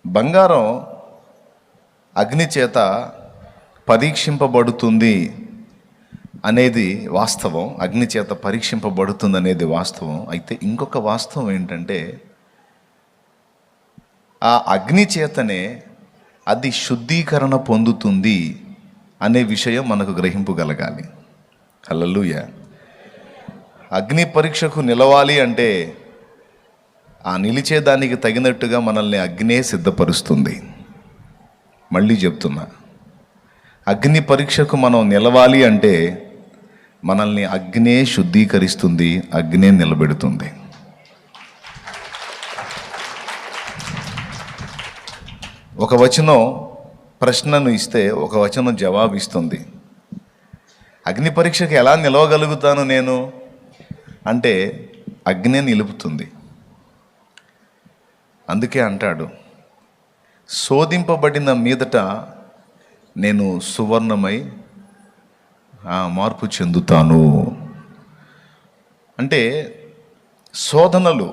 బంగారం అగ్ని చేత పరీక్షింపబడుతుంది అనేది వాస్తవం. అగ్ని చేత పరీక్షింపబడుతుంది అనేది వాస్తవం. అయితే ఇంకొక వాస్తవం ఏంటంటే, ఆ అగ్ని చేతనే అది శుద్ధీకరణ పొందుతుంది అనే విషయం మనకు గ్రహింపగలగాలి. హల్లెలూయా. అగ్ని పరీక్షకు నిలవాలి అంటే ఆ నిలిచేదానికి తగినట్టుగా మనల్ని అగ్నే సిద్ధపరుస్తుంది. మళ్ళీ చెప్తున్నా, అగ్ని పరీక్షకు మనం నిలవాలి అంటే మనల్ని అగ్నే శుద్ధీకరిస్తుంది, అగ్నే నిలబెడుతుంది. ఒక వచనం ప్రశ్నను ఇస్తే ఒక వచనం జవాబు ఇస్తుంది. అగ్ని పరీక్షకు ఎలా నిలవగలుగుతాను నేను అంటే అగ్నే నిలుపుతుంది. అందుకే అంటాడు, శోధింపబడిన మీదట నేను సువర్ణమై మార్పు చెందుతాను. అంటే శోధనలు,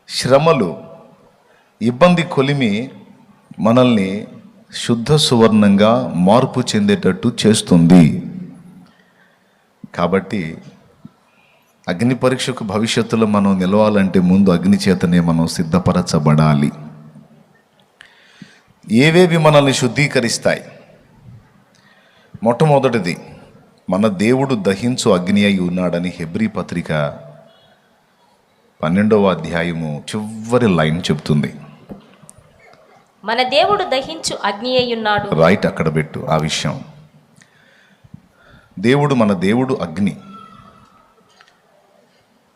శ్రమలు, ఇబ్బంది కొలిమి మనల్ని శుద్ధ సువర్ణంగా మార్పు చెందేటట్టు చేస్తుంది. కాబట్టి అగ్ని పరీక్షకు భవిష్యత్తులో మనం నిలవాలంటే ముందు అగ్ని చేతనే మనం సిద్ధపరచబడాలి. ఏవేవి మనల్ని శుద్ధీకరిస్తాయి? మొట్టమొదటిది, మన దేవుడు దహించు అగ్ని అయి ఉన్నాడని హెబ్రీ పత్రిక 12వ అధ్యాయము చివరి లైన్ చెప్తుంది. మన దేవుడు దహించు అగ్ని అయి ఉన్నాడు. రైట్, అక్కడ పెట్టు ఆ విషయం. దేవుడు, మన దేవుడు అగ్ని.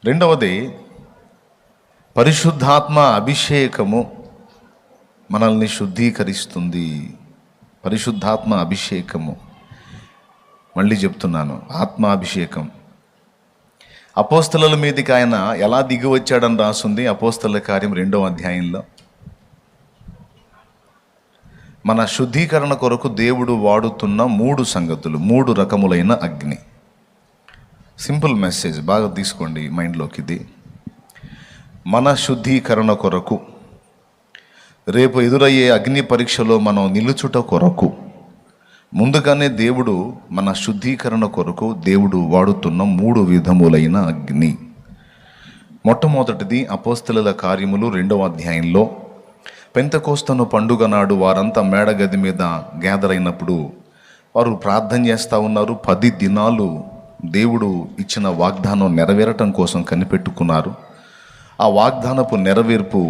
రెండవది, పరిశుద్ధాత్మ అభిషేకము మనల్ని శుద్ధీకరిస్తుంది. పరిశుద్ధాత్మ అభిషేకము, మళ్ళీ చెప్తున్నాను, ఆత్మాభిషేకం. అపోస్తలుల మీదకి ఆయన ఎలా దిగి వచ్చాడని రాసుంది అపోస్తలుల కార్యం 2వ అధ్యాయంలో. మన శుద్ధీకరణ కొరకు దేవుడు వాడుతున్న 3 సంగతులు, 3 రకములైన అగ్ని. సింపుల్ మెసేజ్, బాగా తీసుకోండి మైండ్లోకి. ఇది మన శుద్ధీకరణ కొరకు, రేపు ఎదురయ్యే అగ్ని పరీక్షలో మనం నిలుచుట కొరకు ముందుగానే దేవుడు మన శుద్ధీకరణ కొరకు దేవుడు వాడుతున్న 3 విధములైన అగ్ని. మొట్టమొదటిది అపోస్తలుల కార్యములు 2వ అధ్యాయంలో పెంతెకోస్తు పండుగ నాడు వారంతా మేడగది మీద గ్యాదర్ అయినప్పుడు వారు ప్రార్థన చేస్తూ ఉన్నారు. 10 దినాలు దేవుడు ఇచ్చిన వాగ్దానం నెరవేరటం కోసం కనిపెట్టుకున్నారు. ఆ వాగ్దానపు నెరవేర్పు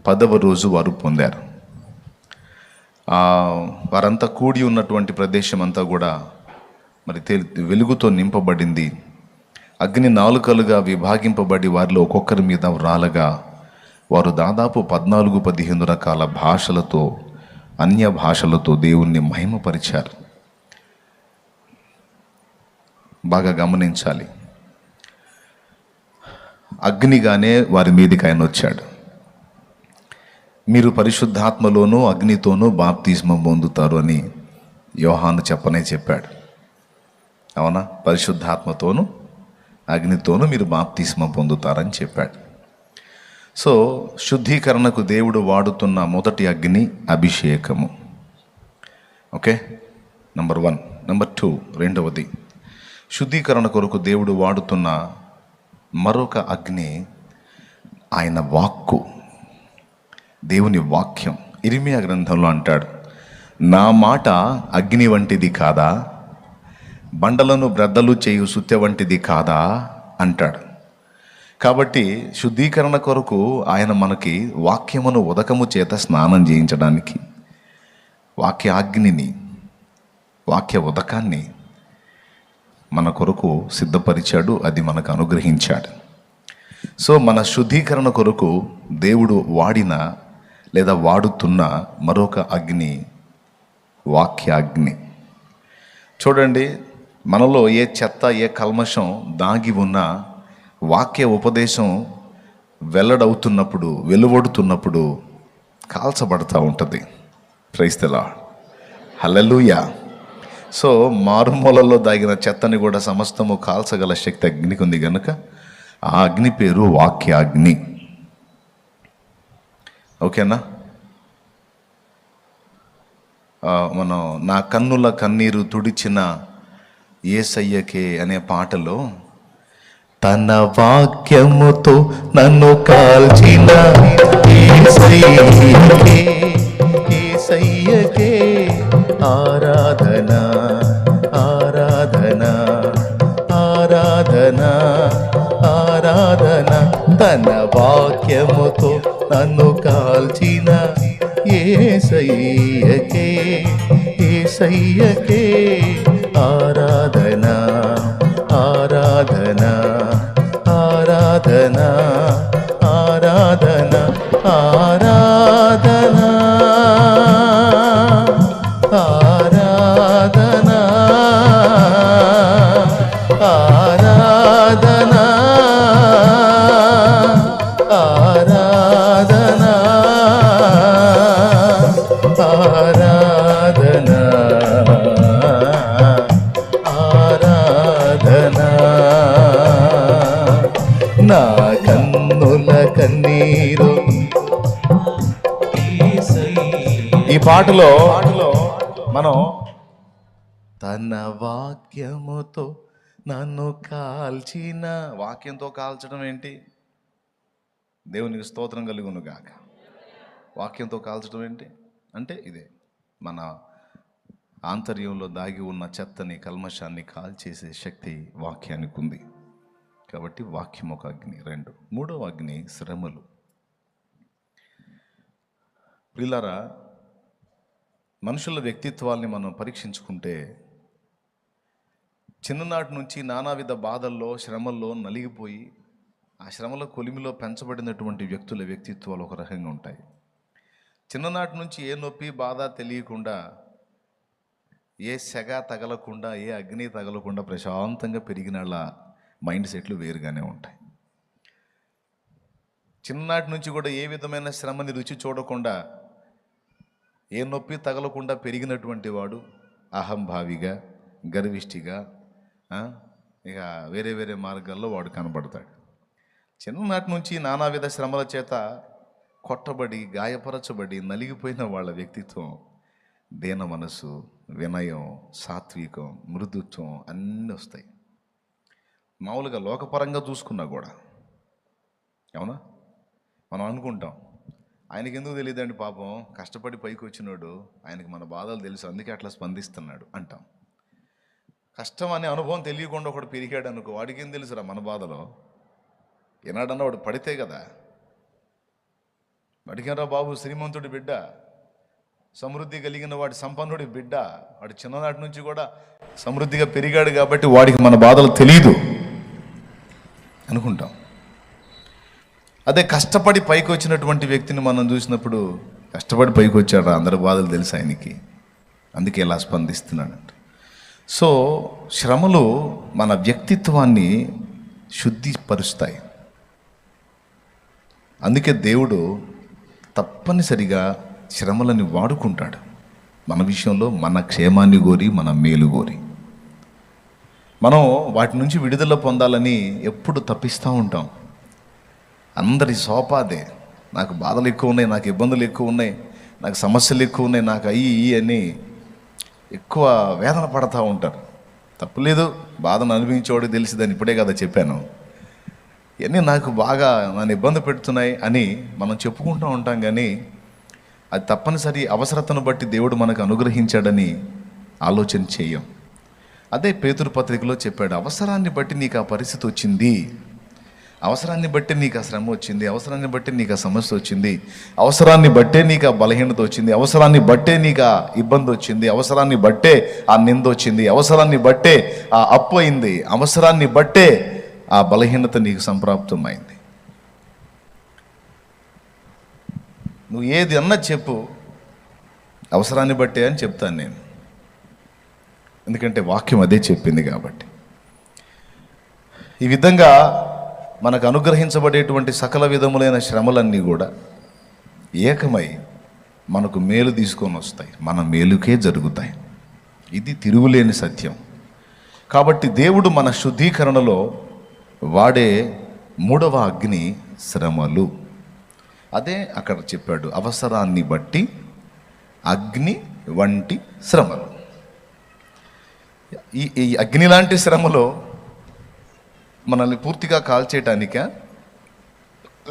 10వ రోజు వారు పొందారు. వారంతా కూడి ఉన్నటువంటి ప్రదేశం అంతా కూడా మరి వెలుగుతో నింపబడింది. అగ్ని నాలుకలుగా విభాగింపబడి వారిలో ఒక్కొక్కరి మీద రాలగా వారు దాదాపు 14-15 రకాల భాషలతో, అన్య భాషలతో దేవుణ్ణి మహిమపరిచారు. బాగా గమనించాలి, అగ్నిగానే వారి మీదకి ఆయన వచ్చాడు. మీరు పరిశుద్ధాత్మలోనూ అగ్నితోనూ బాప్తిస్మం పొందుతారు అని యోహాను చెప్పాడు. అవునా? పరిశుద్ధాత్మతోనూ అగ్నితోనూ మీరు బాప్తిస్మం పొందుతారని చెప్పాడు. సో శుద్ధీకరణకు దేవుడు వాడుతున్న మొదటి అగ్ని అభిషేకము. Okay, number 1. నంబర్ 2, రెండవది, శుద్ధీకరణ కొరకు దేవుడు వాడుతున్న మరొక అగ్ని ఆయన వాక్కు, దేవుని వాక్యం. ఇర్మియా గ్రంథంలో అంటాడు, నా మాట అగ్ని వంటిది కాదా, బండలను బ్రద్దలు చేయు సుత్తె వంటిది కాదా అంటాడు. కాబట్టి శుద్ధీకరణ కొరకు ఆయన మనకి వాక్యమును ఉదకము చేత స్నానం చేయించడానికి వాక్యాగ్నిని, వాక్య ఉదకాన్ని మన కొరకు సిద్ధపరిచాడు, అది మనకు అనుగ్రహించాడు. సో మన శుద్ధీకరణ కొరకు దేవుడు వాడిన లేదా వాడుతున్న మరొక అగ్ని వాక్యాగ్ని. చూడండి, మనలో ఏ చెత్త, ఏ కల్మషం దాగి ఉన్నా వాక్య ఉపదేశం వెలువడుతున్నప్పుడు కాల్చబడతా ఉంటుంది. Praise the lord, hallelujah. So మారుమూలలో దాగిన చెత్తని కూడా సమస్తము కాల్చగల శక్తి అగ్నికి ఉంది కనుక ఆ అగ్ని పేరు వాక్యాగ్ని. ఓకేనా? మనం నా కన్నుల కన్నీరు తుడిచిన యేసయ్యకే అనే పాటలో తన వాక్యముతో నన్ను కాల్చిన యేసయ్యకే, యేసయ్యకే ఆరాధన ఆరాధన ఆరాధన ఆరాధన. తన వాక్యముతో నన్ను కాల్చిన యేసయ్యకే, యేసయ్యకే ఆరాధన ఆరాధన ఆరాధన ఆరాధన ఆరాధన ఆరాధన ఆరాధన ఆరాధన ఆరాధన ఆరాధన. నా కన్నుల కన్నీరు. ఈ పాటలో మనం తన వాక్యముతో నన్ను కాల్చిన, వాక్యంతో కాల్చడం ఏంటి? దేవునికి స్తోత్రం కలుగును గాక. వాక్యంతో కాల్చడం ఏంటి అంటే ఇదే, మన ఆంతర్యంలో దాగి ఉన్న చెత్తని కల్మషాన్ని కాల్చేసే శక్తి వాక్యానికి ఉంది. కాబట్టి వాక్యం ఒక అగ్ని. రెండు, మూడవ అగ్ని శ్రమలు. ప్రియులారా, మనుషుల వ్యక్తిత్వాల్ని మనం పరీక్షించుకుంటే చిన్ననాటి నుంచి నానావిధ బాధల్లో శ్రమల్లో నలిగిపోయి ఆ శ్రమల కొలిమిలో పెంచబడినటువంటి వ్యక్తుల వ్యక్తిత్వాలు ఒక రకంగా ఉంటాయి. చిన్ననాటి నుంచి ఏ నొప్పి బాధ తెలియకుండా, ఏ సెగ తగలకుండా, ఏ అగ్ని తగలకుండా ప్రశాంతంగా పెరిగిన వాళ్ళ మైండ్ సెట్లు వేరుగానే ఉంటాయి. చిన్ననాటి నుంచి కూడా ఏ విధమైన శ్రమని రుచి చూడకుండా, ఏ నొప్పి తగలకుండా పెరిగినటువంటి వాడు అహంభావిగా, గర్విష్టిగా, ఇక వేరే వేరే మార్గాల్లో వాడు కనబడతాడు. చిన్ననాటి నుంచి నానావిధ శ్రమల చేత కొట్టబడి, గాయపరచబడి నలిగిపోయిన వాళ్ళ వ్యక్తిత్వం దీన మనసు, వినయం, సాత్వికం, మృదుత్వం అన్నీ వస్తాయి. మామూలుగా లోకపరంగా చూసుకున్నా కూడా, అవునా? మనం అనుకుంటాం ఆయనకి ఎందుకు తెలియదండి పాపం, కష్టపడి పైకి వచ్చినాడు, ఆయనకి మన బాధలు తెలుసు అందుకే అట్లా స్పందిస్తున్నాడు అంటాం. కష్టం అనే అనుభవం తెలియకుండా ఒకడు పెరిగాడు అనుకో, వాడికి ఏం తెలుసురా మన బాధలో? ఏనాడన్నా వాడు పడితే కదా. వాడికేరా బాబు శ్రీమంతుడి బిడ్డ, సమృద్ధి కలిగిన వాడి సంపన్నుడి బిడ్డ, వాడు చిన్ననాటి నుంచి కూడా సమృద్ధిగా పెరిగాడు కాబట్టి వాడికి మన బాధలు తెలియదు అనుకుంటాం. అదే కష్టపడి పైకి వచ్చినటువంటి వ్యక్తిని మనం చూసినప్పుడు, కష్టపడి పైకి వచ్చాడు, అందరి బాధలు తెలుసు ఆయనకి, అందుకే ఇలా స్పందిస్తున్నాడంట. సో శ్రమలు మన వ్యక్తిత్వాన్ని శుద్ధిపరుస్తాయి. అందుకే దేవుడు తప్పనిసరిగా శ్రమలని వాడుకుంటాడు మన విషయంలో, మన క్షేమాన్ని కోరి, మన మేలు కోరి. మనం వాటి నుంచి విడుదల పొందాలని ఎప్పుడు తప్పిస్తూ ఉంటాం. అందరి సోపాదే, నాకు బాధలు ఎక్కువ ఉన్నాయి, నాకు ఇబ్బందులు ఎక్కువ ఉన్నాయి, నాకు సమస్యలు ఎక్కువ ఉన్నాయి, నాకు అయ్యి అని ఎక్కువ వేదన పడతా ఉంటారు. తప్పులేదు, బాధను అనుభవించేవాడికి తెలిసిదని ఇప్పుడే కదా చెప్పాను. ఇవన్నీ నాకు బాగా నన్ను ఇబ్బంది పెడుతున్నాయి అని మనం చెప్పుకుంటూ ఉంటాం, కానీ అది తప్పనిసరి అవసరతను బట్టి దేవుడు మనకు అనుగ్రహించాడని ఆలోచన చేయం. అదే పేతురు పత్రికలో చెప్పాడు, అవసరాన్ని బట్టి నీకు ఆ పరిస్థితి వచ్చింది, అవసరాన్ని బట్టి నీకు ఆ శ్రమ వచ్చింది, అవసరాన్ని బట్టి నీకు ఆ సమస్య వచ్చింది, అవసరాన్ని బట్టే నీకు ఆ బలహీనత వచ్చింది, అవసరాన్ని బట్టే నీకు ఆ ఇబ్బంది వచ్చింది, అవసరాన్ని బట్టే ఆ నింద వచ్చింది, అవసరాన్ని బట్టే ఆ అప్పు అయింది, అవసరాన్ని బట్టే ఆ బలహీనత నీకు సంప్రాప్తమైంది. నువ్వు ఏది అన్నా చెప్పు, అవసరాన్ని బట్టే అని చెప్తాను నేను, ఎందుకంటే వాక్యం అదే చెప్పింది కాబట్టి. ఈ విధంగా మనకు అనుగ్రహించబడేటువంటి సకల విధములైన శ్రమలన్నీ కూడా ఏకమై మనకు మేలు తీసుకొని వస్తాయి, మన మేలుకే జరుగుతాయి. ఇది తిరుగులేని సత్యం. కాబట్టి దేవుడు మన శుద్ధీకరణలో వాడే మూడవ అగ్ని శ్రమలు. అదే అక్కడ చెప్పాడు, అవసరాన్ని బట్టి అగ్ని వంటి శ్రమలు. ఈ అగ్ని లాంటి శ్రమలో మనల్ని పూర్తిగా కాల్చేయటానికా,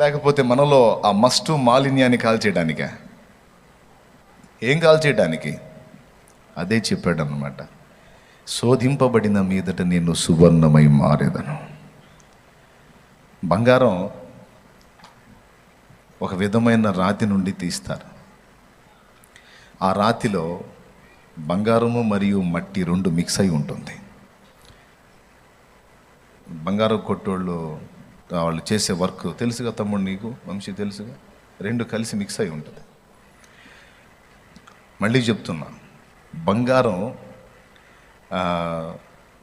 లేకపోతే మనలో ఆ మస్టు మాలిన్యాన్ని కాల్చేయడానికా? ఏం కాల్చేయడానికి? అదే చెప్పాడు అన్నమాట. శోధింపబడిన మీదట నేను సువర్ణమై మారేదను. బంగారం ఒక విధమైన రాతి నుండి తీస్తారు. ఆ రాతిలో బంగారము మరియు మట్టి రెండు మిక్స్ అయి ఉంటుంది. బంగారం కొట్టోళ్ళు వాళ్ళు చేసే వర్క్ తెలుసుగా తమ్ముడు, నీకు వంశీ తెలుసుగా, రెండు కలిసి మిక్స్ అయి ఉంటుంది. మళ్ళీ చెప్తున్నా, బంగారం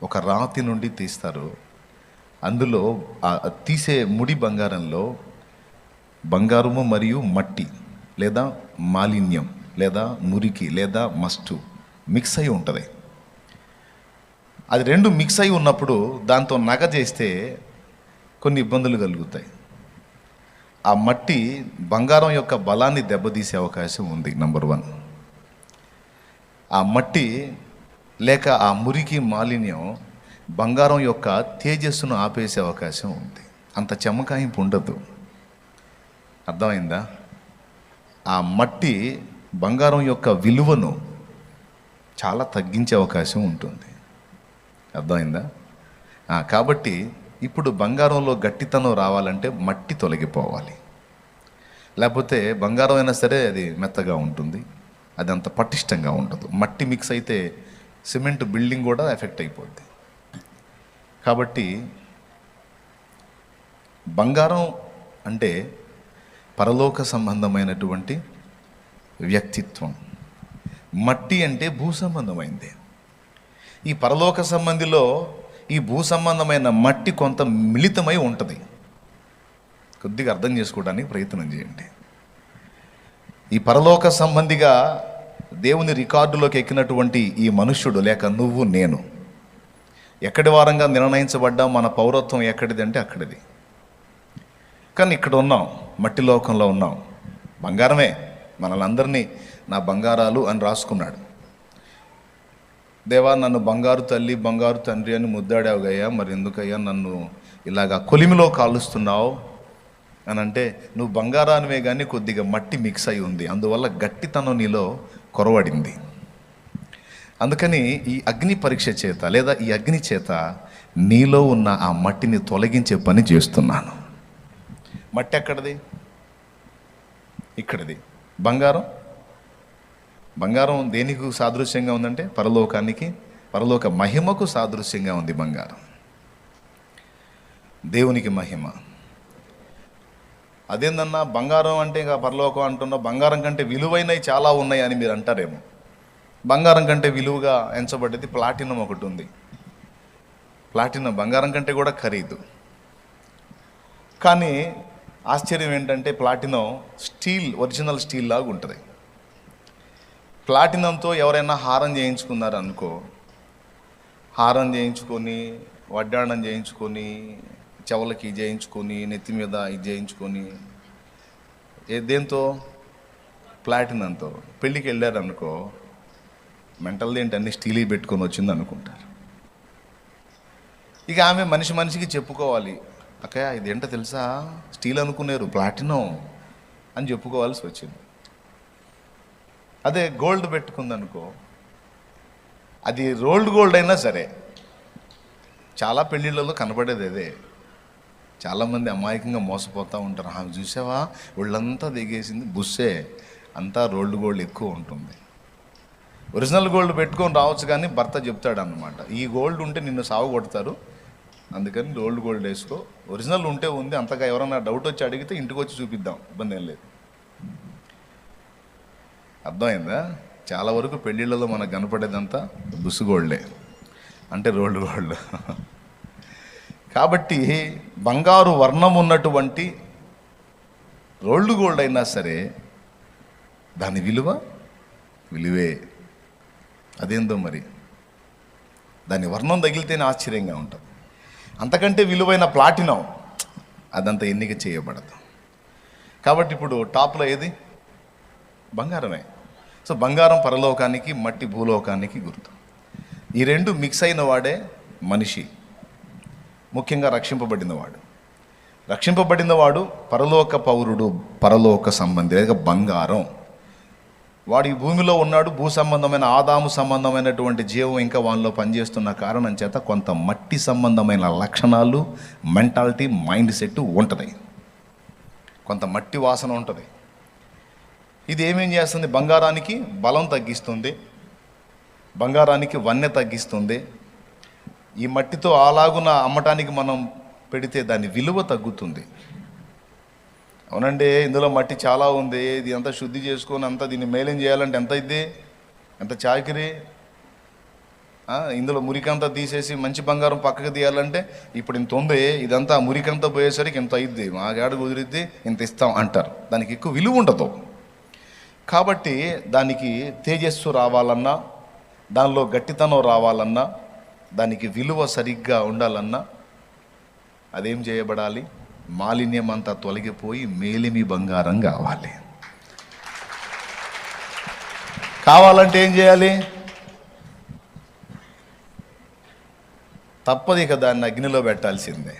ఒక రాతి నుండి తీస్తారు. అందులో తీసే ముడి బంగారంలో బంగారము మరియు మట్టి లేదా మాలిన్యం లేదా మురికి లేదా మస్టు మిక్స్ అయి ఉంటుంది. అది రెండు మిక్స్ అయి ఉన్నప్పుడు దాంతో నగ చేస్తే కొన్ని ఇబ్బందులు కలుగుతాయి. ఆ మట్టి బంగారం యొక్క బలాన్ని దెబ్బతీసే అవకాశం ఉంది. నంబర్ 1. ఆ మట్టి లేక ఆ మురికి మాలిన్యం బంగారం యొక్క తేజస్సును ఆపేసే అవకాశం ఉంది. అంత చెమకాయింపు ఉండదు. అర్థమైందా? ఆ మట్టి బంగారం యొక్క విలువను చాలా తగ్గించే అవకాశం ఉంటుంది. అర్థమైందా? కాబట్టి ఇప్పుడు బంగారంలో గట్టితనం రావాలంటే మట్టి తొలగిపోవాలి. లేకపోతే బంగారం అయినా సరే అది మెత్తగా ఉంటుంది, అది అంత పటిష్టంగా ఉండదు. మట్టి మిక్స్ అయితే సిమెంట్ బిల్డింగ్ కూడా ఎఫెక్ట్ అయిపోద్ది. కాబట్టి బంగారం అంటే పరలోక సంబంధమైనటువంటి వ్యక్తిత్వం, మట్టి అంటే భూ సంబంధమైంది. ఈ పరలోక సంబంధిలో ఈ భూ సంబంధమైన మట్టి కొంత మిళితమై ఉంటుంది. కొద్దిగా అర్థం చేసుకోవడానికి ప్రయత్నం చేయండి. ఈ పరలోక సంబంధిగా దేవుని రికార్డులోకి ఎక్కినటువంటి ఈ మనుష్యుడు లేక నువ్వు నేను ఎక్కడి వారంగా నిర్ణయించబడ్డా, మన పౌరత్వం ఎక్కడిది అంటే అక్కడిది. కానీ ఇక్కడ ఉన్నాం, మట్టి లోకంలో ఉన్నాం. బంగారమే మనల్ని అందరినీ నా బంగారాలు అని రాసుకున్నాడు. దేవా, నన్ను బంగారు తల్లి బంగారు తండ్రి అని ముద్దాడావుగయ్యా, మరి ఎందుకయ్యా నన్ను ఇలాగా కొలిమిలో కాలుస్తున్నావు అని అంటే, నువ్వు బంగారానివే కానీ కొద్దిగా మట్టి మిక్స్ అయి ఉంది, అందువల్ల గట్టితనం నీలో కొరవడింది. అందుకని ఈ అగ్ని పరీక్ష చేత లేదా ఈ అగ్ని చేత నీలో ఉన్న ఆ మట్టిని తొలగించే పని చేస్తున్నాను. మట్టి ఎక్కడిది? ఇక్కడిది. బంగారం బంగారం దేనికి సాదృశ్యంగా ఉందంటే పరలోకానికి, పరలోక మహిమకు సాదృశ్యంగా ఉంది బంగారం. దేవునికి మహిమ. అదేందన్నా బంగారం అంటే ఇంకా పరలోకం అంటున్నా, బంగారం కంటే విలువైనవి చాలా ఉన్నాయి అని మీరు అంటారేమో. బంగారం కంటే విలువగా ఎంచబడ్డది ప్లాటినం ఒకటి ఉంది. ప్లాటినం బంగారం కంటే కూడా ఖరీదు. కానీ ఆశ్చర్యం ఏంటంటే ప్లాటినం స్టీల్, ఒరిజినల్ స్టీల్ లాగా ఉంటుంది. ప్లాటినంతో ఎవరైనా హారం చేయించుకున్నారు అనుకో, హారం చేయించుకొని, వడ్డాణం చేయించుకొని, చెవులకి చేయించుకొని, నెత్తి మీద ఇది చేయించుకొని, దేంతో? ప్లాటినంతో. పెళ్ళికి వెళ్ళారు అనుకో, మెంటల్ది ఏంటి అన్ని స్టీల్ పెట్టుకొని వచ్చింది అనుకుంటారు. ఇక ఆమె మనిషికి చెప్పుకోవాలి, అక్కయ్య ఇదేంటో తెలుసా, స్టీల్ అనుకున్నారు ప్లాటినం అని చెప్పుకోవాల్సి వచ్చింది. అదే గోల్డ్ పెట్టుకుందనుకో, అది రోల్డ్ గోల్డ్ అయినా సరే, చాలా పెళ్ళిళ్ళలో కనబడేది అదే. చాలామంది అమాయకంగా మోసపోతూ ఉంటారు. ఆమె చూసావా ఒళ్ళంతా దిగేసింది, బుస్సే, అంతా రోల్డ్ గోల్డ్ ఎక్కువ ఉంటుంది. ఒరిజినల్ గోల్డ్ పెట్టుకొని రావచ్చు, కానీ భర్త చెప్తాడు అన్నమాట, ఈ గోల్డ్ ఉంటే నిన్ను సాగు కొడతారు, అందుకని రోల్డ్ గోల్డ్ వేసుకో, ఒరిజినల్ ఉంటే ఉంది, అంతగా ఎవరైనా డౌట్ వచ్చి అడిగితే ఇంటికి వచ్చి చూపిద్దాం, ఇబ్బంది ఏం లేదు. అర్థమైందా? చాలా వరకు పెళ్ళిళ్ళలో మనకు కనపడేదంతా బుస్సు గోల్డే, అంటే రోల్డ్ గోల్డ్. కాబట్టి బంగారు వర్ణం ఉన్నటువంటి రోల్డ్ గోల్డ్ అయినా సరే దాని విలువే. అదేందో మరి, దాని వర్ణం తగిలితేనే ఆశ్చర్యంగా ఉంటుంది. అంతకంటే విలువైన ప్లాటినం అదంతా ఎన్నిక చేయబడదు. కాబట్టి ఇప్పుడు టాప్లో ఏది? బంగారమే. సో బంగారం పరలోకానికి, మట్టి భూలోకానికి గుర్తు. ఈ రెండు మిక్స్ అయిన వాడే మనిషి, ముఖ్యంగా రక్షింపబడినవాడు. రక్షింపబడినవాడు పరలోక పౌరుడు, పరలోక సంబంధి, లేక బంగారం. వాడు ఈ భూమిలో ఉన్నాడు. భూ సంబంధమైన ఆదాము సంబంధమైనటువంటి జీవం ఇంకా వాళ్ళలో పనిచేస్తున్న కారణం చేత కొంత మట్టి సంబంధమైన లక్షణాలు, మెంటాలిటీ, మైండ్ సెట్ ఉంటుంది. కొంత మట్టి వాసన ఉంటుంది. ఇది ఏమేం చేస్తుంది? బంగారానికి బలం తగ్గిస్తుంది, బంగారానికి వన్నె తగ్గిస్తుంది. ఈ మట్టితో అలాగున అమ్మటానికి మనం పెడితే దాని విలువ తగ్గుతుంది. అవునండి, ఇందులో మట్టి చాలా ఉంది, ఇది అంతా శుద్ధి చేసుకొని అంతా దీన్ని మేలేం చేయాలంటే ఎంత అయింది, ఎంత చాకిరి. ఇందులో మురికంతా తీసేసి మంచి బంగారం పక్కకు తీయాలంటే ఇప్పుడు ఇంత ఉంది, ఇదంతా మురికంతా పోయేసరికి ఇంత అయింది, మా గాడ కుదిరిద్ది, ఇంత ఇస్తాం అంటారు. దానికి ఎక్కువ విలువ ఉండదు. కాబట్టి దానికి తేజస్సు రావాలన్నా, దానిలో గట్టితనం రావాలన్నా, దానికి విలువ సరిగ్గా ఉండాలన్నా అదేం చేయబడాలి? మాలిన్యం అంతా తొలగిపోయి మేలిమి బంగారం కావాలి. కావాలంటే ఏం చేయాలి? తప్పదు, ఇక దాన్ని అగ్నిలో పెట్టాల్సిందే.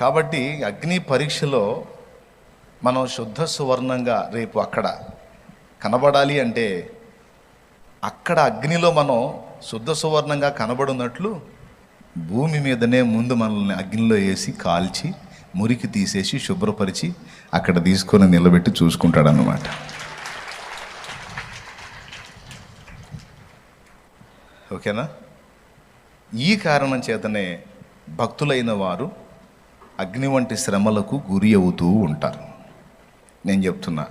కాబట్టి అగ్ని పరీక్షలో మనం శుద్ధ సువర్ణంగా రేపు అక్కడ కనబడాలి అంటే, అక్కడ అగ్నిలో మనం శుద్ధ సువర్ణంగా కనబడినట్లు భూమి మీదనే ముందు మనల్ని అగ్నిలో వేసి కాల్చి మురికి తీసేసి శుభ్రపరిచి అక్కడ తీసుకొని నిలబెట్టి చూసుకుంటాడన్నమాట. ఓకేనా? ఈ కారణం చేతనే భక్తులైన వారు అగ్ని వంటి శ్రమలకు గురి అవుతూ ఉంటారు. నేను చెప్తున్నా,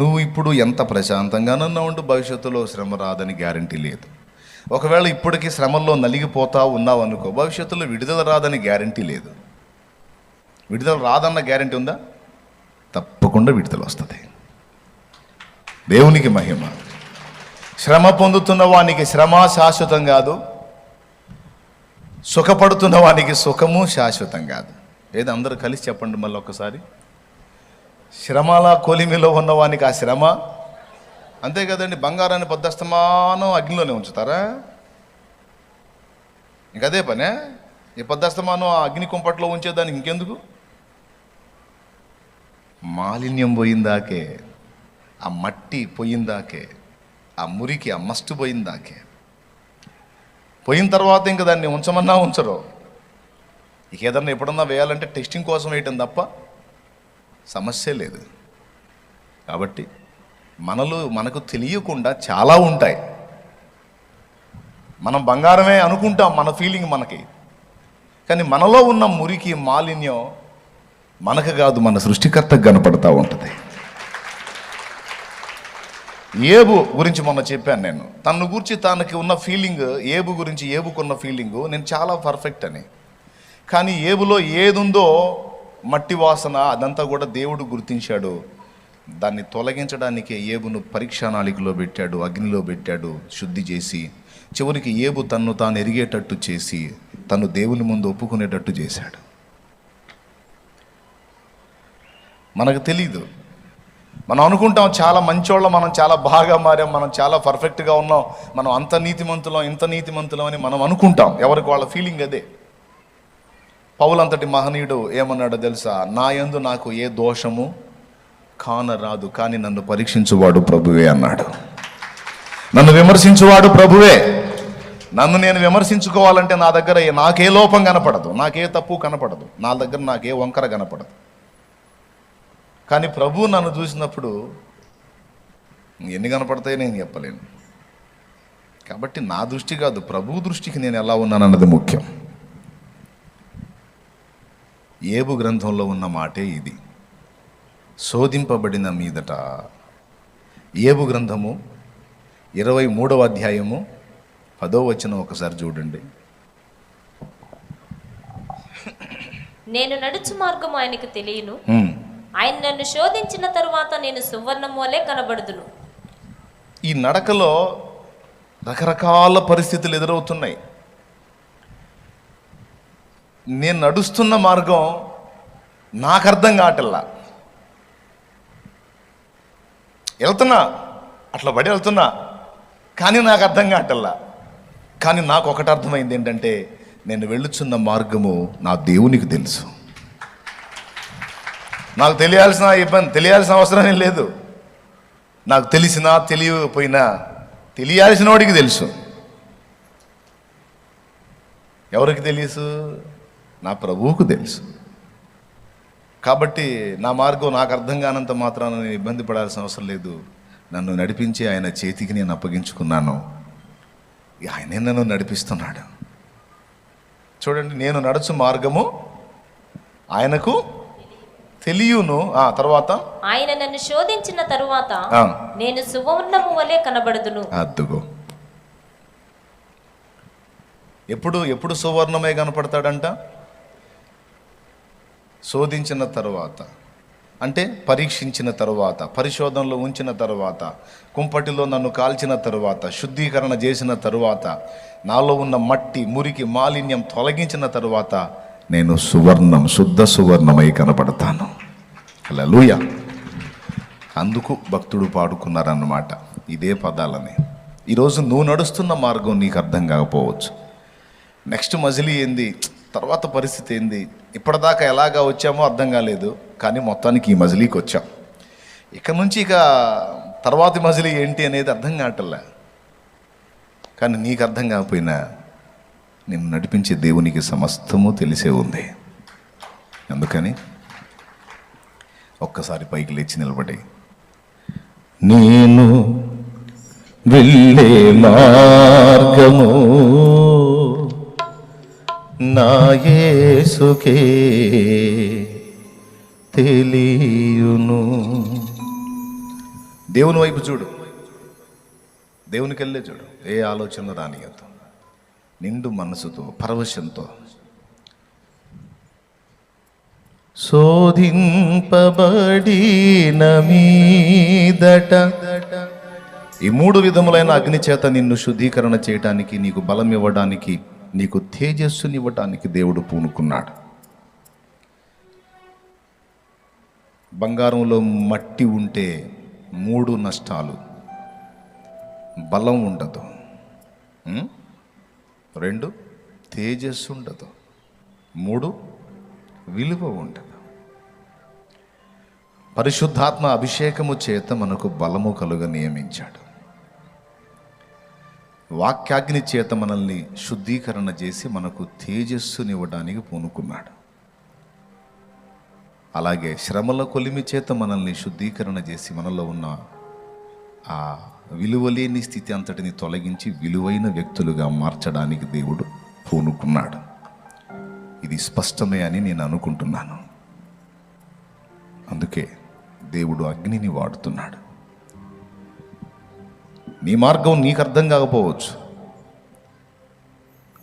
నువ్వు ఇప్పుడు ఎంత ప్రశాంతంగానన్నా ఉంటూ భవిష్యత్తులో శ్రమ రాదని గ్యారంటీ లేదు. ఒకవేళ ఇప్పటికీ శ్రమల్లో నలిగిపోతా ఉన్నావు అనుకో, భవిష్యత్తులో విడుదల రాదని గ్యారంటీ లేదు. విడుదల రాదన్న గ్యారంటీ ఉందా? తప్పకుండా విడుదల వస్తుంది. దేవునికి మహిమ. శ్రమ పొందుతున్న వానికి శ్రమ శాశ్వతం కాదు, సుఖపడుతున్న వానికి సుఖము శాశ్వతం కాదు. ఏదో అందరూ కలిసి చెప్పండి మళ్ళీ ఒక్కసారి. శ్రమల కొలిమిలో ఉన్నవానికి ఆ శ్రమ, అంతే కదండి. బంగారాన్ని పొద్దస్తమానం అగ్నిలోనే ఉంచుతారా? ఇంకదే పనే. ఈ పొద్దస్తమానం ఆ అగ్ని కుంపట్లో ఉంచేదానికి ఇంకెందుకు? మాలిన్యం పోయిందాకే, ఆ మట్టి పోయిందాకే, ఆ మురికి, ఆ మస్ట్ పోయిందాకే. పోయిన తర్వాత ఇంకా దాన్ని ఉంచమన్నా ఉంచరు. ఇక ఏదన్నా ఎప్పుడన్నా వేయాలంటే టెస్టింగ్ కోసం వేయటం తప్ప సమస్య లేదు. కాబట్టి మనకు తెలియకుండా చాలా ఉంటాయి. మనం బంగారమే అనుకుంటాం, మన ఫీలింగ్ మనకి. కానీ మనలో ఉన్న మురికి, మాలిన్యం మనకు కాదు, మన సృష్టికర్తకు కనపడతా ఉంటుంది. ఏబు గురించి మొన్న చెప్పాను నేను. తన గురించి తనకి ఉన్న ఫీలింగ్, ఏబు గురించి ఏబుకున్న ఫీలింగు నేను చాలా పర్ఫెక్ట్ అని. కానీ ఏబులో ఏదుందో మట్టి వాసన, అదంతా కూడా దేవుడు గుర్తించాడు. దాన్ని తొలగించడానికే ఏబును పరీక్షానాళికలో పెట్టాడు, అగ్నిలో పెట్టాడు, శుద్ధి చేసి చివరికి ఏబు తన్ను తాను ఎరిగేటట్టు చేసి తను దేవుని ముందు ఒప్పుకునేటట్టు చేశాడు. మనకు తెలీదు. మనం అనుకుంటాం చాలా మంచోళ్ళం, మనం చాలా బాగా మారాం, మనం చాలా పర్ఫెక్ట్గా ఉన్నాం, మనం అంత నీతిమంతులం, ఇంత నీతిమంతులం అని మనం అనుకుంటాం. ఎవరికి వాళ్ళ ఫీలింగ్ అదే. పౌలంతటి మహనీయుడు ఏమన్నాడో తెలుసా? నా యందు నాకు ఏ దోషము కానరాదు, కానీ నన్ను పరీక్షించువాడు ప్రభువే అన్నాడు. నన్ను విమర్శించువాడు ప్రభువే. నన్ను నేను విమర్శించుకోవాలంటే నా దగ్గర నాకే లోపం కనపడదు, నాకే తప్పు కనపడదు, నా దగ్గర నాకే వంకర కనపడదు. కానీ ప్రభు నన్ను చూసినప్పుడు ఎన్ని కనపడతాయో నేను చెప్పలేను. కాబట్టి నా దృష్టి కాదు, ప్రభు దృష్టికి నేను ఎలా ఉన్నానన్నది ముఖ్యం. ఏబు గ్రంథంలో ఉన్న మాటే ఇది. శోధింపబడిన మీదట, ఏబు గ్రంథము 23వ అధ్యాయము 10వ వచనం ఒకసారి చూడండి. నేను నడుచు మార్గము ఆయనకు తెలియను, ఆయన నన్ను శోధించిన తరువాత నేను సువర్ణము వలె కనబడుదును. ఈ నడకలో రకరకాల పరిస్థితులు ఎదురవుతున్నాయి. నేను నడుస్తున్న మార్గం నాకు అర్థం కావట్లా. వెళ్తున్నా, అట్లా పడి వెళ్తున్నా, కానీ నాకు అర్థం కావట్లా. కానీ నాకు ఒకటి అర్థమైంది ఏంటంటే, నేను వెళ్ళుచున్న మార్గము నా దేవునికి తెలుసు. నాకు తెలియాల్సిన అవసరం లేదు. నాకు తెలిసినా తెలియకపోయినా తెలియాల్సిన వాడికి తెలుసు. ఎవరికి తెలుసు? నా ప్రభువుకు తెలుసు. కాబట్టి నా మార్గం నాకు అర్థం కానంత మాత్రాన నేను ఇబ్బంది పడాల్సిన అవసరం లేదు. నన్ను నడిపించి ఆయన చేతికి నేను అప్పగించుకున్నాను. ఆయనే నన్ను నడిపిస్తున్నాడు. చూడండి, నేను నడుచు మార్గము ఆయనకు తెలియను. తర్వాత ఆయన నన్ను శోధించిన తరువాత నేను సువర్ణము వలె కనబడుదును. అద్దుగో, ఎప్పుడు సువర్ణమే కనపడతాడంట? శోధించిన తరువాత, అంటే పరీక్షించిన తరువాత, పరిశోధనలో ఉంచిన తరువాత, కుంపటిలో నన్ను కాల్చిన తరువాత, శుద్ధీకరణ చేసిన తరువాత, నాలో ఉన్న మట్టి, మురికి, మాలిన్యం తొలగించిన తరువాత నేను సువర్ణం, శుద్ధ సువర్ణమై కనపడతాను. హల్లెలూయా. అందుకు భక్తుడు పాడుకున్నారన్నమాట ఇదే పదాలని. ఈరోజు నువ్వు నడుస్తున్న మార్గం నీకు అర్థం కాకపోవచ్చు. నెక్స్ట్ మజిలీ ఏంది, తర్వాత పరిస్థితి ఏంది, ఇప్పటిదాకా ఎలాగా వచ్చామో అర్థం కాలేదు. కానీ మొత్తానికి ఈ మజిలీకి వచ్చాం. ఇక నుంచి ఇక తర్వాతి మజిలీ ఏంటి అనేది అర్థం కావట్లే. కానీ నీకు అర్థం కాకపోయినా నిన్ను నడిపించే దేవునికి సమస్తము తెలిసే ఉంది. అందుకని ఒక్కసారి పైకి లేచి నిలబడి, నేను వెళ్ళే మార్గము నా యేసుకే తెలియును. దేవుని వైపు చూడు, దేవునికి వెళ్ళే చూడు. ఏ ఆలోచన రానియద్దు. నిండు మనసుతో, పరవశంతో. శోధింపబడిన మీదట ఈ 3 విధములైన అగ్ని చేత నిన్ను శుద్ధీకరణ చేయటానికి, నీకు బలం ఇవ్వడానికి, నీకు తేజస్సునివ్వటానికి దేవుడు పూనుకున్నాడు. బంగారంలో మట్టి ఉంటే 3 నష్టాలు: బలం ఉండదు, 2 తేజస్సు ఉండదు, 3 విలువ ఉండదు. పరిశుద్ధాత్మ అభిషేకము చేత మనకు బలము కలుగ నియమించాడు. వాక్యాగ్ని చేత మనల్ని శుద్ధీకరణ చేసి మనకు తేజస్సునివ్వడానికి పూనుకున్నాడు. అలాగే శ్రమల కొలిమి చేత మనల్ని శుద్ధీకరణ చేసి మనలో ఉన్న ఆ విలువలేని స్థితి అంతటిని తొలగించి విలువైన వ్యక్తులుగా మార్చడానికి దేవుడు పూనుకున్నాడు. ఇది స్పష్టమే అని నేను అనుకుంటున్నాను. అందుకే దేవుడు అగ్నిని వాడుతున్నాడు. నీ మార్గం నీకు అర్థం కాకపోవచ్చు,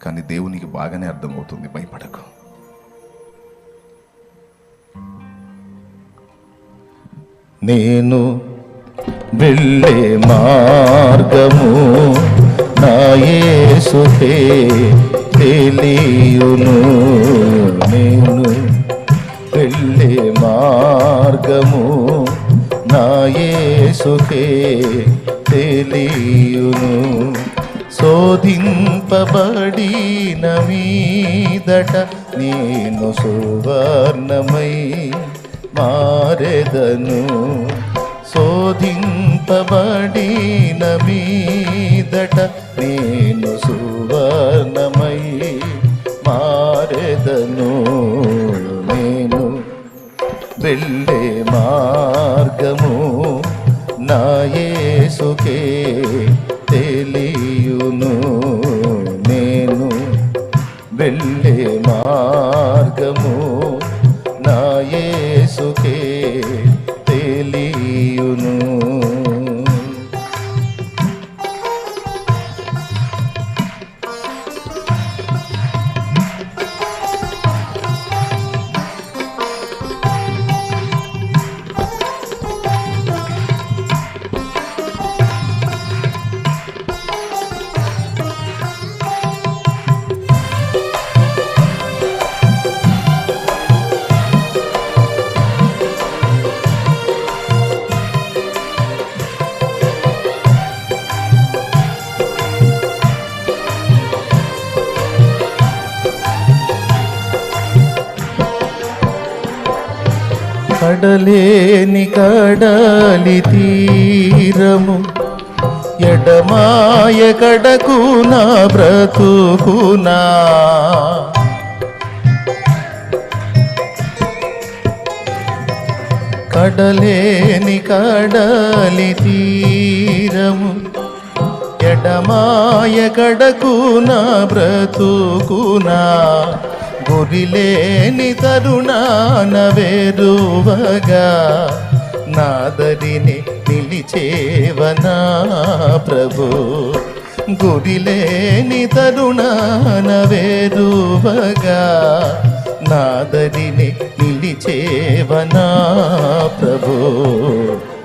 కానీ దేవునికి బాగానే అర్థమవుతుంది. భయపడకు. నేను వెళ్ళే మార్గము నా యేసుకే తెలియును. నేను వెళ్ళే మార్గము నా యేసుకే తెలియును. శోధింపబడిన మీదట నేను సువర్ణమై మారెదను. శోధింపబడిన మీదట నేను సువర్ణమై మారెదను. నేను వెళ్ళే మార్గము నా యేసుకే తెలియును. నేను వెళ్ళే మార్గము నా యేసుకే తెలియును. కడలేని కడలి తీరము ఎడమాయ కడకునా బ్రతుకునా కడలేని కడలి తీరము ఎడమాయ కడకునా బ్రతుకునా గురిలేని తరుణాన వేరువగా నాదరిని నిలిచేవనా ప్రభు గురిలేని తరుణాన వేరువగా నాదరిని నిలిచేవనా ప్రభు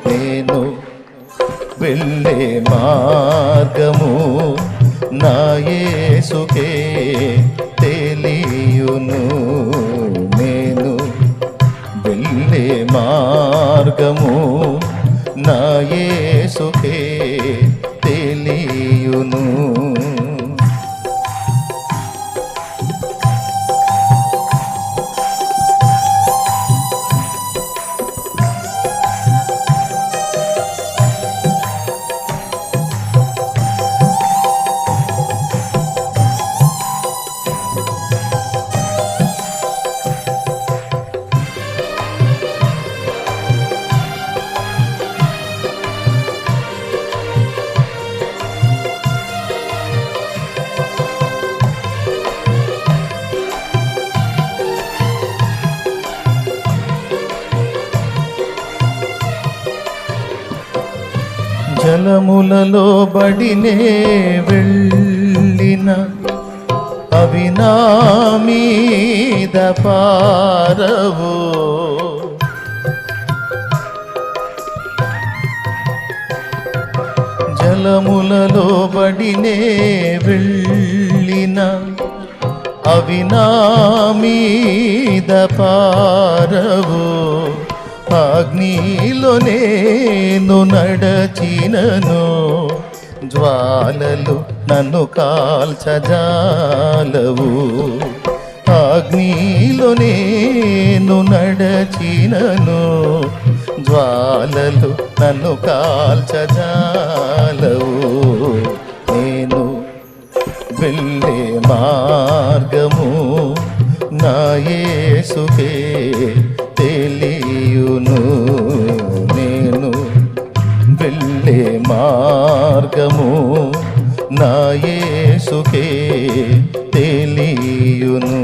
నేను వెళ్ళే మార్గము నా యేసుకే తెలియును నేను వెళ్ళే మార్గము నా యేసుకే తెలియును జలములలో బడినే వెళ్ళిన అవి నా మీద పారవు జలములలో బడినే వెళ్ళిన అవి నా మీద పారవు అగ్నిలో నేను నడచినను జ్వాలలు నన్ను కాల్చజాలవు అగ్నిలో నేను నడచినను జ్వాలలు నన్ను కాల్చజాలవు నేను వెళ్ళే మార్గము నా యేసుకే తెలియును నేను వెళ్ళే మార్గము నా యేసుకే తెలియును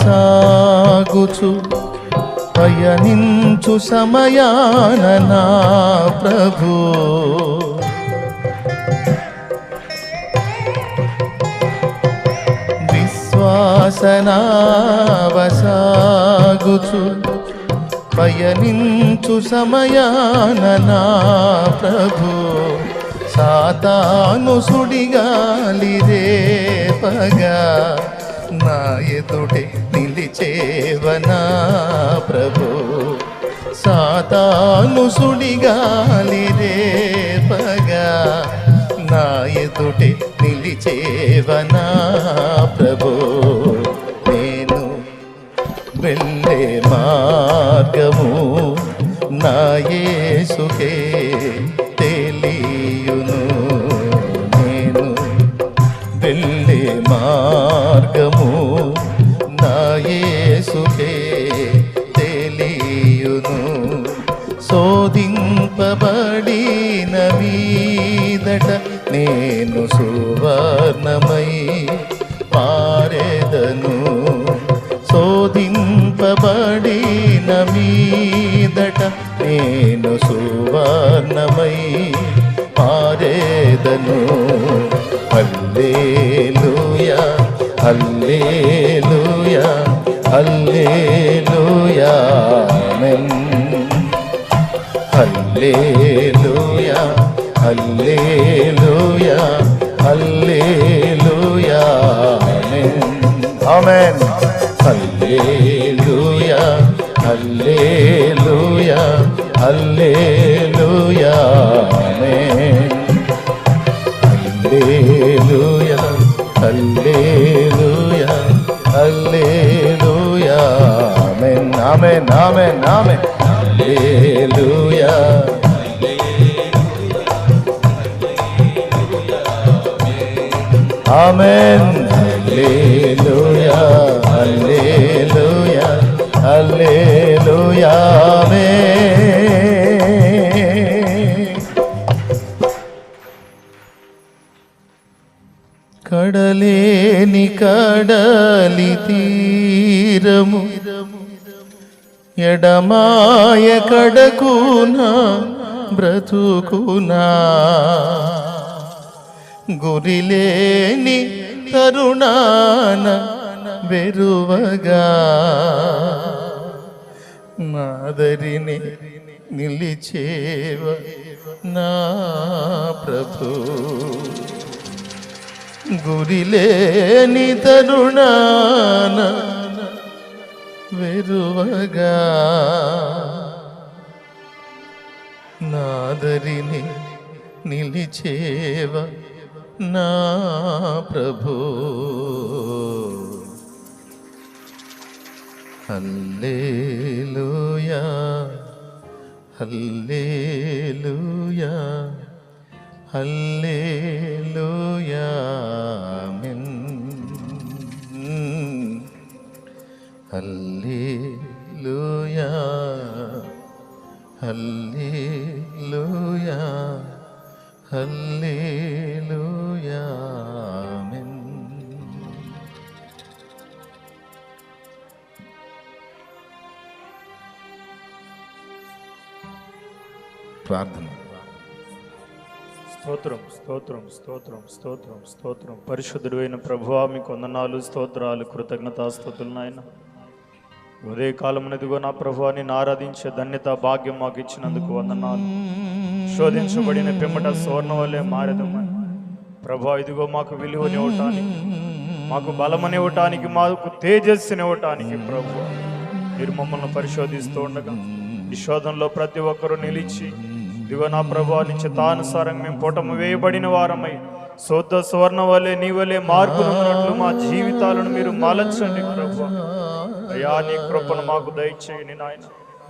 వాసనావసాగుచు పయనించు సమయాన నా ప్రభు విశ్వాసనావసాగుచు పయనించు సమయాన నా ప్రభు సాతాను సుడిగాలి రేపగా నా ఎదుటే నిలిచేవనా ప్రభు సాతాను సుడిగాలి రేపగా నా ఎదుటే నిలిచేవనా ప్రభు నేను వెళ్ళే మార్గము నా యేసుకే తెలియును నేను వెళ్ళే మార్గము నా యేసుకే తెలియును శోధింపబడిన మీదట నేను సువర్ణమై మారెదను శోధింపబడిన మీదట నేను సువర్ణమై మారేదను. హల్లెలూయా హల్లెలూయా హల్లెలూయా ఆమేన్. హల్లెలూయా హల్లెలూయా హల్లెలూయా ఆమేన్ ఆమేన్. హల్లెలూయా హల్లెలూయా హల్లెలూయా ఆమేన్. హల్లెలూయా హల్లెలూయా హల్లెలూయా ఆమేన్ ఆమేన్ ఆమేన్ ఆమేన్. హల్లెలూయా ఆమేన్. హల్లెలూయా హల్లెలూయా హల్లెలూయా ఆమేన్. కడలేని కడలి తీరము ఎడమాయ కడకునా బ్రతుకునా. గురిలేని తరుణాన వెరువగా నాదరిని నిలిచేవ నా ప్రభు. గురిలేని తరుణాన వెరువగా నాదరిని నిలిచేవ నా ప్రభు. హల్లెలూయా హల్లెలూయా హల్లెలూయా ఆమేన్. హల్లెలూయా హల్లెలూయా హల్లెలూయా ఆమేన్. ప్రార్థన. స్తోత్రం స్తోత్రం స్తోత్రం స్తోత్రం స్తోత్రం. పరిశుద్ధుడైన ప్రభువా మీకు వందనాలు, స్తోత్రాలు, కృతజ్ఞతాస్తుతులు నాయన. ఉదయకాలం ఇదిగో నా ప్రభువా నిన్ను ఆరాధించే ధన్యత భాగ్యం మాకు ఇచ్చినందుకు వందనాలు. శోధించబడిన పిమ్మట సువర్ణ వలె మారెదమని ప్రభువా ఇదిగో మాకు విలువనివ్వటానికి, మాకు బలమనివ్వటానికి, మాకు తేజస్సునివ్వటానికి ప్రభువా మీరు మమ్మల్ని పరిశోధిస్తూ ఉండగా ఈ శోధనలో ప్రతి ఒక్కరూ నిలిచి ఇదిగో నా ప్రభువా నీ చిత్తానుసారంగా మేము పుటము వేయబడిన వారమై శుద్ధ సువర్ణ వలె నీ వలె మార్పునున్నట్లు మా జీవితాలను మీరు మలచండి ప్రభువా. అయ్యా నీ కృపను మాకు దయచేయండి నాయన.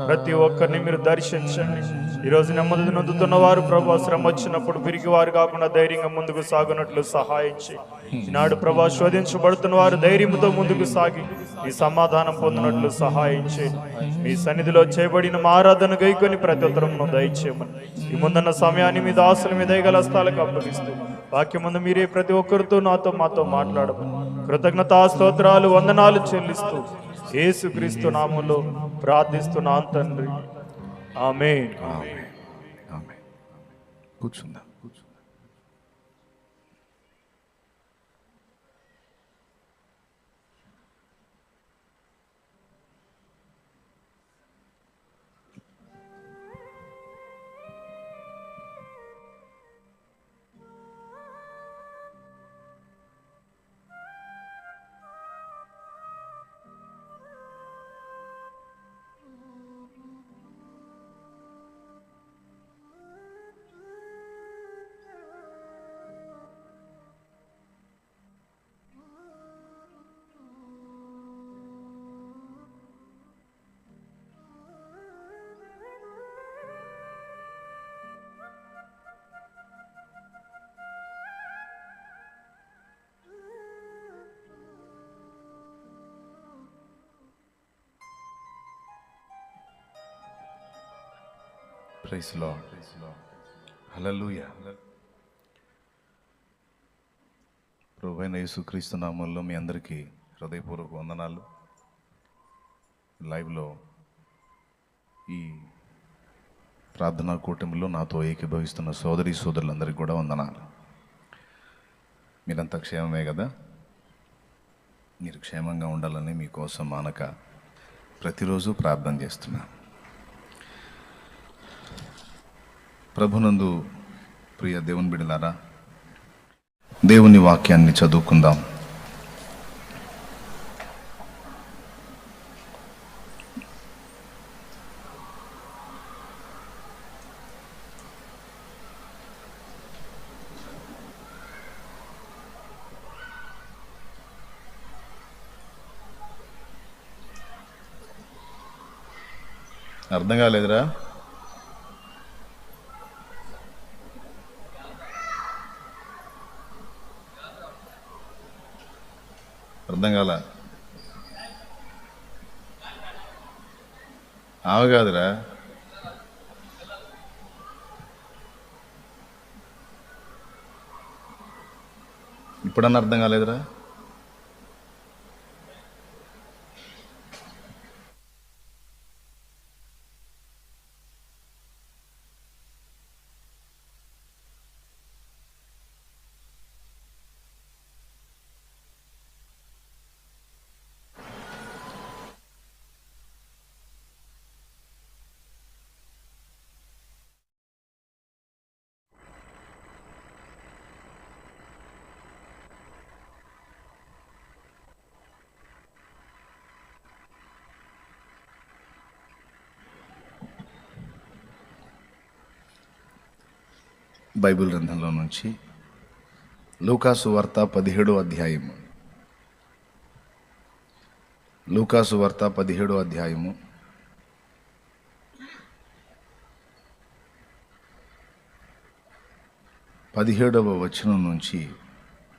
ప్రతి ఒక్కరిని మీరు దర్శించండి. ఈరోజు నెమ్మది నొందుతున్న వారు ప్రభా శ్రమ వచ్చినప్పుడు పిరికి వారు కాకుండా ధైర్యంగా ముందుకు సాగునట్లు సహాయం చేయి. ఈనాడు ప్రభా శోధించబడుతున్న వారు ధైర్యంతో ముందుకు సాగి ఈ సమాధానం పొందినట్లు సహాయం చేయి. మీ సన్నిధిలో చేయబడిన ఆరాధన గైకొని ప్రతి ఉత్తరమును దయచేయమని ఈ ముందున్న సమయాన్ని మీ దాసుల మీద దయగల హస్తాలకు అప్పగిస్తూ వాక్యం ముందు మీరే ప్రతి ఒక్కరితో మాతో మాట్లాడమని కృతజ్ఞతా స్తోత్రాలు వందనాలు చెల్లిస్తూ యేసుక్రీస్తు నామములో ప్రార్థిస్తున్నాను తండ్రి. ఆమేన్. Amen amen. కూర్చుందాం. Praise lord. హల్లెలూయా. ప్రభువైన యేసుక్రీస్తు నామములో మీ అందరికీ హృదయపూర్వక వందనాలు. లైవ్లో ఈ ప్రార్థనా కూటమిలో నాతో ఏకీభవిస్తున్న సోదరి సోదరులందరికీ కూడా వందనాలు. మీరంతా క్షేమమే కదా? మీరు క్షేమంగా ఉండాలని మీకోసం మానక ప్రతిరోజు ప్రార్థన చేస్తున్నా. ప్రభునందు ప్రియ దేవుని బిడ్డలారా, దేవుని వాక్యాన్ని చదువుకుందాం. అర్థం కాలేదురా? అర్థం కాల? ఆమె కాదురా, ఇప్పుడన్నా అర్థం కాలేదురా? బైబిల్ గ్రంథంలో నుంచి లూకాసు వార్త 17వ అధ్యాయము. లూకాసు వార్త 17వ అధ్యాయము 17వ వచనం నుంచి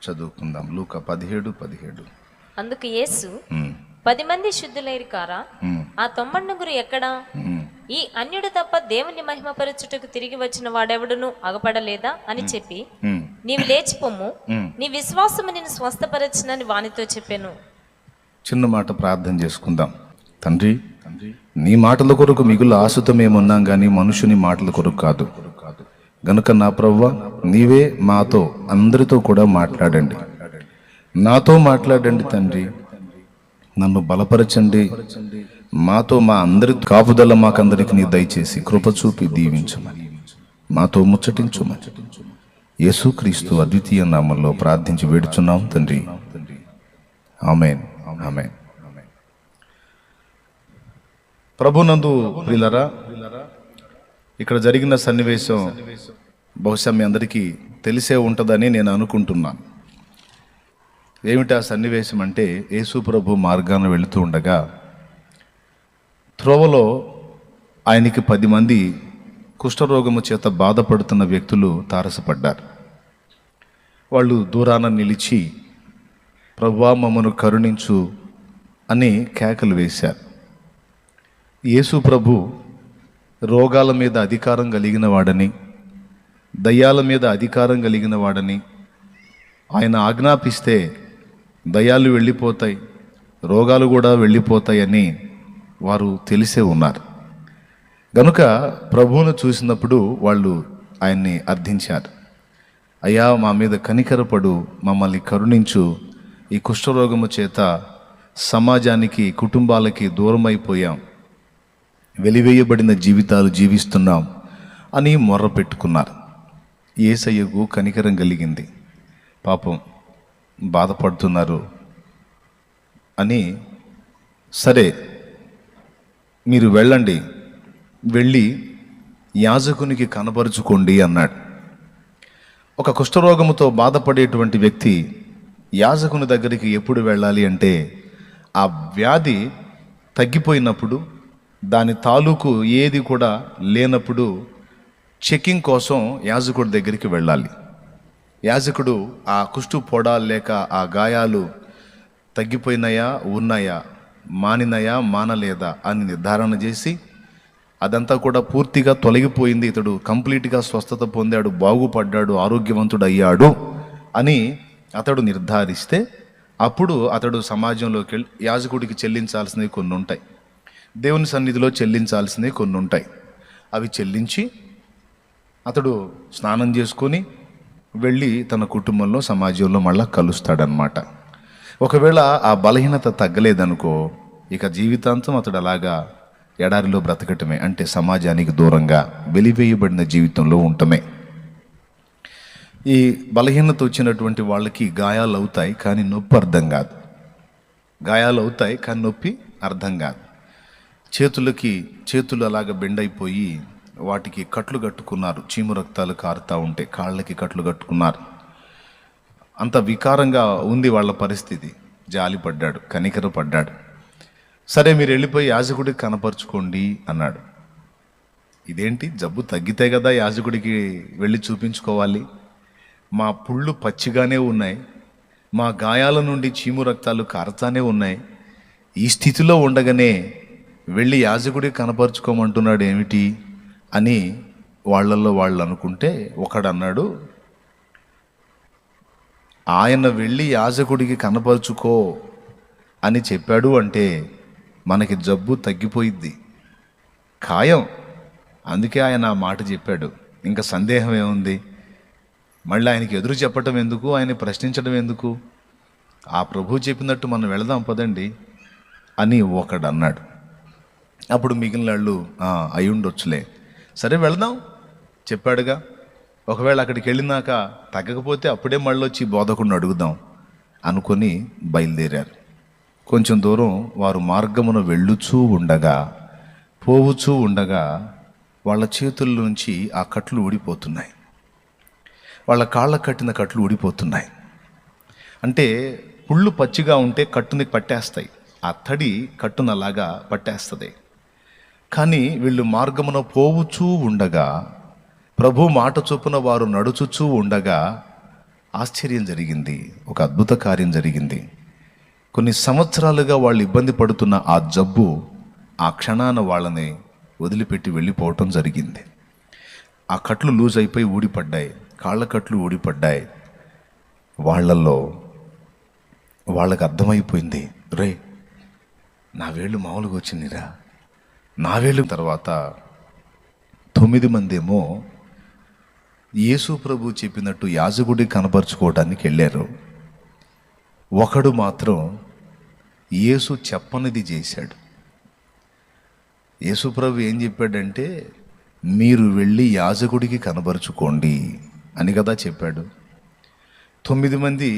చదువుకుందాం. లూకా 17:17. అందుకు యేసు 10 మంది శుద్ధులైరి కారా? ఆ 90 ఎక్కడా? ఈ అన్యుడు తప్ప దేవుని మహిమపరచుటకు తిరిగి వచ్చిన వాడెవడును అగపడలేదా అని చెప్పి, నీవు లేచిపోము, నీ విశ్వాసము నిన్ను స్వస్థపరచునని వానితో చెప్పాను. చిన్న మాట ప్రార్థన చేసుకుందాం. తండ్రి, నీ మాటల కొరకు మిగులు ఆశతో మేమున్నాం కానీ మనుషుని మాటల కొరకు కాదు. గనుక నా ప్రభువా, నీవే మాతో అందరితో కూడా మాట్లాడండి. నాతో మాట్లాడండి తండ్రి. నన్ను బలపరచండి. మాతో మా అందరి కాపుదల మాకందరికి నీ దయచేసి కృప చూపి దీవించమని, మాతో ముచ్చటించుమని యేసుక్రీస్తు అద్వితీయ నామంలో ప్రార్థించి వేడుచున్నాం తండ్రి. ఆమేన్, ఆమేన్. ప్రభునందు ప్రియులారా, ఇక్కడ జరిగిన సన్నివేశం బహుశా మీ అందరికీ తెలిసే ఉంటుందని నేను అనుకుంటున్నాను. ఏమిటి ఆ సన్నివేశం అంటే, యేసు ప్రభు మార్గాన వెళుతూ ఉండగా త్రోవలో ఆయనకి 10 మంది కుష్ఠరోగము చేత బాధపడుతున్న వ్యక్తులు తారసపడ్డారు. వాళ్ళు దూరాన నిలిచి ప్రభువా మమ్మను కరుణించు అని కేకలు వేశారు. యేసు ప్రభు రోగాల మీద అధికారం కలిగిన వాడని, దయ్యాల మీద అధికారం కలిగిన వాడని, ఆయన ఆజ్ఞాపిస్తే దయ్యాలు వెళ్ళిపోతాయి, రోగాలు కూడా వెళ్ళిపోతాయని వారు తెలిసే ఉన్నారు. గనుక ప్రభువును చూసినప్పుడు వాళ్ళు ఆయన్ని అర్థించారు. అయ్యా, మా మీద కనికరపడు, మమ్మల్ని కరుణించు, ఈ కుష్ఠరోగము చేత సమాజానికి కుటుంబాలకి దూరమైపోయాం, వెలివేయబడిన జీవితాలు జీవిస్తున్నాం అని మొర్ర పెట్టుకున్నారు. యేసయ్యకు కనికరం కలిగింది. పాపం బాధపడుతున్నారు అని, సరే మీరు వెళ్ళండి, వెళ్ళి యాజకునికి కనబరుచుకోండి అన్నాడు. ఒక కుష్ఠరోగముతో బాధపడేటువంటి వ్యక్తి యాజకుని దగ్గరికి ఎప్పుడు వెళ్ళాలి అంటే, ఆ వ్యాధి తగ్గిపోయినప్పుడు, దాని తాలూకు ఏది కూడా లేనప్పుడు చెకింగ్ కోసం యాజకుడి దగ్గరికి వెళ్ళాలి. యాజకుడు ఆ కుష్టు పొడ లేక ఆ గాయాలు తగ్గిపోయినాయా, ఉన్నాయా, మానినయా, మానలేదా అని నిర్ధారణ చేసి, అదంతా కూడా పూర్తిగా తొలగిపోయింది, ఇతడు కంప్లీట్గా స్వస్థత పొందాడు, బాగుపడ్డాడు, ఆరోగ్యవంతుడు అయ్యాడు అని అతడు నిర్ధారిస్తే అప్పుడు అతడు సమాజంలోకి వెళ్ళి యాజకుడికి చెల్లించాల్సినవి కొన్ని ఉంటాయి. దేవుని సన్నిధిలో చెల్లించాల్సినవి కొన్ని ఉంటాయి. అవి చెల్లించి అతడు స్నానం చేసుకొని వెళ్ళి తన కుటుంబంలో సమాజంలో మళ్ళా కలుస్తాడనమాట. ఒకవేళ ఆ బలహీనత తగ్గలేదనుకో, ఇక జీవితాంతం అతడు అలాగా ఎడారిలో బ్రతకటమే, అంటే సమాజానికి దూరంగా వెలివేయబడిన జీవితంలో ఉండటమే. ఈ బలహీనత వచ్చినటువంటి వాళ్ళకి గాయాలు అవుతాయి, కానీ నొప్పి అర్థం కాదు. గాయాలు అవుతాయి కానీ నొప్పి అర్థం కాదు. చేతులు అలాగ బెండ్ అయిపోయి వాటికి కట్లు కట్టుకున్నారు. చీము రక్తాలు కారుతూ ఉంటే కాళ్ళకి కట్లు కట్టుకున్నారు. అంత వికారంగా ఉంది వాళ్ళ పరిస్థితి. జాలి పడ్డాడు, కనికర పడ్డాడు. సరే మీరు వెళ్ళిపోయి యాజకుడికి కనపరుచుకోండి అన్నాడు. ఇదేంటి, జబ్బు తగ్గితే కదా యాజకుడికి వెళ్ళి చూపించుకోవాలి? మా పుళ్ళు పచ్చిగానే ఉన్నాయి, మా గాయాల నుండి చీము రక్తాలు కారుతానే ఉన్నాయి. ఈ స్థితిలో ఉండగానే వెళ్ళి యాజకుడికి కనపరుచుకోమంటున్నాడు ఏమిటి అని వాళ్ళల్లో వాళ్ళు అనుకుంటే, ఒకడు అన్నాడు, ఆయన వెళ్ళి యాజకుడికి కనపరుచుకో అని చెప్పాడు అంటే మనకి జబ్బు తగ్గిపోయిద్ది, ఖాయం. అందుకే ఆయన ఆ మాట చెప్పాడు. ఇంకా సందేహం ఏముంది? మళ్ళీ ఆయనకి ఎదురు చెప్పటం ఎందుకు, ఆయన ప్రశ్నించడం ఎందుకు? ఆ ప్రభు చెప్పినట్టు మనం వెళదాం పదండి అని ఒకడు అన్నాడు. అప్పుడు మిగిలిన వాళ్ళు అయి ఉండొచ్చులే, సరే వెళదాం, చెప్పాడుగా. ఒకవేళ అక్కడికి వెళ్ళినాక తగ్గకపోతే అప్పుడే మళ్ళీ వచ్చి బోధకుడిని అడుగుదాం అనుకొని బయలుదేరారు. కొంచెం దూరం వారు మార్గమున పోవుచూ ఉండగా వాళ్ళ చేతుల నుంచి ఆ కట్లు ఊడిపోతున్నాయి. వాళ్ళ కాళ్ళ కట్టిన కట్లు ఊడిపోతున్నాయి. అంటే పుళ్ళు పచ్చిగా ఉంటే కట్టుని పట్టేస్తాయి, ఆ తడి కట్టును అలాగా పట్టేస్తుంది. కానీ వీళ్ళు మార్గమున పోవుచూ ఉండగా, ప్రభు మాట చొప్పున వారు నడుచుచూ ఉండగా ఆశ్చర్యం జరిగింది, ఒక అద్భుత కార్యం జరిగింది. కొన్ని సంవత్సరాలుగా వాళ్ళు ఇబ్బంది పడుతున్న ఆ జబ్బు ఆ క్షణాన వాళ్ళని వదిలిపెట్టి వెళ్ళిపోవటం జరిగింది. ఆ కట్లు లూజ్ అయిపోయి ఊడిపడ్డాయి, కాళ్ళ కట్లు ఊడిపడ్డాయి. వాళ్ళకి అర్థమైపోయింది, రే నా వేళ్ళు మామూలుగా వచ్చిందిరా. నా వేళ్ళు తర్వాత 9 మంది ఏమో యేసు ప్రభు చెప్పినట్టు యాజకుడికి కనపరుచుకోవడానికి వెళ్ళారు. ఒకడు మాత్రం యేసు చెప్పనిది చేశాడు. యేసు ప్రభు ఏం చెప్పాడంటే, మీరు వెళ్ళి యాజకుడికి కనపరుచుకోండి అని కదా చెప్పాడు. 9 మంది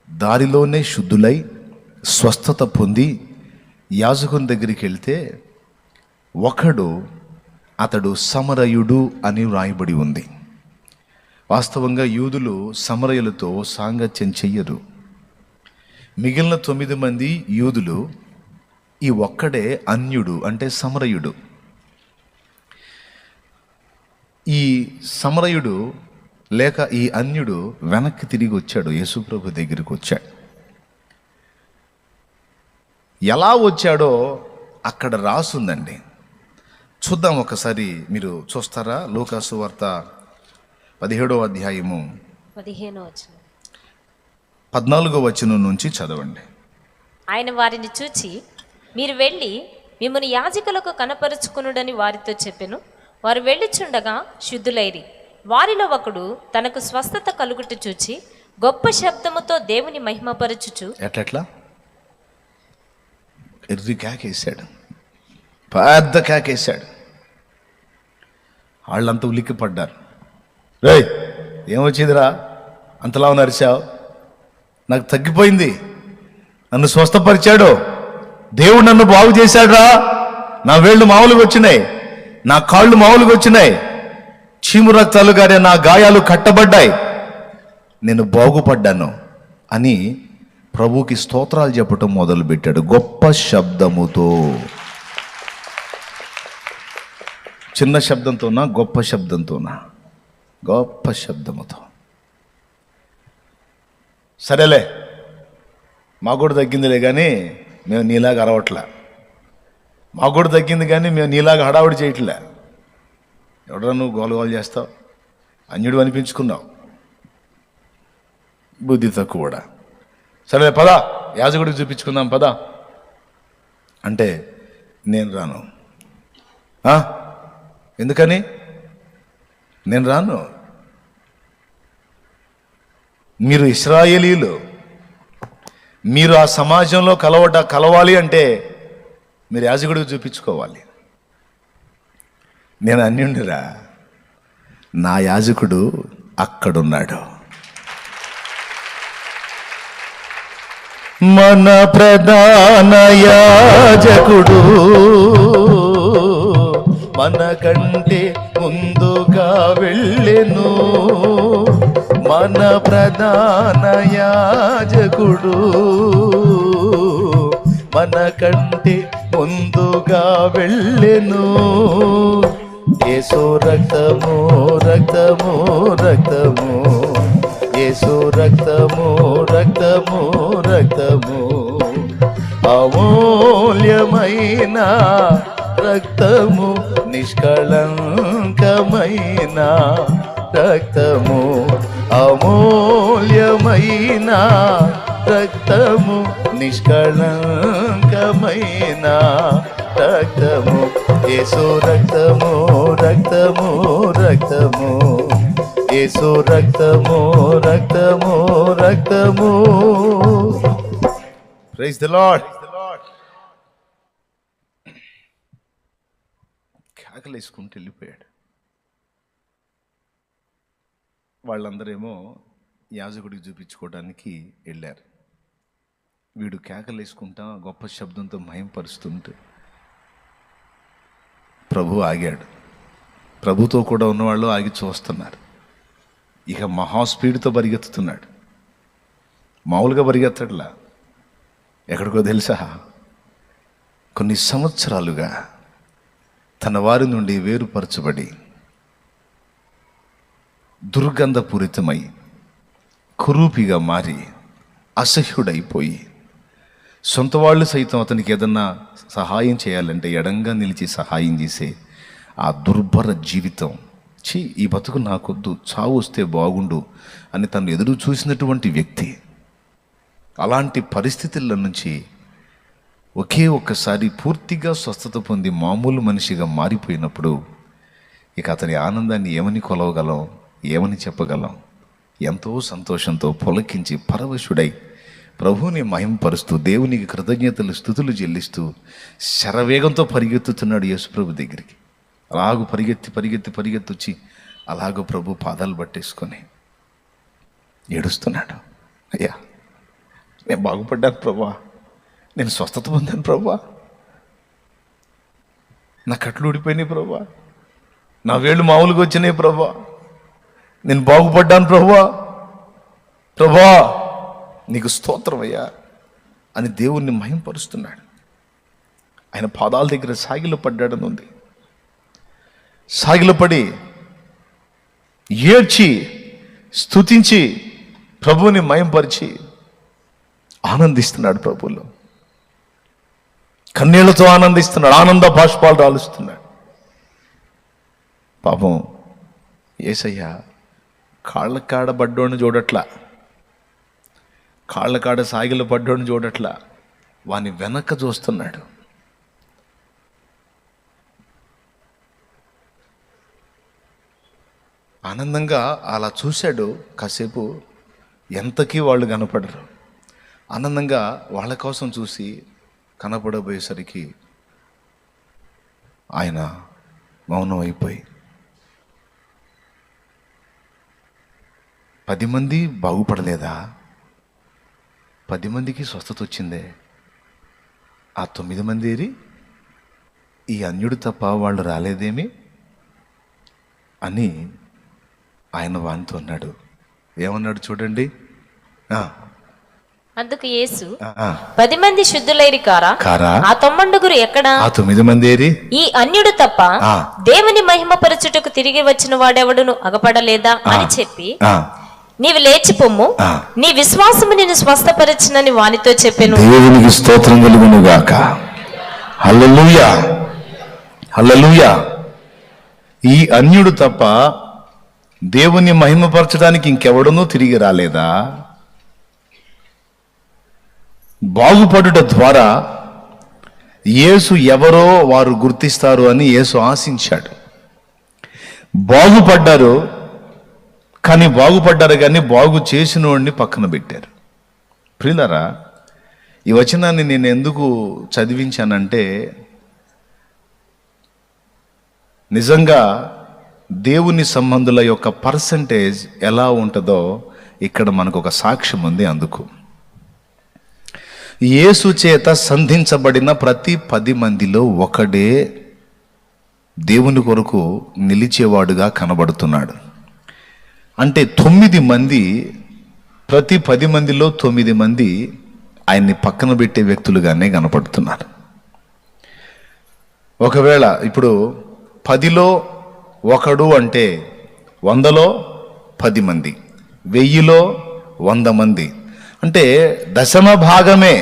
దారిలోనే శుద్ధులై స్వస్థత పొంది యాజకుని దగ్గరికి వెళ్తే, అతడు సమరయుడు అని వ్రాయబడి ఉంది. వాస్తవంగా యూదులు సమరయులతో సాంగత్యం చెయ్యరు. మిగిలిన 9 మంది యూదులు, ఈ ఒక్కడే అన్యుడు అంటే సమరయుడు. ఈ సమరయుడు లేక ఈ అన్యుడు వెనక్కి తిరిగి వచ్చాడు, యేసుప్రభు దగ్గరికి వచ్చాడు. ఎలా వచ్చాడో అక్కడ రాసుందండి. చూద్దాం ఒకసారి, మీరు చూస్తారా? లూకాసు వార్త 17వ అధ్యాయము 14వ వచనం నుంచి చదవండి. ఆయన వారిని చూచి, మీరు వెళ్ళి మిమ్మల్ని యాజకులకు కనపరుచుకునుడని వారితో చెప్పెను. వారు వెళ్ళిచుండగా శుద్ధులైరి. వారిలో ఒకడు తనకు స్వస్థత కలుగుట చూచి గొప్ప శబ్దముతో దేవుని మహిమపరచుచు, ఎట్లా ఎర్రి కేకేశాడు, పెద్ద కేకేశాడు. వాళ్ళంతా ఉలిక్కి పడ్డారు. రే ఏమొచ్చిందిరా, అంతలా నరిచావు? నాకు తగ్గిపోయింది, నన్ను స్వస్థపరిచాడు, దేవుడు నన్ను బాగు చేశాడురా. నా వేళ్ళు మామూలుగా వచ్చినాయి, నా కాళ్ళు మామూలుగా వచ్చినాయి, చీము రక్తాలు గారే నా గాయాలు కట్టబడ్డాయి, నేను బాగుపడ్డాను అని ప్రభుకి స్తోత్రాలు చెప్పటం మొదలుపెట్టాడు గొప్ప శబ్దముతో. చిన్న శబ్దంతోనా, గొప్ప శబ్దంతోనా? గొప్ప శబ్దముతో. సరేలే, మాకు కూడా తగ్గిందిలే, కానీ మేము నీలాగా అరవట్లే. మాకు కూడా తగ్గింది కానీ మేము నీలాగా హడావుడి చేయట్లే. ఎవడరా నువ్వు గోలగోలు చేస్తావు, అన్యుడు అనిపించుకున్నావు, బుద్ధి తక్కువ కూడా. సరే పదా, యాజకుడికి చూపించుకుందాం పదా అంటే నేను రాను. ఆ? ఎందుకని? నేను రాను. మీరు ఇశ్రాయేలీలు, మీరు ఆ సమాజంలో కలవాలి అంటే మీరు యాజకుడికి చూపించుకోవాలి. నేను అన్యుండిరా, నా యాజకుడు అక్కడున్నాడు. మన ప్రధాన యాజకుడు మనకంటే ముందుగా వెళ్ళెను. మన ప్రధాన యాజకుడు మనకంటే ముందుగా వెళ్ళెను. యేసు రక్తము రక్తము రక్తము, యేసు రక్తము రక్తము రక్తము, అమూల్యమైన రక్తము, నిష్కళంకమైన రక్తము, అమూల్యమైన రక్తము, నిష్కళంకమైన రక్తము, యేసు రక్తము రక్తము రక్తము, యేసు రక్తము రక్తము రక్తము. Praise the lord. కేకలేసుకుంటూ వెళ్ళిపోయాడు. వాళ్ళందరేమో యాజకుడికి చూపించుకోవడానికి వెళ్ళారు. వీడు కేకలేసుకుంటా గొప్ప శబ్దంతో మహింపరుస్తుంటే ప్రభు ఆగాడు. ప్రభుతో కూడా ఉన్నవాళ్ళు ఆగి చూస్తున్నారు. ఇక మహా స్పీడ్తో పరిగెత్తుతున్నాడు. మామూలుగా పరిగెత్తట్లా. ఎక్కడికో తెలుసా? కొన్ని సంవత్సరాలుగా తన వారి నుండి వేరుపరచబడి దుర్గంధపూరితమై కురూపిగా మారి అసహ్యుడైపోయి సొంత వాళ్ళు సైతం అతనికి ఏదన్నా సహాయం చేయాలంటే ఎడంగా నిలిచి సహాయం చేసే ఆ దుర్భర జీవితం, ఈ బతుకు నాకొద్దు, చావు వస్తే బాగుండు అని తను ఎదురు చూసినటువంటి వ్యక్తి అలాంటి పరిస్థితుల నుంచి ఒకే ఒక్కసారి పూర్తిగా స్వస్థత పొంది మామూలు మనిషిగా మారిపోయినప్పుడు ఇక అతని ఆనందాన్ని ఏమని కొలవగలం, ఏమని చెప్పగలం? ఎంతో సంతోషంతో పులకించి పరవశుడై ప్రభువుని మహింపరుస్తూ దేవునికి కృతజ్ఞతలు స్తుతులు చెల్లిస్తూ శరవేగంతో పరిగెత్తుతున్నాడు యేసుప్రభు దగ్గరికి. అలాగూ పరిగెత్తి అలాగూ ప్రభు పాదాలు పట్టేసుకొని ఏడుస్తున్నాడు. అయ్యా, నేను బాగుపడ్డాను ప్రభా, నేను స్వస్థత పొందాను ప్రభా, నా కట్లు ఊడిపోయినాయి ప్రభా, నా వేళ్ళు మామూలుగా వచ్చినాయి ప్రభా, నేను బాగుపడ్డాను ప్రభా నీకు స్తోత్రం అయ్యా అని దేవుణ్ణి మహింపరుస్తున్నాడు. ఆయన పాదాల దగ్గర సాగిలపడ్డాడని ఉంది. సాగిలపడి ఏడ్చి స్తుతించి ప్రభువుని మహింపరిచి ఆనందిస్తున్నాడు. ప్రభువులో కన్నీళ్లతో ఆనందిస్తున్నాడు, ఆనంద బాష్పాలు రాలుస్తున్నాడు. పాపం యేసయ్య కాళ్ళ కాడ పడ్డోడిని చూడట్లా, కాళ్ళ కాడ సాగిల పడ్డోడిని చూడట్లా, వాని వెనక చూస్తున్నాడు. ఆనందంగా అలా చూశాడు. కాసేపు ఎంతకీ వాళ్ళు కనపడరు. ఆనందంగా వాళ్ళ కోసం చూసి కనపడబోయేసరికి ఆయన మౌనం అయిపోయి 10 మంది బాగుపడలేదా? 10 మందికి స్వస్థత వచ్చిందే, ఆ 9 మంది ఏరి? ఈ అన్యుడు తప్ప వాళ్ళు రాలేదేమి అని ఆయన వానితో అన్నాడు. ఏమన్నాడు చూడండి. అందుకు యేసు 10 మంది శుద్ధులైరి కారా? ఆ 9 ఎక్కడా? ఆ 9 మంది ఏరి? ఈ అన్యుడు తప్ప దేవుని మహిమపరచుటకు తిరిగి వచ్చిన వాడెవడును అగపడలేదా అని చెప్పి, నీవు లేచి పొమ్ము, నీ విశ్వాసము నిన్ను స్వస్థపరచునని వానితో చెప్పెను. దేవునికి స్తోత్రం కలుగును గాక. హల్లెలూయా, హల్లెలూయా. ఈ అన్యుడు తప్ప దేవుని మహిమపరచడానికి ఇంకెవడనూ తిరిగి రాలేదా? బాగుపడుట ద్వారా యేసు ఎవరో వారు గుర్తిస్తారు అని యేసు ఆశించాడు. బాగుపడ్డారు కానీ బాగు చేసిన వాడిని పక్కన పెట్టారు. ప్రియులారా, ఈ వచనాన్ని నేను ఎందుకు చదివించానంటే, నిజంగా దేవుని సంబంధుల యొక్క పర్సంటేజ్ ఎలా ఉంటుందో ఇక్కడ మనకు ఒక సాక్ష్యం ఉంది. అందుకు యేసు చేత సంధించబడిన ప్రతి 10 మందిలో ఒకడే దేవుని కొరకు నిలిచేవాడుగా కనబడుతున్నాడు. అంటే 9 మంది, ప్రతి 10 మందిలో 9 మంది ఆయన్ని పక్కన పెట్టే వ్యక్తులుగానే కనపడుతున్నారు. ఒకవేళ ఇప్పుడు 10లో ఒకడు అంటే 100లో 10 మంది, 1000లో 100 మంది, అంటే దశమ భాగమే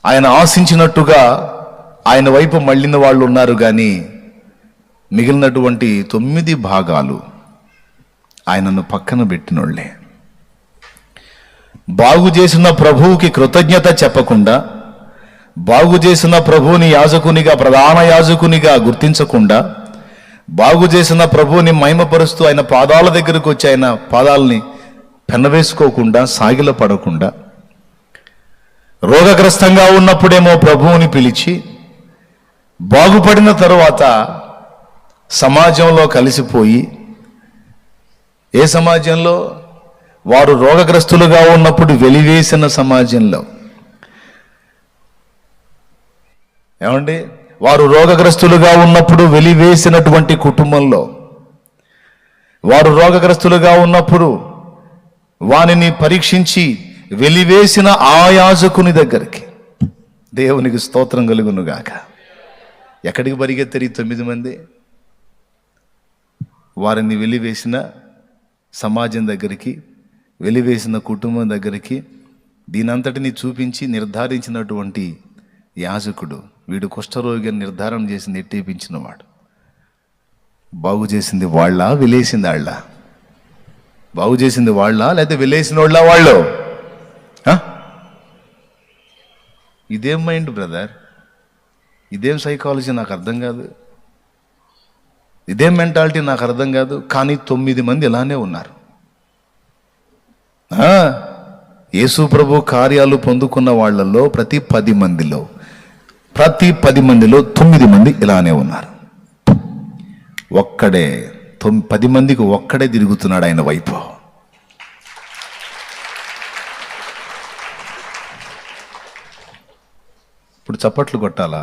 ఆయన ఆశించినట్టుగా ఆయన వైపు మళ్ళిన వాళ్ళు ఉన్నారు. కానీ మిగిలినటువంటి 9 భాగాలు ఆయనను పక్కన పెట్టినోళ్లే. బాగు చేసిన ప్రభువుకి కృతజ్ఞత చెప్పకుండా, బాగు చేసిన ప్రభువుని యాజకునిగా, ప్రధాన యాజకునిగా గుర్తించకుండా, బాగు చేసిన ప్రభువుని మహిమపరుస్తూ ఆయన పాదాల దగ్గరకు వచ్చి ఆయన పాదాలని పెనవేసుకోకుండా, సాగిల పడకుండా, రోగగ్రస్తంగా ఉన్నప్పుడేమో ప్రభువుని పిలిచి, బాగుపడిన తరువాత సమాజంలో కలిసిపోయి, ఏ సమాజంలో? వారు రోగగ్రస్తులుగా ఉన్నప్పుడు వెలివేసిన సమాజంలో. ఏమండి, వారు రోగగ్రస్తులుగా ఉన్నప్పుడు వెలివేసినటువంటి కుటుంబంలో, వారు రోగగ్రస్తులుగా ఉన్నప్పుడు వానిని పరీక్షించి వెలివేసిన ఆ యాజకుని దగ్గరికి, దేవునికి స్తోత్రం కలుగునుగాక. ఎక్కడికి పరిగెత్తరు 9 మంది? వారిని వెలివేసిన సమాజం దగ్గరికి, వెలివేసిన కుటుంబం దగ్గరికి, దీనంతటిని చూపించి నిర్ధారించినటువంటి యాజకుడు, వీడు కుష్ఠరోగి అని నిర్ధారణ చేసి నెట్టేపించిన వాడు. బాగు చేసింది వాళ్ళ, వెలేసింది వాళ్ళ? బాగు చేసింది వాళ్ళ, లేకపోతే వెలేసిన వాళ్ళ వాళ్ళు? ఇదేం మైండ్ బ్రదర్, ఇదేం సైకాలజీ నాకు అర్థం కాదు, ఇదేం మెంటాలిటీ నాకు అర్థం కాదు. కానీ 9 మంది ఇలానే ఉన్నారు. యేసు ప్రభు కార్యాలు పొందుకున్న వాళ్ళల్లో ప్రతి 10 మందిలో 9 మంది ఇలానే ఉన్నారు. ఒక్కడే 10 మందికి ఒక్కడే తిరుగుతున్నాడు ఆయన వైపు. ఇప్పుడు చప్పట్లు కొట్టాలా,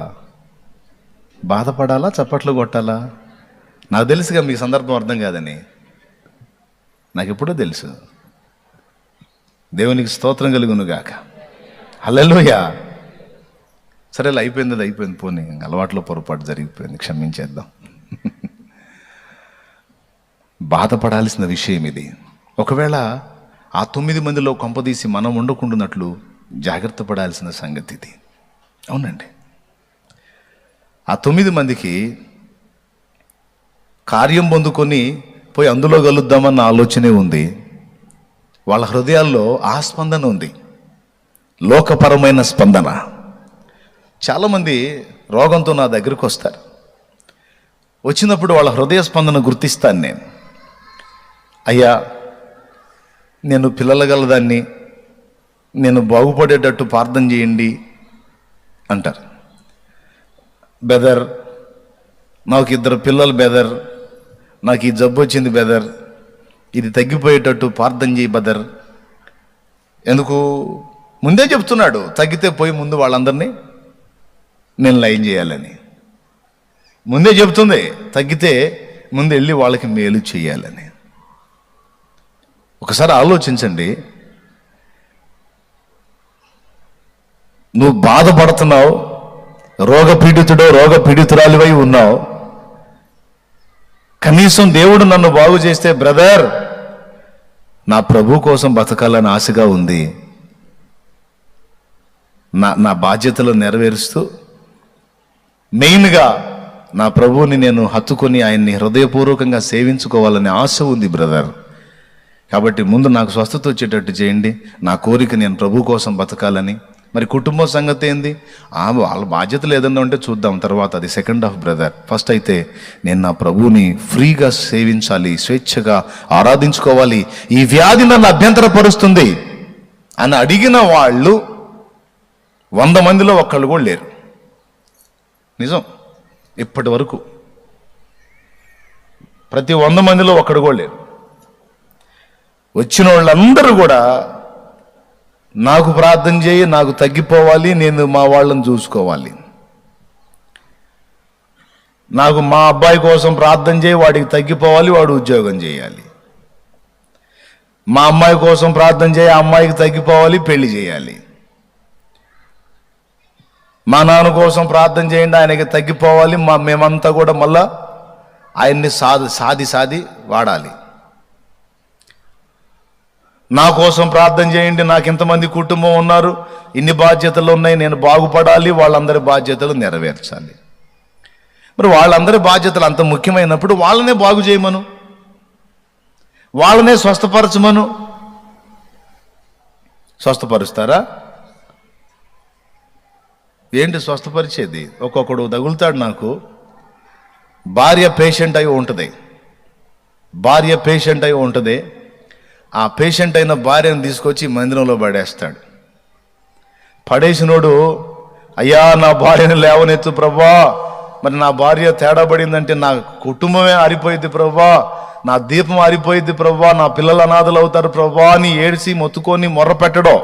బాధపడాలా, చప్పట్లు కొట్టాలా? నాకు తెలుసుగా మీకు సందర్భం అర్థం కాదని, నాకు ఎప్పుడో తెలుసు. దేవునికి స్తోత్రం కలుగునుగాక. హల్లెలూయా. సరే, అయిపోయింది, పోనీ, అలవాట్లో పొరపాటు జరిగిపోయింది, క్షమించేద్దాం. బాధపడాల్సిన విషయం ఇది. ఒకవేళ ఆ 9 మందిలో కొంపదీసి మనం ఉండకుండానట్లు జాగ్రత్త పడాల్సిన సంగతి ఇది. అవునండి, ఆ 9 మందికి కార్యం పొందుకొని పోయి అందులో కలుద్దామన్న ఆలోచనే ఉంది. వాళ్ళ హృదయాల్లో ఆ స్పందన ఉంది, లోకపరమైన స్పందన. చాలామంది రోగంతో నా దగ్గరికి వస్తారు. వచ్చినప్పుడు వాళ్ళ హృదయ స్పందన గుర్తిస్తాను నేను. అయ్యా, నేను పిల్లల గలదాన్ని, నేను బాగుపడేటట్టు ప్రార్థన చేయండి అంటారు. బెదర్, నాకు 2 పిల్లలు బెదర్, నాకు ఈ జబ్బు వచ్చింది బెదర్, ఇది తగ్గిపోయేటట్టు ప్రార్థన చేయి బెదర్. ఎందుకు? ముందే చెప్తున్నాడు, తగ్గితే పోయి ముందు వాళ్ళందరినీ నేను లైన్ చేయాలని. ముందే చెప్తుంది, తగ్గితే ముందు వెళ్ళి వాళ్ళకి మేలు చేయాలని. ఒకసారి ఆలోచించండి, నువ్వు బాధపడుతున్నావు, రోగ పీడితురాలివై ఉన్నావు. కనీసం దేవుడు నన్ను బాగు చేస్తే, బ్రదర్, నా ప్రభు కోసం బతకాలని ఆశగా ఉంది, నా బాధ్యతలు నెరవేరుస్తూ మెయిన్గా నా ప్రభువుని నేను హత్తుకొని ఆయన్ని హృదయపూర్వకంగా సేవించుకోవాలని ఆశ ఉంది బ్రదర్. కాబట్టి ముందు నాకు స్వస్థత వచ్చేటట్టు చేయండి, నా కోరిక నేను ప్రభు కోసం బతకాలని, మరి కుటుంబ సంగతి ఏంది? వాళ్ళ బాధ్యతలు ఏదన్నా ఉంటే చూద్దాం తర్వాత, అది సెకండ్ హాఫ్ బ్రదర్. ఫస్ట్ అయితే నేను నా ప్రభువుని ఫ్రీగా సేవించాలి, స్వేచ్ఛగా ఆరాధించుకోవాలి, ఈ వ్యాధి నన్ను అభ్యంతరపరుస్తుంది అని అడిగిన వాళ్ళు 100 మందిలో ఒక్కళ్ళు కూడా లేరు. నిజం, ఇప్పటి వరకు ప్రతి 100 మందిలో ఒక్కడు కూడా లేరు. వచ్చిన వాళ్ళందరూ కూడా నాకు ప్రార్థన చేయి, నాకు తగ్గిపోవాలి, నేను మా వాళ్ళని చూసుకోవాలి, నాకు మా అబ్బాయి కోసం ప్రార్థన చేయి, వాడికి తగ్గిపోవాలి, వాడు ఉద్యోగం చేయాలి, మా అమ్మాయి కోసం ప్రార్థన చేయి, ఆ అమ్మాయికి తగ్గిపోవాలి, పెళ్లి చేయాలి, మా నాన్న కోసం ప్రార్థన చేయండి, ఆయనకి తగ్గిపోవాలి, మేమంతా కూడా మళ్ళా ఆయన్ని సాది వాడాలి, నా కోసం ప్రార్థన చేయండి, నాకు ఇంతమంది కుటుంబం ఉన్నారు, ఇన్ని బాధ్యతలు ఉన్నాయి, నేను బాగుపడాలి, వాళ్ళందరి బాధ్యతలు నెరవేర్చాలి. మరి వాళ్ళందరి బాధ్యతలు అంత ముఖ్యమైనప్పుడు వాళ్ళనే బాగు చేయమను, వాళ్ళనే స్వస్థపరచమను. స్వస్థపరుస్తారా? ఏంటి స్వస్థపరిచేది? ఒక్కొక్కడు తగులుతాడు. నాకు భార్య పేషెంట్ అయి ఉంటుంది, ఆ పేషెంట్ అయిన భార్యను తీసుకొచ్చి మందిరంలో పడేస్తాడు. పడేసినోడు, అయ్యా నా భార్యను లేవనెత్తు ప్రభా, మరి నా భార్య తేడా పడిందంటే నా కుటుంబమే ఆరిపోయింది ప్రభా, నా దీపం ఆరిపోయింది ప్రభా, నా పిల్లలు అనాథలు అవుతారు ప్రభా అని ఏడిసి మొత్తుకొని మొర్ర పెట్టడం.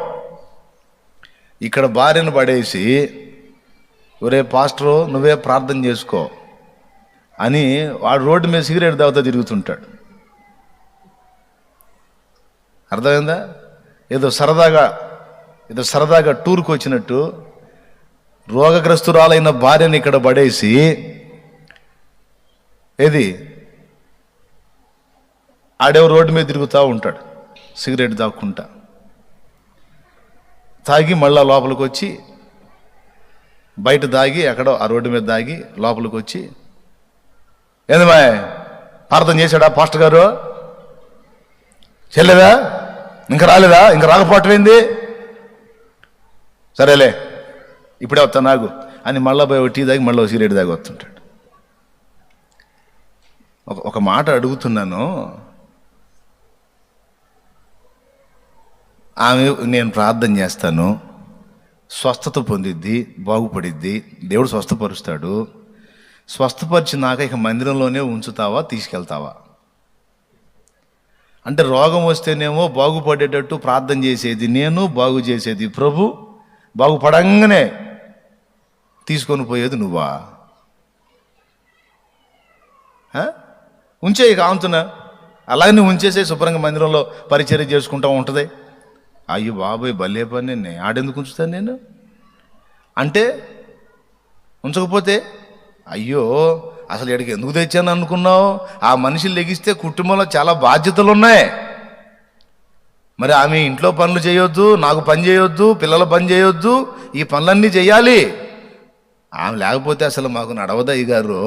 ఇక్కడ భార్యను పడేసి, ఒరే పాస్టరు నువ్వే ప్రార్థన చేసుకో అని వాడు రోడ్డు మీద సిగరెట్ తాగుతా తిరుగుతుంటాడు. అర్థమైందా? ఏదో సరదాగా టూర్కి వచ్చినట్టు రోగగ్రస్తురాలైన భార్యని ఇక్కడ పడేసి ఆడేవో రోడ్డు మీద తిరుగుతూ ఉంటాడు సిగరెట్ తాగుకుంటా. తాగి మళ్ళా లోపలికి వచ్చి, బయట దాగి ఎక్కడో ఆ రోడ్డు మీద దాగి లోపలికి వచ్చి, ఏంది మా ప్రార్థన చేశాడా పాస్టర్ గారు? చెల్లేదా? ఇంకా రాలేదా? ఇంకా రాకపోవటమైంది? సరేలే ఇప్పుడే వస్తా నాకు అని మళ్ళీ పోయి టీ దాగి మళ్ళీ సిగరెట్ దాగి వస్తుంటాడు. ఒక మాట అడుగుతున్నాను, ఆమె నేను ప్రార్థన చేస్తాను, స్వస్థత పొందిద్ది, బాగుపడిద్ది, దేవుడు స్వస్థపరుస్తాడు. స్వస్థపరిచినాక ఇక మందిరంలోనే ఉంచుతావా, తీసుకెళ్తావా? అంటే రోగం వస్తేనేమో బాగుపడేటట్టు ప్రార్థన చేసేది నేను, బాగు చేసేది ప్రభు, బాగుపడంగానే తీసుకొని పోయేది నువ్వా? ఉంచే కాంతున్నా అలాగనే ఉంచేసే శుభ్రంగా మందిరంలో పరిచర్య చేసుకుంటూ ఉంటుంది. అయ్యో బాబోయ్ భలే పని, నేను ఆడెందుకు ఉంచుతాను నేను అంటే, ఉంచకపోతే అయ్యో అసలు ఎక్కడికి ఎందుకు తెచ్చాను అనుకున్నావు? ఆ మనిషి లెగిస్తే కుటుంబంలో చాలా బాధ్యతలు ఉన్నాయి. మరి ఆమె ఇంట్లో పనులు చేయొద్దు, నాకు పని చేయొద్దు, పిల్లల పని చేయొద్దు, ఈ పనులన్నీ చేయాలి. ఆమె లేకపోతే అసలు మాకు నడవదు అయ్యగారు.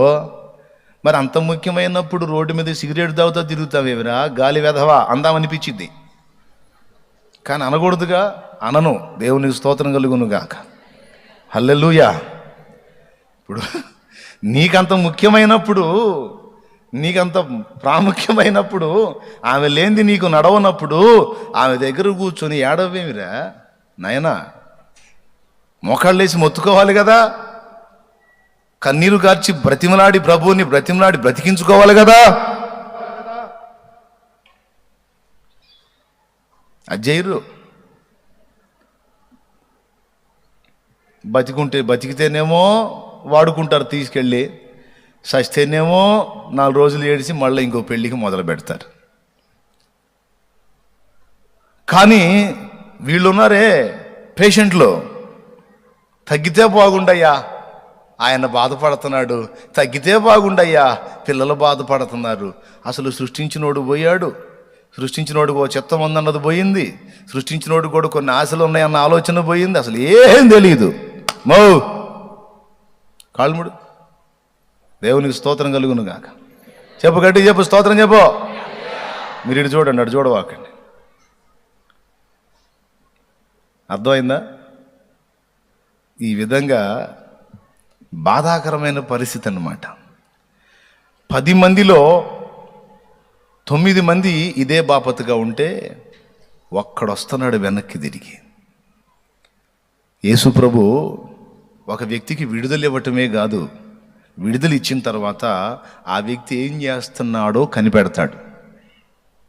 మరి అంత ముఖ్యమైనప్పుడు రోడ్డు మీద సిగరెట్ తాగుతా తిరుగుతావేమిరా గాలి వెధవా అందామనిపించింది. కానీ అనకూడదుగా, అనను. దేవునికి స్తోత్రం కలుగును గాక. హల్లెలూయా. ఇప్పుడు నీకంత ముఖ్యమైనప్పుడు, నీకంత ప్రాముఖ్యమైనప్పుడు, ఆమె లేనిది నీకు నడవనప్పుడు ఆమె దగ్గర కూర్చొని ఏడవేమిరా నాయనా? మోకాళ్ళేసి మొత్తుకోవాలి కదా, కన్నీరు కార్చి బ్రతిమలాడి ప్రభువుని బ్రతికించుకోవాలి కదా. అజ్జయ్యరు బతికితేనేమో వాడుకుంటారు తీసుకెళ్ళి, సస్తేనేమో 4 రోజులు ఏడిసి మళ్ళీ ఇంకో పెళ్ళికి మొదలు పెడతారు. కానీ వీళ్ళున్నారే పేషెంట్లు, తగ్గితే బాగుండయ్యా ఆయన బాధపడుతున్నాడు, తగ్గితే బాగుండయ్యా పిల్లలు బాధపడుతున్నారు. అసలు సృష్టించినోడు పోయాడు, సృష్టించినోడు చిత్తం ఉందన్నది పోయింది, సృష్టించినోడు కూడా కొన్ని ఆశలు ఉన్నాయన్న ఆలోచన పోయింది, అసలు ఏం తెలియదు. కాళ్ళముడు దేవునికి స్తోత్రం కలుగును గాక. చెప్పు గట్టి చెప్పు, స్తోత్రం చెప్పు. మీరు ఇటు చూడండి, అటు చూడవాకండి. అర్థమైందా? ఈ విధంగా బాధాకరమైన పరిస్థితి అన్నమాట. 10 మందిలో 9 మంది ఇదే బాపతుగా ఉంటే ఒక్కడొస్తున్నాడు వెనక్కి తిరిగి. యేసు ప్రభు ఒక వ్యక్తికి విడుదల ఇవ్వటమే కాదు, విడుదల ఇచ్చిన తర్వాత ఆ వ్యక్తి ఏం చేస్తున్నాడో కనిపెడతాడు.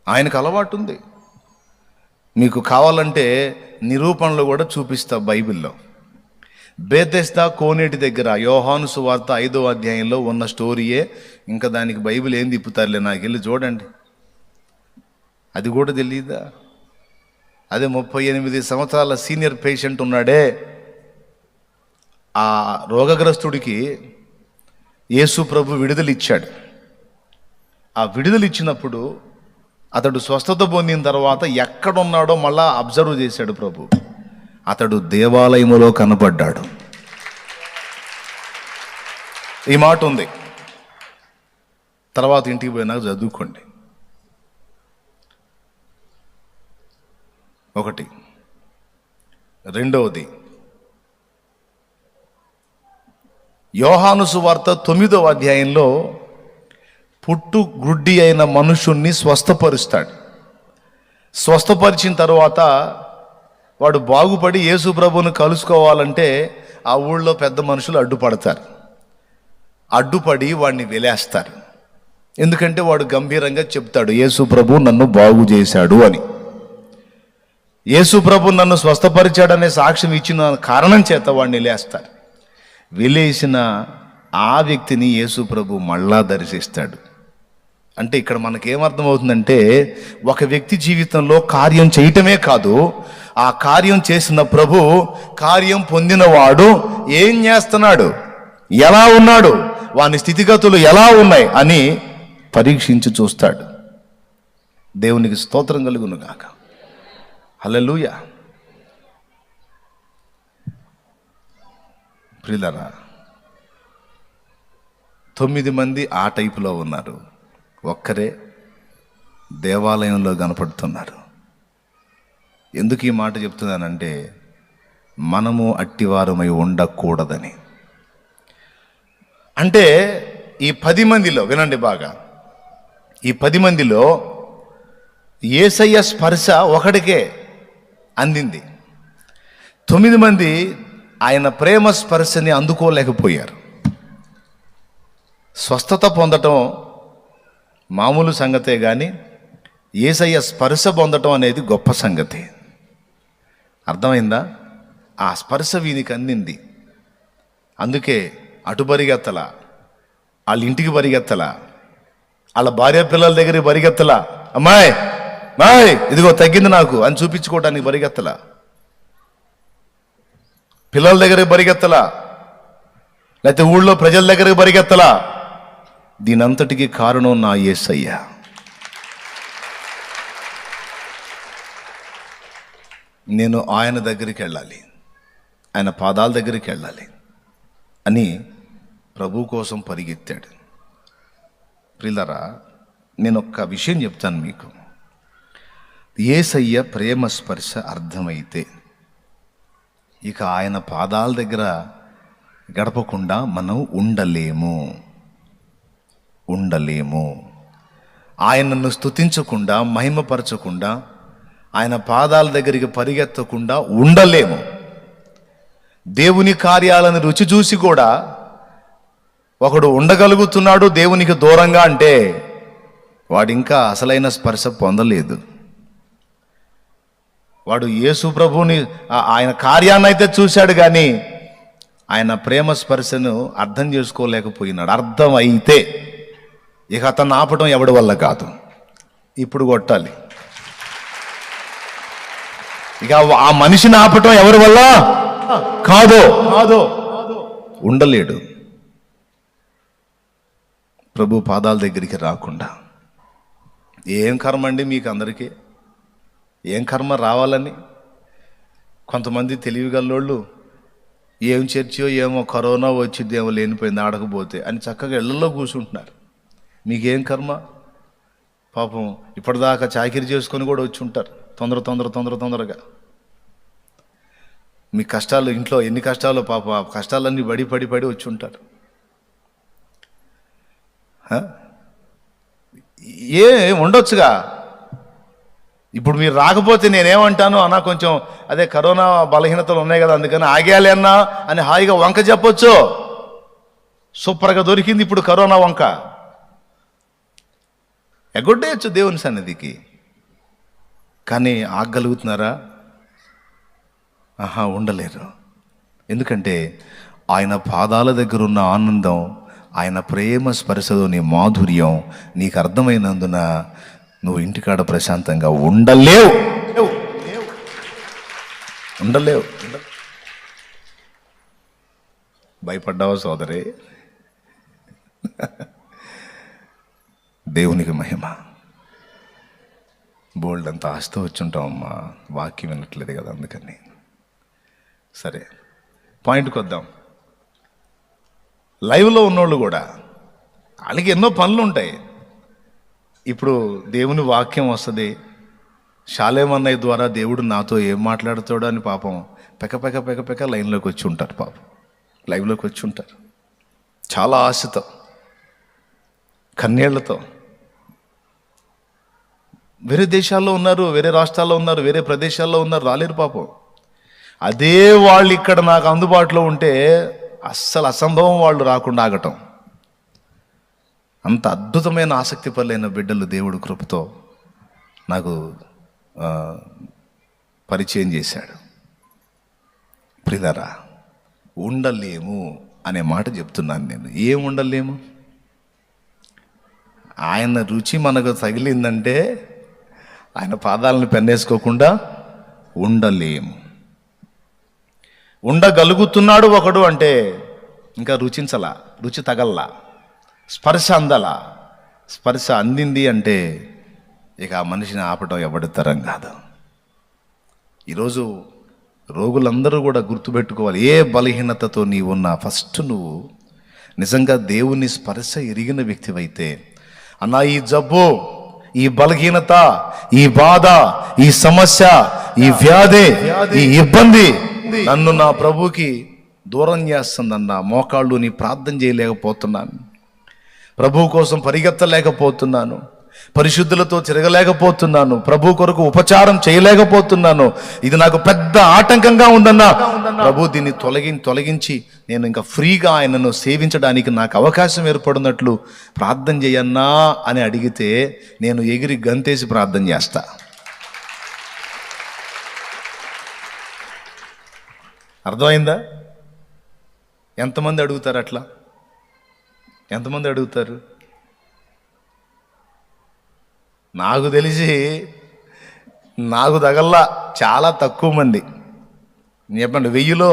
ఆయనకు అలవాటు ఉంది. మీకు కావాలంటే నిరూపణలు కూడా చూపిస్తా బైబిల్లో. బేతెస్దా కోనేటి దగ్గర యోహాను సువార్త 5వ అధ్యాయంలో ఉన్న స్టోరీయే. ఇంకా దానికి బైబిల్ ఏం తిప్పుతారులే, నాకు వెళ్ళి చూడండి. అది కూడా తెలియదా? అదే 38 సంవత్సరాల సీనియర్ పేషెంట్ ఉన్నాడే, ఆ రోగగ్రస్తుడికి యేసు ప్రభు విడుదల ఇచ్చాడు. ఆ విడుదల ఇచ్చినప్పుడు అతడు స్వస్థత పొందిన తర్వాత ఎక్కడున్నాడో మళ్ళా అబ్జర్వ్ చేశాడు ప్రభు. అతడు దేవాలయములో కనపడ్డాడు. ఈ మాట ఉంది, తర్వాత ఇంటికి పోయినాక చదువుకోండి. ఒకటి. రెండవది, యోహాను సువార్త 9వ అధ్యాయంలో పుట్టు గుడ్డి అయిన మనుషుణ్ణి స్వస్థపరుస్తాడు. స్వస్థపరిచిన తర్వాత వాడు బాగుపడి యేసు ప్రభువును కలుసుకోవాలంటే ఆ ఊళ్ళో పెద్ద మనుషులు అడ్డుపడతారు. అడ్డుపడి వాడిని వెలేస్తారు. ఎందుకంటే వాడు గంభీరంగా చెప్తాడు, యేసు ప్రభు నన్ను బాగు చేశాడు అని. యేసు ప్రభు నన్ను స్వస్థపరిచాడనే సాక్ష్యం ఇచ్చిన కారణం చేత వాడిని వెలేస్తారు. వెలేసిన ఆ వ్యక్తిని యేసు ప్రభు మళ్ళా దర్శిస్తాడు. అంటే ఇక్కడ మనకేమర్థమవుతుందంటే, ఒక వ్యక్తి జీవితంలో కార్యం చేయటమే కాదు, ఆ కార్యం చేసిన ప్రభు కార్యం పొందినవాడు ఏం చేస్తున్నాడు, ఎలా ఉన్నాడు, వాని స్థితిగతులు ఎలా ఉన్నాయి అని పరీక్షించి చూస్తాడు. దేవునికి స్తోత్రం కలుగును గాక. హల్లెలూయా. ప్రియులారా, 9 మంది ఆ టైపులో ఉన్నారు, ఒక్కరే దేవాలయంలో కనపడుతున్నారు. ఎందుకు ఈ మాట చెప్తున్నానంటే, మనము అట్టివారమై ఉండకూడదని. అంటే ఈ 10 మందిలో వినండి బాగా, ఈ 10 మందిలో యేసయ్య స్పర్శ ఒకడికే అందింది. 9 మంది ఆయన ప్రేమ స్పర్శని అందుకోలేకపోయారు. స్వస్థత పొందటం మామూలు సంగతే కానీ యేసయ్య స్పర్శ పొందటం అనేది గొప్ప సంగతి. అర్థమైందా? ఆ స్పర్శ వీనికి అందింది. అందుకే అటు పరిగెత్తలా, వాళ్ళ ఇంటికి పరిగెత్తలా, వాళ్ళ భార్య పిల్లల దగ్గరికి పరిగెత్తలా, అమ్మాయి మాయ్ ఇదిగో తగ్గింది నాకు అని చూపించుకోవడానికి పరిగెత్తలా, పిల్లల దగ్గరికి పరిగెత్తలా, లేకపోతే ఊళ్ళో ప్రజల దగ్గరికి పరిగెత్తలా. దీనంతటికి కారణం నా యేసయ్య. నేను ఆయన దగ్గరికి వెళ్ళాలి, ఆయన పాదాల దగ్గరికి వెళ్ళాలి అని ప్రభు కోసం పరిగెత్తాడు. ప్రియులారా, నేను ఒక్క విషయం చెప్తాను మీకు. యేసయ్య ప్రేమ స్పర్శ అర్థమైతే ఇక ఆయన పాదాల దగ్గర గడపకుండా మనం ఉండలేము. ఆయనను స్తుతించకుండా, మహిమపరచకుండా, ఆయన పాదాల దగ్గరికి పరిగెత్తకుండా ఉండలేము. దేవుని కార్యాలను రుచి చూసి కూడా ఒకడు ఉండగలుగుతున్నాడు దేవునికి దూరంగా అంటే వాడు ఇంకా అసలైన స్పర్శ పొందలేదు. వాడు యేసు ప్రభుని ఆయన కార్యాన్ని అయితే చూశాడు కానీ ఆయన ప్రేమ స్పర్శను అర్థం చేసుకోలేకపోయినాడు. అర్థం అయితే ఇక అతను ఆపటం ఎవడి వల్ల కాదు. ఇప్పుడు కొట్టాలి. ఇక ఆ మనిషిని ఆపటం ఎవరి వల్ల కాదు. ఉండలేడు ప్రభు పాదాల దగ్గరికి రాకుండా. ఏం కర్మ అండి మీకు అందరికీ? ఏం కర్మ రావాలని? కొంతమంది తెలివిగల్లోళ్ళు ఏం చర్చో ఏమో కరోనా వచ్చిద్దేమో లేనిపోయింది ఆడకపోతే అని చక్కగా ఇళ్లలో కూర్చుంటున్నారు. మీకేం కర్మ? పాపం ఇప్పటిదాకా చాకిరీ చేసుకొని కూడా వచ్చి ఉంటారు తొందరగా. మీ కష్టాలు, ఇంట్లో ఎన్ని కష్టాలు పాప, ఆ కష్టాలన్నీ పడి వచ్చి ఉంటారు. ఏ ఉండొచ్చుగా. ఇప్పుడు మీరు రాకపోతే నేనేమంటాను అన్నా, కొంచెం అదే కరోనా బలహీనతలు ఉన్నాయి కదా అందుకని ఆగేయాలి అన్నా అని హాయిగా వంక చెప్పొచ్చు. సూపర్గా దొరికింది ఇప్పుడు కరోనా వంక, ఎగొట్టేయచ్చు దేవుని సన్నిధికి. కానీ ఆగగలుగుతున్నారా? ఉండలేరు. ఎందుకంటే ఆయన పాదాల దగ్గర ఉన్న ఆనందం, ఆయన ప్రేమ స్పర్శలోని మాధుర్యం నీకు అర్థమైనందున నువ్వు ఇంటికాడ ప్రశాంతంగా ఉండలేవు. భయపడ్డావా సోదరే? దేవునికి మహిమ. బోల్డ్ అంత ఆస్తి వచ్చుంటామమ్మా, వాక్యం వినట్లేదు కదా అందుకని. సరే, పాయింట్కి వద్దాం. లైవ్లో ఉన్నోళ్ళు కూడా వాళ్ళకి ఎన్నో పనులు ఉంటాయి. ఇప్పుడు దేవుని వాక్యం వస్తుంది, షాలేమన్నయ్య ద్వారా దేవుడు నాతో ఏం మాట్లాడుతాడో అని పాపం పెక లైన్లోకి వచ్చి ఉంటారు, పాపం లైవ్లోకి వచ్చి ఉంటారు. చాలా ఆశతో, కన్నీళ్లతో. వేరే దేశాల్లో ఉన్నారు, వేరే రాష్ట్రాల్లో ఉన్నారు, వేరే ప్రదేశాల్లో ఉన్నారు, రాలేరు పాపం. అదే వాళ్ళు ఇక్కడ నాకు అందుబాటులో ఉంటే అస్సలు అసంభవం వాళ్ళు రాకుండా ఆగటం. అంత అద్భుతమైన ఆసక్తి పరులైన బిడ్డలు దేవుడు కృపతో నాకు పరిచయం చేశాడు. ప్రియులారా, ఉండలేము అనే మాట చెప్తున్నాను నేను. ఏం ఉండలేము? ఆయన రుచి మనకు తగిలిందంటే ఆయన పాదాలను పెన్నేసుకోకుండా ఉండలేము. ఉండగలుగుతున్నాడు ఒకడు అంటే ఇంకా రుచించలా, రుచి తగల్లా, స్పర్శ అందలా. స్పర్శ అందింది అంటే ఇక ఆ మనిషిని ఆపటం ఎవడి తరం కాదు. ఈరోజు రోగులందరూ కూడా గుర్తుపెట్టుకోవాలి, ఏ బలహీనతతో నీవు ఉన్నా ఫస్ట్ నువ్వు నిజంగా దేవుని స్పర్శ ఎరిగిన వ్యక్తివైతే, అన్నా ఈ జబ్బు, ఈ బలహీనత, ఈ బాధ, ఈ సమస్య, ఈ వ్యాధి, ఈ ఇబ్బంది నన్ను నా ప్రభుకి దూరం చేస్తుందన్న మోకాళ్ళు నీ ప్రార్థన చేయలేకపోతున్నాను, ప్రభు కోసం పరిగెత్తలేకపోతున్నాను, పరిశుద్ధులతో తిరగలేకపోతున్నాను, ప్రభు కొరకు ఉపచారం చేయలేకపోతున్నాను, ఇది నాకు పెద్ద ఆటంకంగా ఉందన్నా ప్రభు దీన్ని తొలగించి నేను ఇంకా ఫ్రీగా ఆయనను సేవించడానికి నాకు అవకాశం ఏర్పడినట్లు ప్రార్థన చేయన్నా అని అడిగితే నేను ఎగిరి గంతేసి ప్రార్థన చేస్తా. అర్థమైందా? ఎంతమంది అడుగుతారు అట్లా? ఎంతమంది అడుగుతారు? నాకు తెలిసి నాకు తగల్లా చాలా తక్కువ మంది. చెప్పండి, 1000లో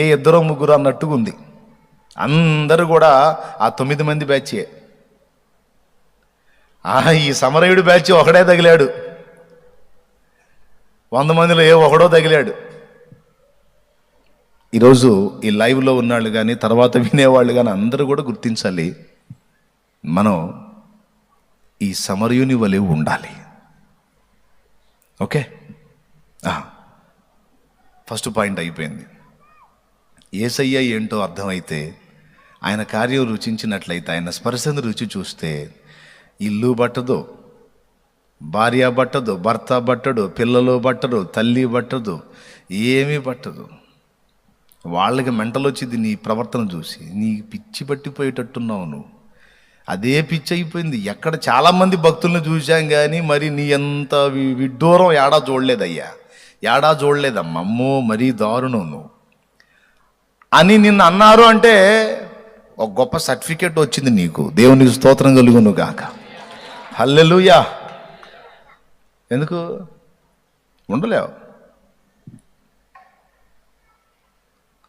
ఏ 2-3 అన్నట్టుగా ఉంది. అందరూ కూడా ఆ 9 మంది బ్యాచే. ఈ సమరయుడు బ్యాచ్ ఒకడే తగిలాడు, 100 మందిలో ఏ ఒకడో తగిలాడు. ఈరోజు ఈ లైవ్లో ఉన్నాళ్ళు కానీ తర్వాత వినేవాళ్ళు కానీ అందరూ కూడా గుర్తించాలి, మనం ఈ సమరయుని వలె ఉండాలి. ఓకే, ఫస్ట్ పాయింట్ అయిపోయింది. యేసయ్య ఏంటో అర్థమైతే, ఆయన కార్యం రుచించినట్లయితే, ఆయన స్పర్శను రుచి చూస్తే ఇల్లు పట్టదు, భార్య పట్టదు, భర్త పట్టడు, పిల్లలు పట్టడు, తల్లి పట్టదు, ఏమీ పట్టదు. వాళ్ళకి మెంటలు వచ్చింది నీ ప్రవర్తన చూసి. నీ పిచ్చి పట్టిపోయేటట్టున్నావు నువ్వు. అదే పిచ్చి అయిపోయింది. ఎక్కడ చాలామంది భక్తులను చూశాం కానీ మరి నీ ఎంత విడ్డూరం ఏడా చూడలేదయ్యా, ఏడా చూడలేదమ్మా, అమ్మో మరీ దారుణం నువ్వు అని నిన్ను అన్నారు అంటే ఒక గొప్ప సర్టిఫికేట్ వచ్చింది నీకు. దేవునికి స్తోత్రం కలుగును గాక. హల్లెలూయా. ఎందుకు ఉండలేవు?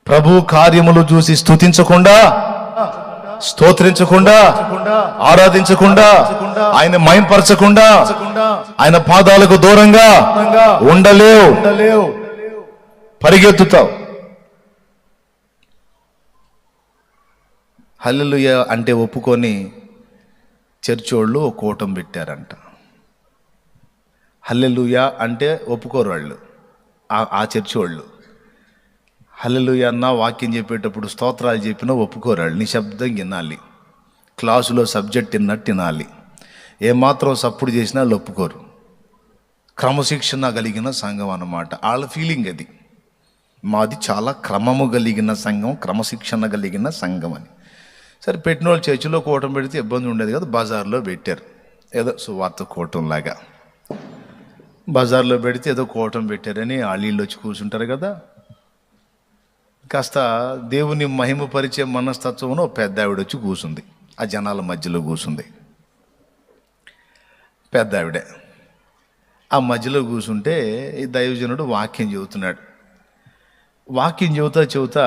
ప్రభు కార్యములు చూసి స్తుతించకుండా, స్తోత్రించకుండా, ఆరాధించకుండా, ఆయన మహిమపరచకుండా, ఆయన పాదాలకు దూరంగా ఉండలేవు. పరిగెత్తుతావు. హల్లెలూయా అంటే ఒప్పుకొని చర్చోళ్ళు ఒక కూటం పెట్టారంట. హల్లెలూయా అంటే ఒప్పుకోరు వాళ్ళు, ఆ చర్చోళ్ళు. హల్లెలూయా అన్నా వాక్యం చెప్పేటప్పుడు స్తోత్రాలు చెప్పినా ఒప్పుకోరాళ్ళు. నిశ్శబ్దం వినాలి, క్లాసులో సబ్జెక్ట్ విన్నట్టు వినాలి. ఏమాత్రం సప్పుడు చేసినా వాళ్ళు ఒప్పుకోరు. క్రమశిక్షణ కలిగిన సంఘం అన్నమాట వాళ్ళ ఫీలింగ్. అది మాది చాలా క్రమము కలిగిన సంఘం, క్రమశిక్షణ కలిగిన సంఘం అని. సరే, పెట్టిన వాళ్ళు చర్చిలో కూటం పెడితే ఇబ్బంది ఉండేది కదా, బజార్లో పెట్టారు. ఏదో సువార్త కూటంలాగా బజార్లో పెడితే ఏదో కూటం పెట్టారని వాళ్ళు వచ్చి కూర్చుంటారు కదా. కాస్త దేవుని మహిమపరిచే మనస్తత్వంలో పెద్ద ఆవిడ వచ్చి కూర్చుంది, ఆ జనాల మధ్యలో కూర్చుంది. పెద్ద ఆవిడే ఆ మధ్యలో కూర్చుంటే ఈ దైవజనుడు వాక్యం చెబుతున్నాడు. వాక్యం చెబుతా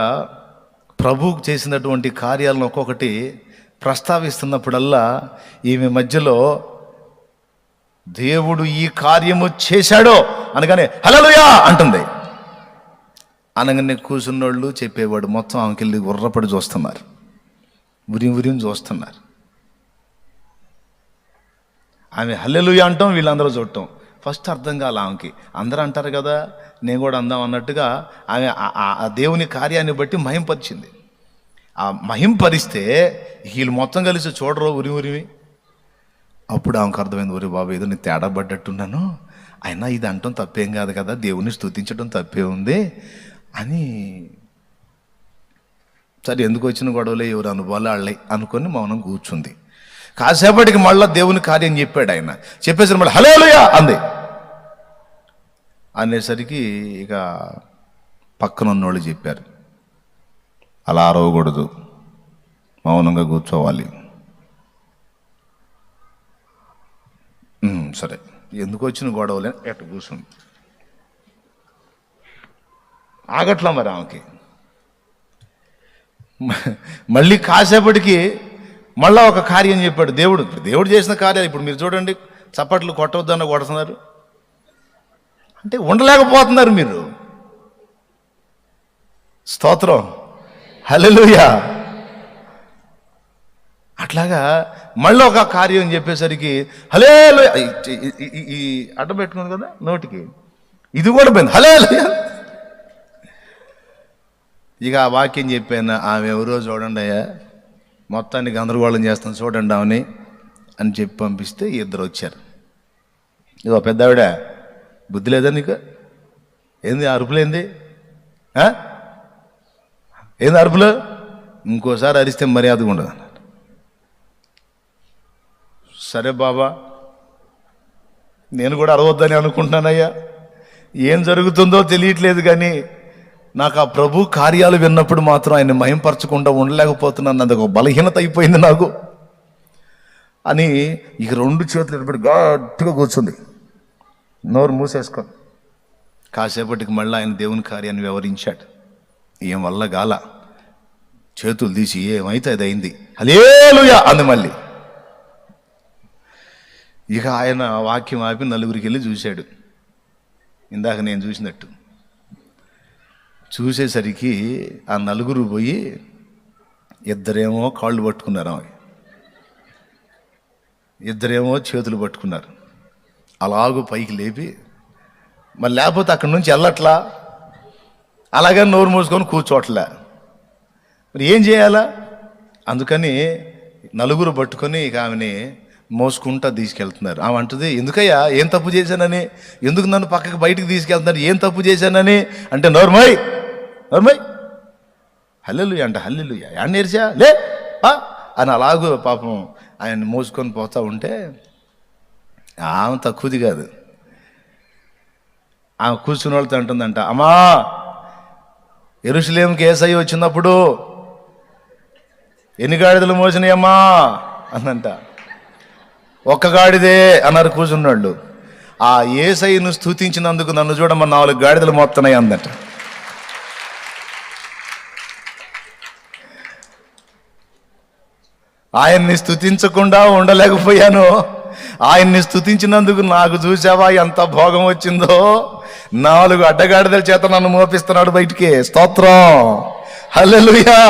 ప్రభువుకు చేసినటువంటి కార్యాలను ఒక్కొక్కటి ప్రస్తావిస్తున్నప్పుడల్లా ఈమె మధ్యలో దేవుడు ఈ కార్యము చేశాడో అనగానే హల్లెలూయా అంటుంది. అనగానే కూర్చున్నోళ్ళు చెప్పేవాడు మొత్తం ఆమెకెళ్ళి ఉర్రపడి చూస్తున్నారు, ఉరిం చూస్తున్నారు. ఆమె హల్లెలూయా అంటాం, వీళ్ళందరూ చూడటం. ఫస్ట్ అర్థం కాల ఆమెకి. అందరూ అంటారు కదా, నేను కూడా అందాం అన్నట్టుగా ఆమె ఆ దేవుని కార్యాన్ని బట్టి మహింపరిచింది. ఆ మహింపరిస్తే వీళ్ళు మొత్తం కలిసి చూడరు ఉరిమి. అప్పుడు ఆమెకు అర్థమైంది, ఒరి బాబు ఏదో నేను తేడా పడ్డట్టున్నాను, అయినా ఇది అంటాం తప్పేం కాదు కదా, దేవుని స్తుతించడం తప్పే ఉంది అని. సరే, ఎందుకు వచ్చిన గొడవలే, ఎవరు అనుభవాలు వాళ్ళే అనుకొని మౌనం కూర్చుంది. కాసేపటికి మళ్ళీ దేవుని కార్యం చెప్పాడు ఆయన. చెప్పేసరికి మళ్ళీ హల్లెలూయా అంది. అనేసరికి ఇక పక్కన ఉన్నోళ్ళు చెప్పారు, అలా అరవకూడదు, మౌనంగా కూర్చోవాలి. సరే, ఎందుకు వచ్చిన గొడవలే ఎట్ట కూర్చుంది. ఆగట్లా మరి ఆమెకి. మళ్ళీ కాసేపటికి మళ్ళా ఒక కార్యం చెప్పాడు దేవుడు చేసిన కార్యాలు. ఇప్పుడు మీరు చూడండి, చప్పట్లు కొట్టవద్దన్న కొడుతున్నారు అంటే ఉండలేకపోతున్నారు మీరు. స్తోత్రం, హల్లెలూయా. అట్లాగా మళ్ళీ ఒక కార్యం చెప్పేసరికి హల్లెలూయా ఈ అడ్డం పెట్టుకుంది కదా నోటికి, ఇది కూడా పోయింది హల్లెలూయా. ఇక ఆ వాక్యం చెప్పాను, ఆమె ఎవరో చూడండి అయ్యా, మొత్తాన్ని గందరగోళం చేస్తాను చూడండి ఆమెని అని చెప్పి పంపిస్తే ఇద్దరు వచ్చారు. ఇదో పెద్ద ఆవిడ, బుద్ధి లేదా నీకు? ఏంది అరుపులేంది? ఏంది అరుపులు? ఇంకోసారి అరిస్తే మర్యాదగా ఉండదు అన్నాడు. సరే బాబా, నేను కూడా అరవద్దని అనుకుంటున్నానయ్యా, ఏం జరుగుతుందో తెలియట్లేదు, కానీ నాకు ఆ ప్రభు కార్యాలు విన్నప్పుడు మాత్రం ఆయన మహింపరచకుండా ఉండలేకపోతున్నాను, అది ఒక బలహీనత అయిపోయింది నాకు అని. ఇక రెండు చేతులు ఎడబడి గట్టిగా కూర్చుంది, నోరు మూసేసుకొని. కాసేపటికి మళ్ళీ ఆయన దేవుని కార్యాన్ని వివరించాడు. ఏం వల్ల గాల, చేతులు తీసి ఏమైతే అది అయింది హల్లెలూయా అంది మళ్ళీ. ఇక ఆయన వాక్యం ఆపి నలుగురికి వెళ్ళి చూశాడు, ఇందాక నేను చూసినట్టు. చూసేసరికి ఆ నలుగురు పోయి ఇద్దరేమో కాళ్ళు పట్టుకున్నారు, ఇద్దరేమో చేతులు పట్టుకున్నారు. అలాగూ పైకి లేపి, మరి లేకపోతే అక్కడి నుంచి వెళ్ళట్లా, అలాగే నోరు మూసుకొని కూర్చోట్లే, మరి ఏం చేయాలా? అందుకని నలుగురు పట్టుకొని ఇక ఆమెని మోసుకుంటా తీసుకెళ్తున్నారు. ఆమె అంటుంది, ఎందుకయ్యా ఏం తప్పు చేశానని, ఎందుకు నన్ను పక్కకి బయటికి తీసుకెళ్తున్నారు, ఏం తప్పు చేశానని అంటే, నోర్మయ్ హల్లెలూయా అంట, హల్లెలూయా యాడ్ నేర్చా లే అని అలాగూ పాపం ఆయన మోసుకొని పోతా ఉంటే ఆమె తక్కువది కాదు. ఆమె కూర్చున్న వాళ్ళతో అంటుందంట, అమ్మా యెరూషలేముకి యేసయ్య వచ్చినప్పుడు ఎన్ని గాడిదలు మోసినాయమ్మా అందంట. ఒక్క గాడిదే అన్నారు కూర్చున్నాళ్ళు. ఆ యేసయ్యను స్తుతించినందుకు నన్ను చూడమ్మా 4 గాడిదలు మోస్తున్నాయి అందట. ఆయన్ని స్తుతించకుండా ఉండలేకపోయాను, ఆయన్ని స్తుతించినందుకు నాకు చూసావా ఎంత భోగం వచ్చిందో. 4 అడ్డగాడిదల చేత నన్ను మోపిస్తున్నాడు బయటికి. స్తోత్రం, హల్లెలూయా.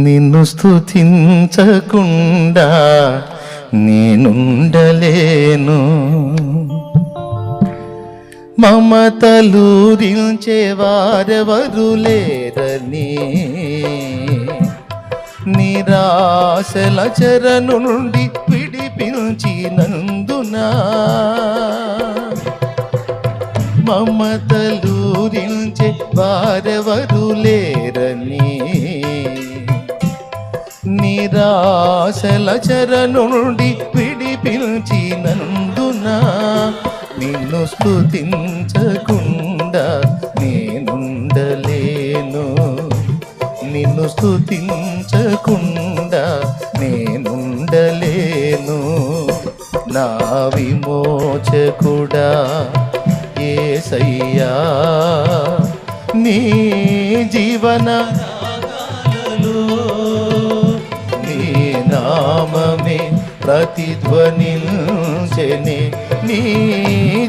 నిన్ను స్తుతించకుండా నేనుండలేను, మమతలూరించేవారెవరు లేరని నిరాశల చెరను నుండి విడిపించినందున మమతలూరించే వారెవరు లేరని నిరాశల చెరను నుండి విడిపించినందున నిన్ను స్తుతించకుండా నేనుండలేను, నిన్ను స్తుతించకుండా నేనుండలేను. నా విమోచకుడా యేసయ్యా, నీ జీవన నీ నామమే ప్రతిధ్వనించెనే నీ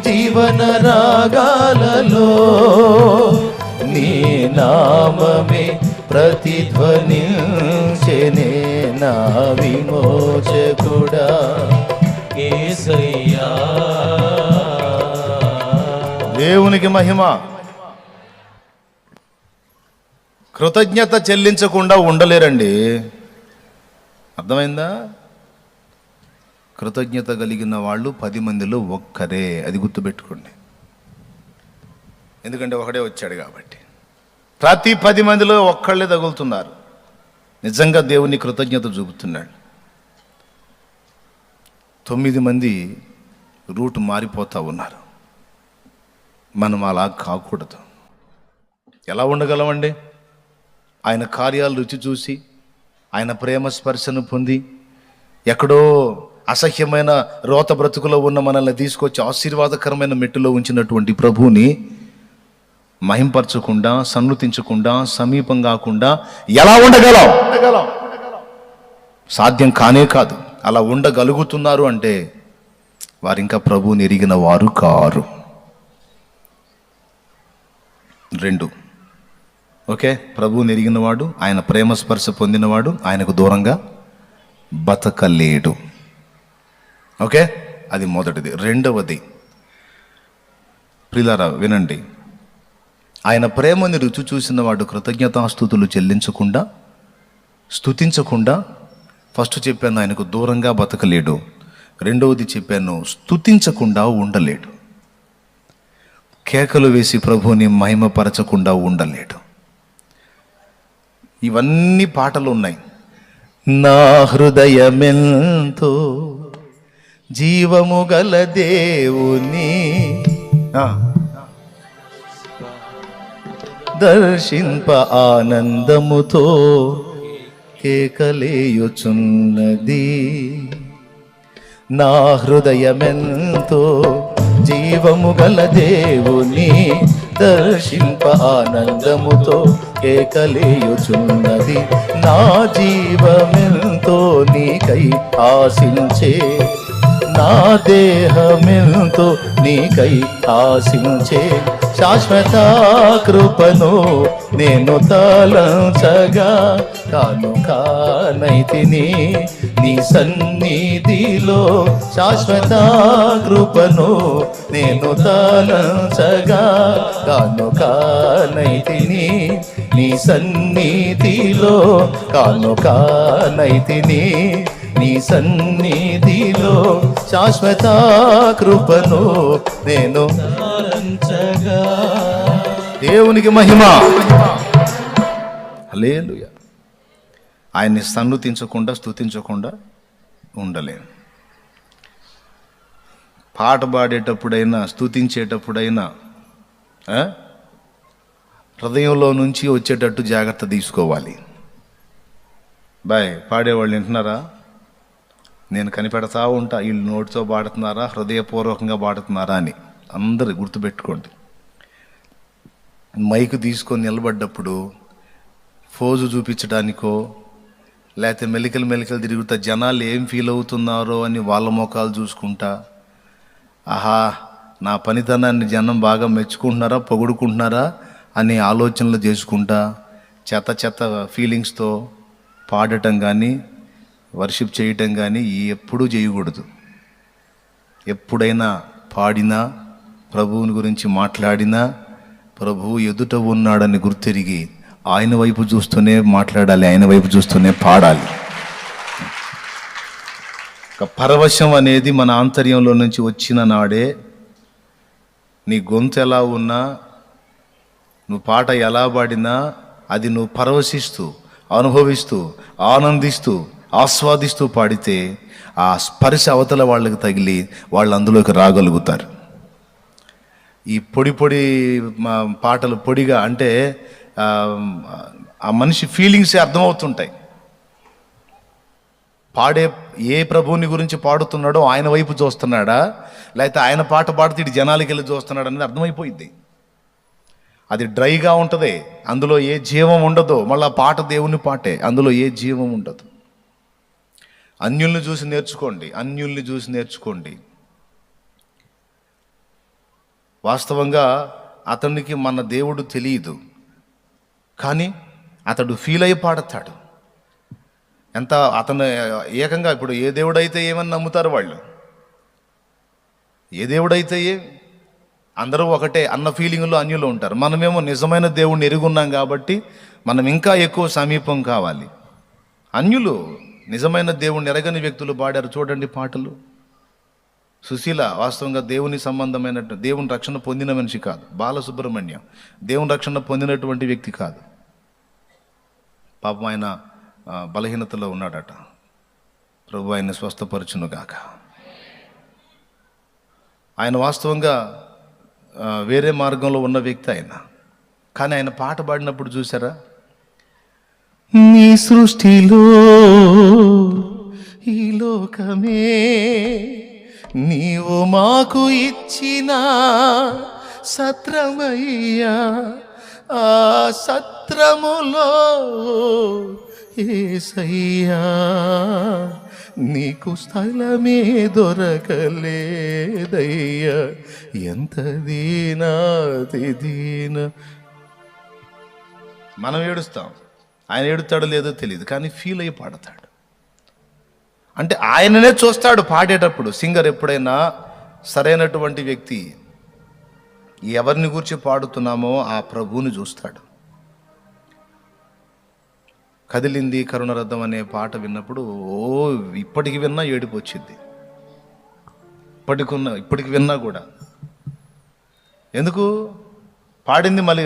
జీవన రాగాలలో, నీ నామమే ప్రతిధ్వనించెనే నా విమోచకుడా యేసయ్యా. దేవునికి మహిమ. కృతజ్ఞత చెల్లించకుండా ఉండలేరండి. అర్థమైందా? కృతజ్ఞత కలిగిన వాళ్ళు 10 మందిలో ఒక్కరే. అది గుర్తుపెట్టుకోండి. ఎందుకంటే ఒకడే వచ్చాడు కాబట్టి. ప్రతి 10 మందిలో ఒక్కళ్ళే తగులుతున్నారు. నిజంగా దేవుని కృతజ్ఞత చూపుతున్నాడు. 9 మంది రూట్ మారిపోతూ ఉన్నారు. మనం అలా కాకూడదు. ఎలా ఉండగలమండి? ఆయన కార్యాలు రుచి చూసి, ఆయన ప్రేమ స్పర్శను పొంది, ఎక్కడో అసహ్యమైన రోత బ్రతుకులో ఉన్న మనల్ని తీసుకొచ్చి ఆశీర్వాదకరమైన మెట్టులో ఉంచినటువంటి ప్రభువుని మహింపరచకుండా, సన్నుతించకుండా, సమీపం కాకుండా ఎలా ఉండగలం? సాధ్యం కానే కాదు. అలా ఉండగలుగుతున్నారు అంటే వారు ఇంకా ప్రభువుని ఎరిగిన వారు కారు. 2, ఓకే, ప్రభువుని ఎరిగినవాడు, ఆయన ప్రేమ స్పర్శ పొందినవాడు ఆయనకు దూరంగా బతకలేడు. ఓకే, అది మొదటిది. రెండవది, ప్రియులారా వినండి, ఆయన ప్రేమని రుచి చూసిన వాడు కృతజ్ఞతాస్తుతులు చెల్లించకుండా, స్తుతించకుండా, ఫస్ట్ చెప్పాను ఆయనకు దూరంగా బతకలేడు. రెండవది చెప్పాను స్తుతించకుండా ఉండలేడు. కేకలు వేసి ప్రభువుని మహిమపరచకుండా ఉండలేడు. ఇవన్నీ పాటలు ఉన్నాయి. నా హృదయమెంతో జీవము గల దేవుని దర్శింప ఆనందముతో కేకలేయుచున్నది. నా హృదయమెంతో జీవము గల దేవుని దర్శింప ఆనందముతో కేకలేయుచున్నది. నా జీవమెంతో నీకై ఆశించే, నా దేహమెంతో నీకై ఆశించే, శాశ్వత కృపను నేను తలంచగా కాను కానైతిని నీ సన్నిధిలో. శాశ్వత కృపను నేను తలంచగా కాను కానైతిని నీ సన్నిధిలో, కాను కానైతిని నీ సన్నిధిలో. శాశ్వత కృపను నేను తలంచగా. దేవునికి మహిమ. హల్లెలూయా. ఆయన్ని సన్నుతించకుండా, స్తుతించకుండా ఉండలేం. పాట పాడేటప్పుడైనా, స్తుతించేటప్పుడైనా హృదయంలో నుంచి వచ్చేటట్టు జాగ్రత్త తీసుకోవాలి. పాడేవాళ్ళు వింటున్నారా? నేను కనిపెడతా ఉంటా, వీళ్ళు నోటితో పాడుతున్నారా, హృదయపూర్వకంగా పాడుతున్నారా అని. అందరూ గుర్తుపెట్టుకోండి. మైకు తీసుకొని నిలబడ్డప్పుడు ఫోజు చూపించడానికో, లేకపోతే మెలికలు తిరుగుతా జనాలు ఏం ఫీల్ అవుతున్నారో అని వాళ్ళ ముఖాలు చూసుకుంటా, ఆహా నా పనితనాన్ని జనం బాగా మెచ్చుకుంటున్నారా, పొగుడుకుంటున్నారా అని ఆలోచనలు చేసుకుంటా, చెత్త ఫీలింగ్స్తో పాడటం కానీ, వర్షిప్ చేయటం కానీ ఎప్పుడూ చేయకూడదు. ఎప్పుడైనా పాడినా, ప్రభువుని గురించి మాట్లాడినా ప్రభువు ఎదుట ఉన్నాడని గుర్తెరిగి ఆయన వైపు చూస్తూనే మాట్లాడాలి, ఆయన వైపు చూస్తూనే పాడాలి. ఒక పరవశం అనేది మన ఆంతర్యంలో నుంచి వచ్చిన నాడే నీ గొంతు ఎలా ఉన్నా, నువ్వు పాట ఎలా పాడినా అది నువ్వు పరవశిస్తూ, అనుభవిస్తూ, ఆనందిస్తూ, ఆస్వాదిస్తూ పాడితే ఆ స్పర్శ అవతల వాళ్ళకి తగిలి వాళ్ళు అందులోకి రాగలుగుతారు. ఈ పొడి పాటలు పొడిగా అంటే ఆ మనిషి ఫీలింగ్సే అర్థమవుతుంటాయి. పాడే ఏ ప్రభువుని గురించి పాడుతున్నాడో ఆయన వైపు చూస్తున్నాడా, లేకపోతే ఆయన పాట పాడితే ఇటు జనాలకి వెళ్ళి చూస్తున్నాడు అనేది అర్థమైపోయింది. అది డ్రైగా ఉంటుంది, అందులో ఏ జీవం ఉండదు. మళ్ళీ పాట దేవుని పాటే, అందులో ఏ జీవం ఉండదు. అన్యుల్ని చూసి నేర్చుకోండి. వాస్తవంగా అతనికి మన దేవుడు తెలియదు, కానీ అతడు ఫీల్ అయి పాడతాడు. ఎంత అతను ఏకంగా ఇప్పుడు ఏ దేవుడైతే ఏమని నమ్ముతారు వాళ్ళు, ఏ దేవుడైతే అందరూ ఒకటే అన్న ఫీలింగ్లో అన్యులు ఉంటారు. మనమేమో నిజమైన దేవుడిని ఎరుగున్నాం కాబట్టి మనం ఇంకా ఎక్కువ సమీపం కావాలి. అన్యులు నిజమైన దేవుణ్ణి ఎరగని వ్యక్తులు పాడారు చూడండి పాటలు. సుశీల వాస్తవంగా దేవుని సంబంధమైన దేవుని రక్షణ పొందిన మనిషి కాదు. బాలసుబ్రహ్మణ్యం దేవుని రక్షణ పొందినటువంటి వ్యక్తి కాదు. పాపం ఆయన బలహీనతలో ఉన్నాడట. ప్రభు ఆయన్ని స్వస్థపరచునుగాక. ఆయన వాస్తవంగా వేరే మార్గంలో ఉన్న వ్యక్తి ఆయన, కానీ ఆయన పాట పాడినప్పుడు చూసారా, నీ సృష్టిలో ఈ లోకమే నీవు మాకు ఇచ్చిన సత్రమయ్యా, ఆ సత్రములో యేసయ్యా నీకు స్థలమే దొరకలేదయ్యా, ఎంత దీన. మనం ఏడుస్తాం, ఆయన ఏడుతాడో లేదో తెలియదు, కానీ ఫీల్ అయ్యి పాడతాడు. అంటే ఆయననే చూస్తాడు పాడేటప్పుడు. సింగర్ ఎప్పుడైనా సరైనటువంటి వ్యక్తి ఎవరిని గురించి పాడుతున్నామో ఆ ప్రభువుని చూస్తాడు. కదిలింది కరుణరథం అనే పాట విన్నప్పుడు ఇప్పటికి విన్నా ఏడుపు వచ్చింది. ఇప్పటికి విన్నా కూడా. ఎందుకు పాడింది మళ్ళీ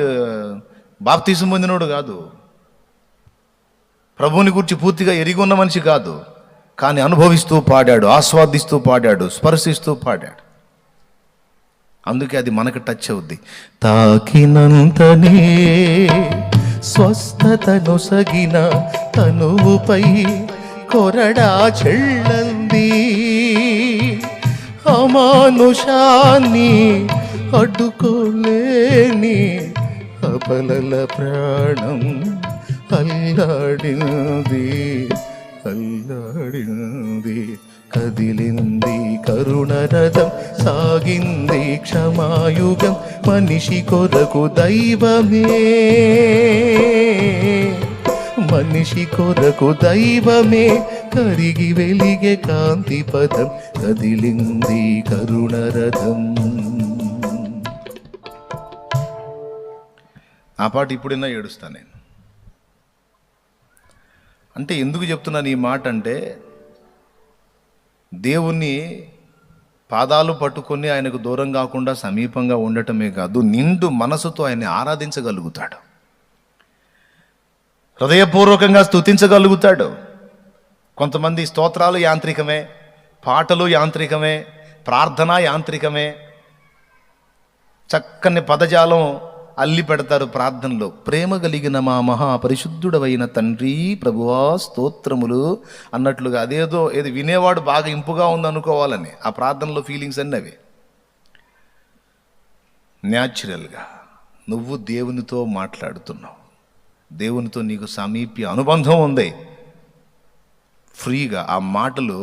బాప్తిసం పొందినోడు కాదు, ప్రభువుని గురించి పూర్తిగా ఎరిగి ఉన్న మనిషి కాదు, కానీ అనుభవిస్తూ పాడాడు, ఆస్వాదిస్తూ పాడాడు, స్పర్శిస్తూ పాడాడు. అందుకే అది మనకు టచ్ అవుద్ది. తాకినంతనే స్వస్థతను సగిన తనువుపై కొరడా చెళ్ళంది, అమానుషాన్ని అడ్డుకోలేని అబలల ప్రాణం అల్లాడింది. కదిలింది కరుణరథం, సాగింది క్షమాయుగం, మనిషి కొరకు దైవమే కరిగి వెలిగే కాంతి పదం, కదిలింది కరుణరథం. ఆ పాట ఇప్పుడైనా ఏడుస్తాను నేను. అంటే ఎందుకు చెప్తున్నాను ఈ మాట అంటే, దేవుణ్ణి పాదాలు పట్టుకొని ఆయనకు దూరం కాకుండా సమీపంగా ఉండటమే కాదు, నిండు మనసుతో ఆయన్ని ఆరాధించగలుగుతాడు, హృదయపూర్వకంగా స్తుతించగలుగుతాడు. కొంతమంది స్తోత్రాలు యాంత్రికమే, పాటలు యాంత్రికమే, ప్రార్థన యాంత్రికమే, చక్కని పదజాలం అల్లి పెడతారు ప్రార్థనలో. ప్రేమ కలిగిన మా మహాపరిశుద్ధుడవైన తండ్రి ప్రభువా స్తోత్రములు అన్నట్లుగా ఏది వినేవాడు బాగా ఇంపుగా ఉందనుకోవాలని ఆ ప్రార్థనలో ఫీలింగ్స్ అన్నీ అవి. న్యాచురల్గా నువ్వు దేవునితో మాట్లాడుతున్నావు, దేవునితో నీకు సమీప్య అనుబంధం ఉంది. ఫ్రీగా ఆ మాటలు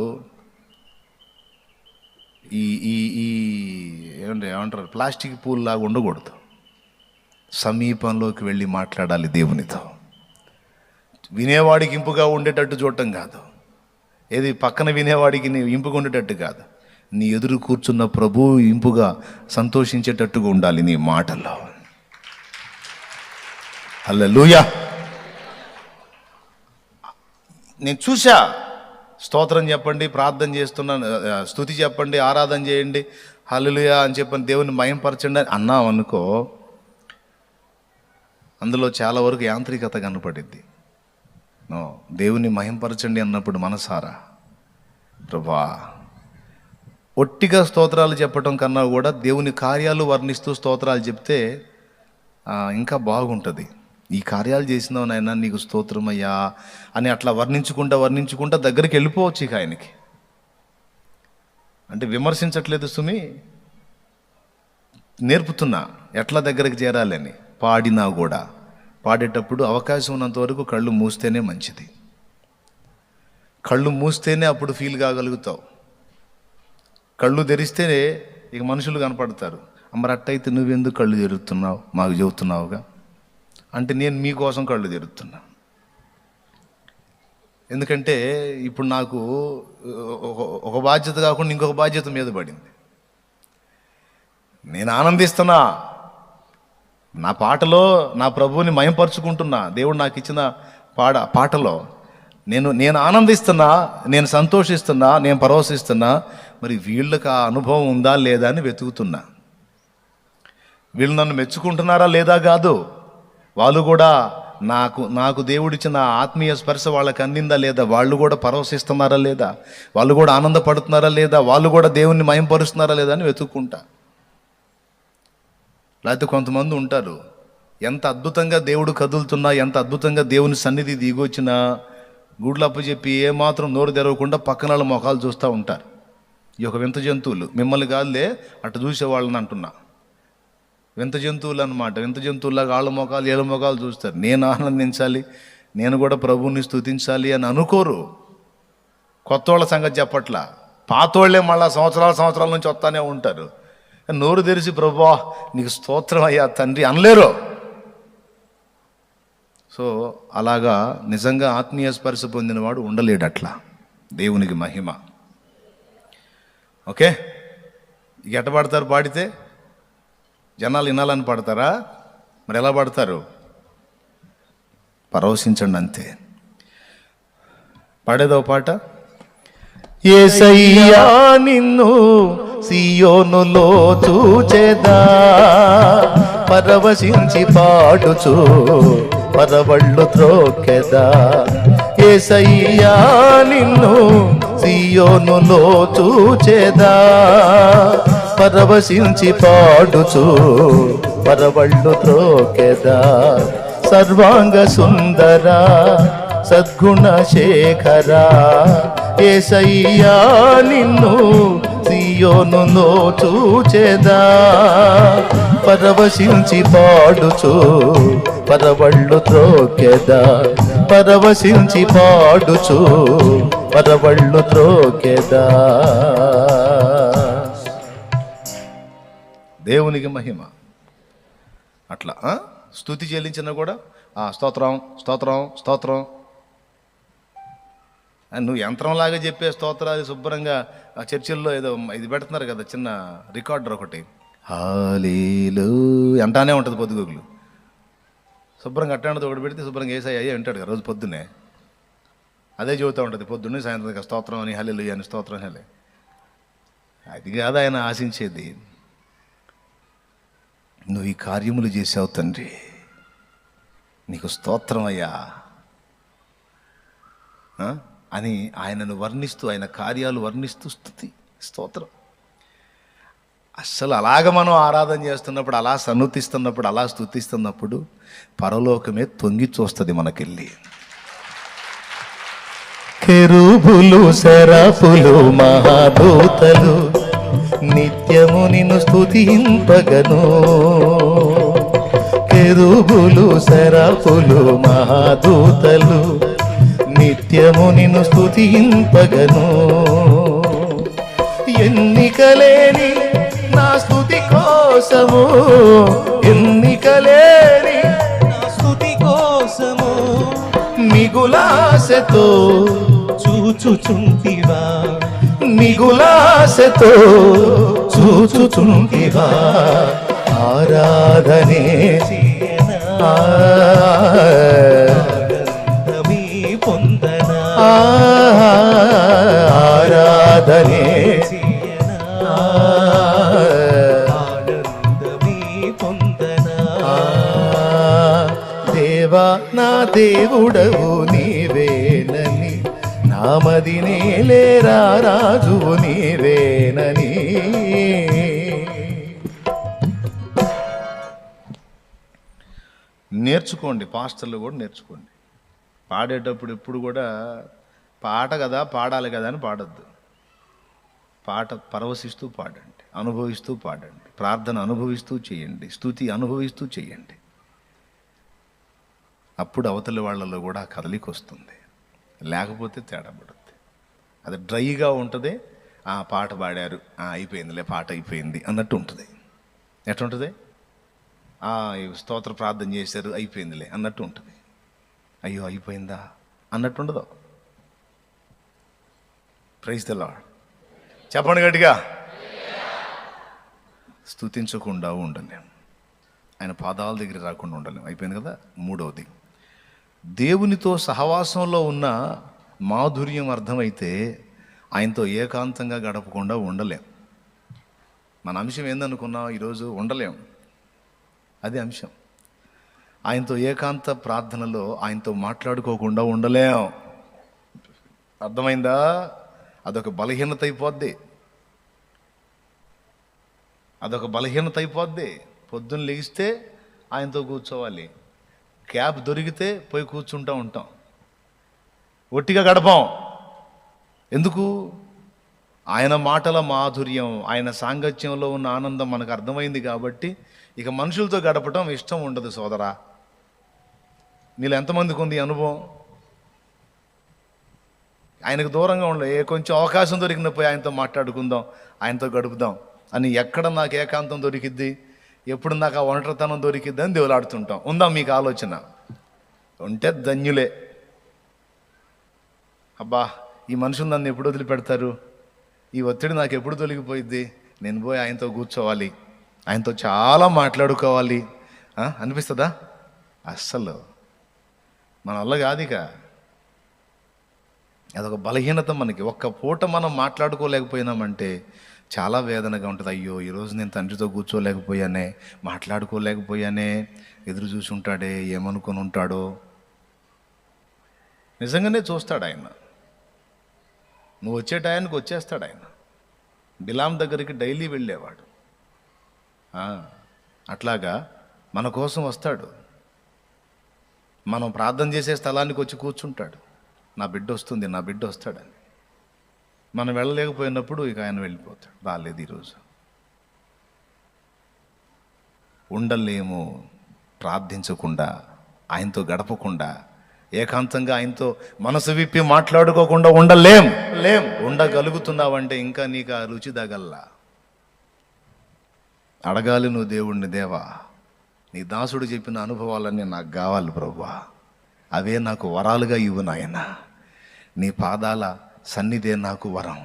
ఏమంటారు ప్లాస్టిక్ పూల్ లాగా ఉండకూడదు. సమీపంలోకి వెళ్ళి మాట్లాడాలి దేవునితో. వినేవాడికి ఇంపుగా ఉండేటట్టు చూడటం కాదు, ఏది పక్కన వినేవాడికి ఇంపుగా ఉండేటట్టు కాదు, నీ ఎదురు కూర్చున్న ప్రభువు ఇంపుగా సంతోషించేటట్టుగా ఉండాలి నీ మాటల్లో. హల్లెలూయా. నేను చూసా, స్తోత్రం చెప్పండి, ప్రార్థన చేస్తున్నాను, స్తుతి చెప్పండి, ఆరాధన చేయండి, హల్లెలూయా అని చెప్పని దేవుని మయంపరచండి అని అన్నాం అనుకో, అందులో చాలా వరకు యాంత్రికత కనపడిద్ది. దేవుని మహింపరచండి అన్నప్పుడు మనసారా, ప్రభా, ఒట్టిగా స్తోత్రాలు చెప్పటం కన్నా కూడా దేవుని కార్యాలు వర్ణిస్తూ స్తోత్రాలు చెప్తే ఇంకా బాగుంటుంది. ఈ కార్యాలు చేసినావు నాయనా, నీకు స్తోత్రమయ్యా అని అట్లా వర్ణించుకుంటా దగ్గరికి వెళ్ళిపోవచ్చు ఇక ఆయనకి. అంటే విమర్శించట్లేదు సుమి, నేర్పుతున్నా ఎట్లా దగ్గరికి చేరాలని. పాడినా కూడా పాడేటప్పుడు అవకాశం ఉన్నంత వరకు కళ్ళు మూస్తేనే మంచిది. కళ్ళు మూస్తేనే అప్పుడు ఫీల్ కాగలుగుతావు. కళ్ళు తెరిస్తేనే ఇక మనుషులు కనపడతారు. మరి అట్టయితే నువ్వెందుకు కళ్ళు తెరుస్తున్నావు మాకు చెబుతున్నావుగా అంటే, నేను మీకోసం కళ్ళు తెరుతున్నా. ఎందుకంటే ఇప్పుడు నాకు ఒక బాధ్యత కాకుండా ఇంకొక బాధ్యత మీద పడింది. నేను ఆనందిస్తున్నా, నా పాటలో నా ప్రభువుని మయంపరుచుకుంటున్నా. దేవుడు నాకు ఇచ్చిన పాటలో నేను ఆనందిస్తున్నా, నేను సంతోషిస్తున్నా, నేను పరవశిస్తున్నా. మరి వీళ్ళకి ఆ అనుభవం ఉందా లేదా అని వెతుకుతున్నా. వీళ్ళు నన్ను మెచ్చుకుంటున్నారా లేదా కాదు, వాళ్ళు కూడా నాకు దేవుడిచ్చిన ఆత్మీయ స్పర్శ వాళ్ళకి అందిందా లేదా, వాళ్ళు కూడా పరవశిస్తున్నారా లేదా, వాళ్ళు కూడా ఆనందపడుతున్నారా లేదా, వాళ్ళు కూడా దేవుణ్ణి మయంపరుస్తున్నారా లేదా అని వెతుక్కుంటా. లేకపోతే కొంతమంది ఉంటారు, ఎంత అద్భుతంగా దేవుడు కదులుతున్నా, ఎంత అద్భుతంగా దేవుని సన్నిధి దిగొచ్చినా గుడ్లప్ప చెప్పి ఏమాత్రం నోరు తెరవకుండా పక్కన వాళ్ళ మొఖాలు చూస్తూ ఉంటారు. ఈ యొక్క వింత జంతువులు, మిమ్మల్ని కాదులే అటు చూసేవాళ్ళని అంటున్నా, వింత జంతువులు అన్నమాట. వింత జంతువులాగా ఆళ్ళ మొఖాలు ఏళ్ళ మొఖాలు చూస్తారు. నేను ఆనందించాలి, నేను కూడా ప్రభువుని స్తుతించాలి అని అనుకోరు. కొత్త వాళ్ళ సంగతి చెప్పట్లా, పాతోళ్లే మళ్ళీ సంవత్సరాల నుంచి వస్తానే ఉంటారు. నోరు తెరిచి ప్రభువా నీకు స్తోత్రం అయ్యా తండ్రి అనలేరు. సో అలాగా నిజంగా ఆత్మీయ స్పర్శ పొందినవాడు ఉండలేడు అట్లా. దేవునికి మహిమ. ఓకే, ఇక ఎట్ట పాడతారు? పాడితే జనాలు వినాలని పాడతారా? మరి ఎలా పాడతారు? పరవశించండి అంతే. పాడేదో పాట. యేసయ్యా నిన్ను సియోనులో చూచెదా, పరవశించి పాడుచు పరవళ్ళు త్రోకెదా. యేసయ్యా నిన్ను సియోనులో చూచెదా, పరవశించి పాడుచు పరవళ్ళు త్రోకెదా. సర్వాంగ సుందరా సద్గుణ శేఖరా, యేసయ్యా నిన్ను సియోనులో చూచెదా, పరవశించి పాడుచు పరవళ్ళు త్రోకెదా. పరవశించి పాడుచు పరవళ్ళు త్రోకెదా. దేవునికి మహిమ. అట్లా స్తుతి చెల్లించినా కూడా స్తోత్రం స్తోత్రం స్తోత్రం. నువ్వు యంత్రంలాగా చెప్పే స్తోత్రాలు శుభ్రంగా చర్చిల్లో ఏదో ఇది పెడుతున్నారు కదా, చిన్న రికార్డర్ ఒకటి, హల్లెలూయా అంటానే ఉంటుంది పొద్దుగూకులు. శుభ్రంగా అట్టాంటిది ఒకటి పెడితే శుభ్రంగా యేసయ్య అంటాడు కదా రోజు పొద్దున్నే. అదే చెబుతూ ఉంటుంది పొద్దున్నే సాయంత్రం, స్తోత్రం అని హల్లెలూయా అని స్తోత్రం హల్లే. అది కాదు ఆయన ఆశించేది. నువ్వు ఈ కార్యములు చేసావు తండ్రి, నీకు స్తోత్రం అయ్యా అని ఆయనను వర్ణిస్తూ, ఆయన కార్యాలు వర్ణిస్తూ స్తుతి స్తోత్రం. అస్సలు అలాగ మనం ఆరాధన చేస్తున్నప్పుడు, అలా సన్నుతిస్తున్నప్పుడు, అలా స్తుతిస్తున్నప్పుడు పరలోకమే తొంగి చూస్తుంది మనకెళ్ళి. కెరూబులు శరాపులు మహాదూతలు నిత్యము నిన్ను స్తుతింపగను. కెరూబులు శరాపులు మహాదూతలు నిత్యము నిన్ను స్తుతింపగను. ఎన్నికలేని నా స్తుతి కోసము, ఎన్నికలేని నా స్తుతి కోసము మిగులాశతో చూచుచుంటివా. మిగులాశతో చూచుచుంటివా ఆరాధనే ఆనందమీ పొందనా ఆరాధనే ఆనందమీ పొందనా దేవా నా దేవుడవు నీవేనని నామది నేలేరా రాజువు నీవేనని నేర్చుకోండి, పాస్టర్లు కూడా నేర్చుకోండి. పాడేటప్పుడు ఎప్పుడు కూడా పాట కదా పాడాలి కదా అని పాడద్దు. పాట పరవశిస్తూ పాడండి, అనుభవిస్తూ పాడండి, ప్రార్థన అనుభవిస్తూ చేయండి, స్తుతి అనుభవిస్తూ చేయండి. అప్పుడు అవతలి వాళ్ళలో కూడా ఆ కదలిక వస్తుంది. లేకపోతే తేడా పడుద్ది. అది డ్రైగా ఉంటుంది. ఆ పాట పాడారు, అయిపోయిందిలే, పాట అయిపోయింది అన్నట్టు ఉంటుంది. ఎట్లుంటుంది? ఈ స్తోత్ర ప్రార్థన చేశారు, అయిపోయిందిలే అన్నట్టు ఉంటుంది. అయ్యో అయిపోయిందా అన్నట్టు ఉండదు. Praise the lord. చెప్పండి గట్టిగా. స్తుతించకుండా ఉండలేం, ఆయన పాదాల దగ్గర రాకుండా ఉండలేం. అయిపోయింది కదా. మూడవది, దేవునితో సహవాసంలో ఉన్న మాధుర్యం అర్థమైతే ఆయనతో ఏకాంతంగా గడపకుండా ఉండలేం. మన అంశం ఏందనుకున్నా ఈరోజు? ఉండలేం. అది అంశం. ఆయనతో ఏకాంత ప్రార్థనలో ఆయనతో మాట్లాడుకోకుండా ఉండలేం. అర్థమైందా? అదొక బలహీనత అయిపోద్ది. పొద్దున్న లేగిస్తే ఆయనతో కూర్చోవాలి. క్యాబ్ దొరికితే పోయి కూర్చుంటూ ఉంటాం. ఒట్టిగా గడపం. ఎందుకు? ఆయన మాటల మాధుర్యం, ఆయన సాంగత్యంలో ఉన్న ఆనందం మనకు అర్థమైంది కాబట్టి ఇక మనుషులతో గడపటం ఇష్టం ఉండదు. సోదరా, నీళ్ళు ఎంతమందికి ఉంది అనుభవం? ఆయనకు దూరంగా ఉండలే, కొంచెం అవకాశం దొరికినప్పుడు ఆయనతో మాట్లాడుకుందాం, ఆయనతో గడుపుదాం అని. ఎక్కడ నాకు ఏకాంతం దొరికిద్ది, ఎప్పుడు నాకు ఆ ఒంటరితనం దొరికిద్ది అని దేవులాడుతుంటాం. ఉందా మీకు ఆలోచన? ఉంటే ధన్యులే. అబ్బా, ఈ మనుషులు నన్ను ఎప్పుడు వదిలిపెడతారు, ఈ ఒత్తిడి నాకు ఎప్పుడు తొలగిపోయిద్ది, నేను పోయి ఆయనతో కూర్చోవాలి, ఆయనతో చాలా మాట్లాడుకోవాలి అనిపిస్తుందా? అస్సలు మన వల్ల కాదు. ఇక అదొక బలహీనత మనకి. ఒక్క పూట మనం మాట్లాడుకోలేకపోయినామంటే చాలా వేదనగా ఉంటుంది. అయ్యో ఈరోజు నేను తండ్రితో కూర్చోలేకపోయానే, మాట్లాడుకోలేకపోయానే, ఎదురు చూసి ఉంటాడే, ఏమనుకొని ఉంటాడో. నిజంగానే చూస్తాడు ఆయన. నువ్వు వచ్చే టయానికి వచ్చేస్తాడు ఆయన. బిలాం దగ్గరికి డైలీ వెళ్ళేవాడు. అట్లాగా మన కోసం వస్తాడు. మనం ప్రార్థన చేసే స్థలానికి వచ్చి కూర్చుంటాడు. నా బిడ్డ వస్తుంది, నా బిడ్డ వస్తాడని. మనం వెళ్ళలేకపోయినప్పుడు ఇక ఆయన వెళ్ళిపోతాడు. బాగాలేదు ఈరోజు, ఉండలేము ప్రార్థించకుండా, ఆయనతో గడపకుండా, ఏకాంతంగా ఆయనతో మనసు విప్పి మాట్లాడుకోకుండా ఉండలేం. ఉండగలుగుతున్నావంటే ఇంకా నీకు ఆ రుచి తగల్లా. అడగాలి నువ్వు దేవుణ్ణి, దేవా నీ దాసుడు చెప్పిన అనుభవాలన్నీ నాకు కావాలి ప్రభువా, అవే నాకు వరాలుగా ఇవ్వు నాయన. నీ పాదాల సన్నిధే నాకు వరం,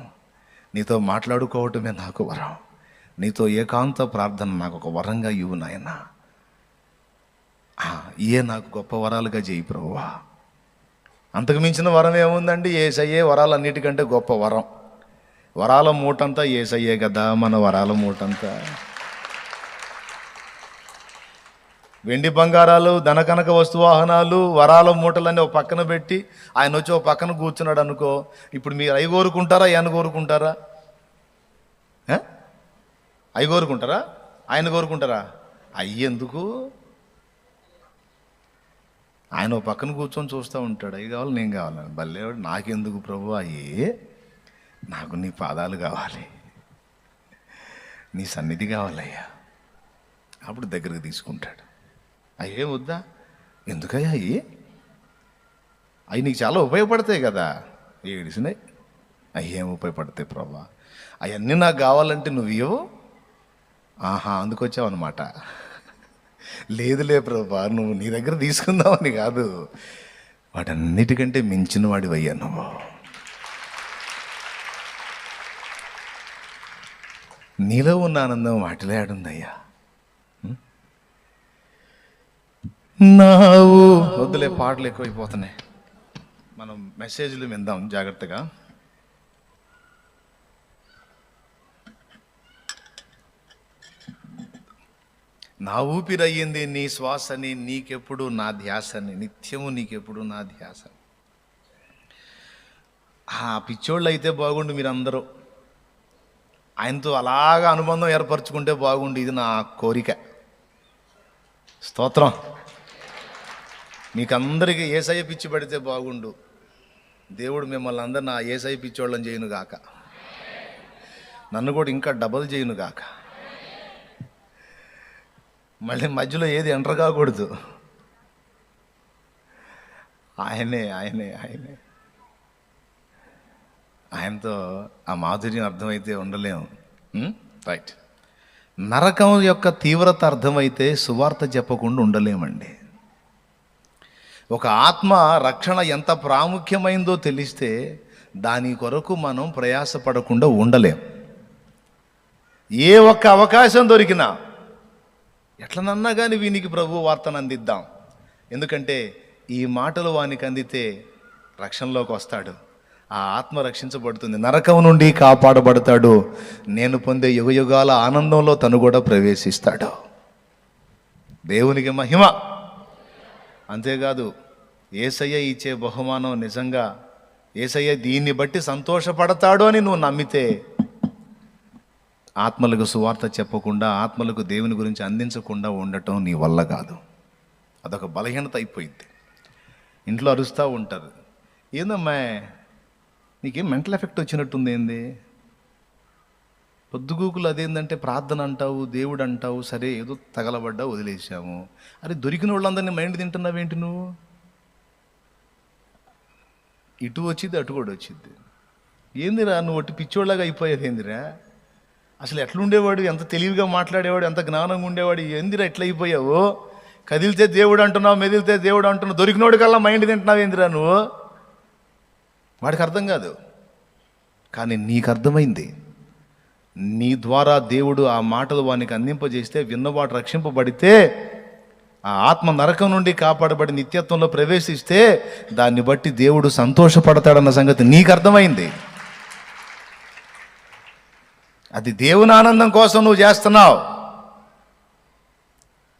నీతో మాట్లాడుకోవటమే నాకు వరం, నీతో ఏకాంత ప్రార్థన నాకు ఒక వరంగా ఇవ్వు నాయన. ఇయే నాకు గొప్ప వరాలుగా చేయి ప్రభువా. అంతకు మించిన వరం ఏముందండి? యేసయ్యే వరాలన్నిటికంటే గొప్ప వరం. వరాల మూటంతా యేసయ్యే కదా మన వరాల మూటంతా. వెండి బంగారాలు, ధనకనక వస్తువాహనాలు, వరాల మూటలన్నీ ఒక పక్కన పెట్టి ఆయన వచ్చి ఒక పక్కన కూర్చున్నాడు అనుకో. ఇప్పుడు మీరు అవి కోరుకుంటారా, ఆయన కోరుకుంటారా? అవి కోరుకుంటారా, ఆయన కోరుకుంటారా? అయ్యేందుకు? ఆయన ఒక పక్కన కూర్చొని చూస్తూ ఉంటాడు. అవి కావాలి, నేను కావాలని. బల్లేవాడు, నాకెందుకు ప్రభు అయ్యే, నాకు నీ పాదాలు కావాలి, నీ సన్నిధి కావాలయ్యా. అప్పుడు దగ్గరికి తీసుకుంటాడు. అయ్యే వద్దా? ఎందుకయ్యా అవి నీకు చాలా ఉపయోగపడతాయి కదా. ఏడిసినాయి అయ్యేం ఉపయోగపడతాయి ప్రభా, అవన్నీ నాకు కావాలంటే నువ్వు ఇవ్వవు. అందుకొచ్చావు అనమాట. లేదులే ప్రభా, నువ్వు నీ దగ్గర తీసుకుందామని కాదు, వాటన్నిటికంటే మించిన వాడివయ్యా నువ్వు. నీలో ఉన్న ఆనందం వాటిలో ఆడుందయ్యా. నావు వద్దులే, పాటలు ఎక్కువైపోతున్నాయి. మనం మెసేజ్లు విందాం జాగ్రత్తగా. నా ఊపిరయ్యింది నీ శ్వాసని, నీకెప్పుడు నా ధ్యాసని, నిత్యము నీకెప్పుడు నా ధ్యాస. ఆ పిచ్చోళ్ళు అయితే బాగుండు, మీరందరూ ఆయనతో అలాగా అనుబంధం ఏర్పరచుకుంటే బాగుండు. ఇది నా కోరిక. స్తోత్రం. మీకందరికీ ఏసయ్య పిచ్చి పడితే బాగుండు. దేవుడు మిమ్మల్ని అందరిని ఆ ఏసయ్య పిచ్చోళ్ళని చేయను గాక, నన్ను కూడా ఇంకా డబల్ చేయను గాక. మళ్ళీ మధ్యలో ఏది ఎంటర్ కాకూడదు. ఆయనే ఆయనే ఆయనే ఆయనతో ఆ మాధుర్యం అర్థమైతే ఉండలేము. రైట్. నరకం యొక్క తీవ్రత అర్థమైతే సువార్త చెప్పకుండా ఉండలేమండి. ఒక ఆత్మ రక్షణ ఎంత ప్రాముఖ్యమైందో తెలిస్తే దాని కొరకు మనం ప్రయాసపడకుండా ఉండలేం. ఏ ఒక్క అవకాశం దొరికినా ఎట్లనన్నా కానీ వీనికి ప్రభు వార్తను అందిద్దాం. ఎందుకంటే ఈ మాటలు వానికి అందితే రక్షణలోకి వస్తాడు, ఆ ఆత్మ రక్షించబడుతుంది, నరకం నుండి కాపాడబడతాడు, నేను పొందే యుగయుగాల ఆనందంలో తను కూడా ప్రవేశిస్తాడు. దేవునికి మహిమ. అంతేకాదు యేసయ్య ఇచ్చే బహుమానం నిజంగా యేసయ్య దీన్ని బట్టి సంతోషపడతాడు అని నువ్వు నమ్మితే ఆత్మలకు సువార్త చెప్పకుండా, ఆత్మలకు దేవుని గురించి అందించకుండా ఉండటం నీ వల్ల కాదు. అదొక బలహీనత అయిపోయింది. ఇంట్లో అరుస్తూ ఉంటారు, ఏందమ్మా నీకేం మెంటల్ ఎఫెక్ట్ వచ్చినట్టుంది, ఏంది పొద్దుగూకులు అదేంటంటే ప్రార్థన అంటావు, దేవుడు అంటావు, సరే ఏదో తగలబడ్డా వదిలేసాము. అరే దొరికిన వాళ్ళందరినీ మైండ్ తింటున్నావేంటి నువ్వు? ఇటు వచ్చింది అటు కూడా వచ్చింది. ఏందిరా నువ్వు ఒట్టి పిచ్చోళ్ళగా అయిపోయేది ఏందిరా? అసలు ఎట్లుండేవాడు, ఎంత తెలివిగా మాట్లాడేవాడు, ఎంత జ్ఞానంగా ఉండేవాడు, ఏందిరా ఎట్లా అయిపోయావు? కదిలితే దేవుడు అంటున్నావు, మెదిలితే దేవుడు అంటున్నావు, దొరికినోడి కల్లా మైండ్ తింటున్నావు ఏందిరా నువ్వు? వాడికి అర్థం కాదు, కానీ నీకు అర్థమైంది. నీ ద్వారా దేవుడు ఆ మాటలు వానికి అందింపజేస్తే, విన్నవాడు రక్షింపబడితే, ఆ ఆత్మ నరకం నుండి కాపాడబడి నిత్యత్వంలో ప్రవేశిస్తే దాన్ని బట్టి దేవుడు సంతోషపడతాడన్న సంగతి నీకు అర్థమైంది. అది దేవుని ఆనందం కోసం నువ్వు చేస్తున్నావు.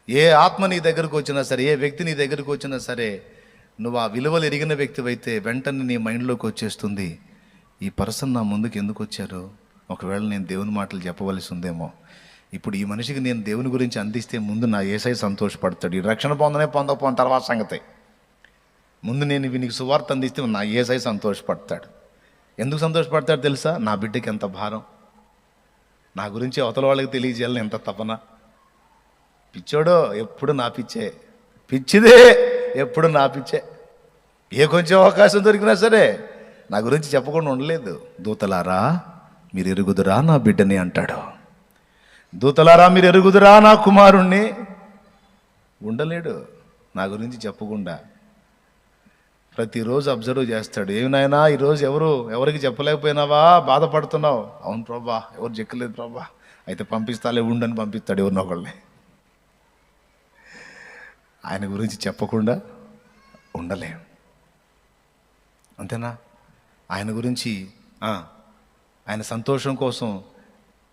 ఏ ఆత్మ నీ దగ్గరకు వచ్చినా సరే, ఏ వ్యక్తి నీ దగ్గరకు వచ్చినా సరే, నువ్వు ఆ విలువలు ఎరిగిన వ్యక్తివైతే వెంటనే నీ మైండ్లోకి వచ్చేస్తుంది, ఈ పర్సన్ నా ముందుకు ఎందుకు వచ్చారు? ఒకవేళ నేను దేవుని మాటలు చెప్పవలసి ఉందేమో. ఇప్పుడు ఈ మనిషికి నేను దేవుని గురించి అందిస్తే ముందు నా యేసయ్య సంతోషపడతాడు. ఈ రక్షణ పొందకపోని తర్వాత సంగతి. ముందు నేను వీనికి సువార్త అందిస్తే నా యేసయ్య సంతోషపడతాడు. ఎందుకు సంతోషపడతాడు తెలుసా? నా బిడ్డకి ఎంత భారం, నా గురించి అవతల వాళ్ళకి తెలియజేయాలని ఎంత తపన. పిచ్చోడో ఎప్పుడు నా పిచ్చే, పిచ్చిదే ఎప్పుడు నా పిచ్చే. ఏ కొంచెం అవకాశం దొరికినా సరే నా గురించి చెప్పకుండా ఉండలేదు. దూతలారా మీరు ఎరుగుదురా నా బిడ్డని అంటాడు. దూతలారా మీరు ఎరుగుదురా నా కుమారుణ్ణి. ఉండలేడు నా గురించి చెప్పకుండా. ప్రతిరోజు అబ్జర్వ్ చేస్తాడు. ఏమి నాయనా ఈరోజు ఎవరికి చెప్పలేకపోయినావా, బాధపడుతున్నావు? అవును ప్రభా, ఎవరు చెక్కలేదు ప్రభా, అయితే పంపిస్తాలే ఉండని పంపిస్తాడు ఎవరినొకళ్ళని. ఆయన గురించి చెప్పకుండా ఉండలేం. అంతేనా? ఆయన గురించి ఆయన సంతోషం కోసం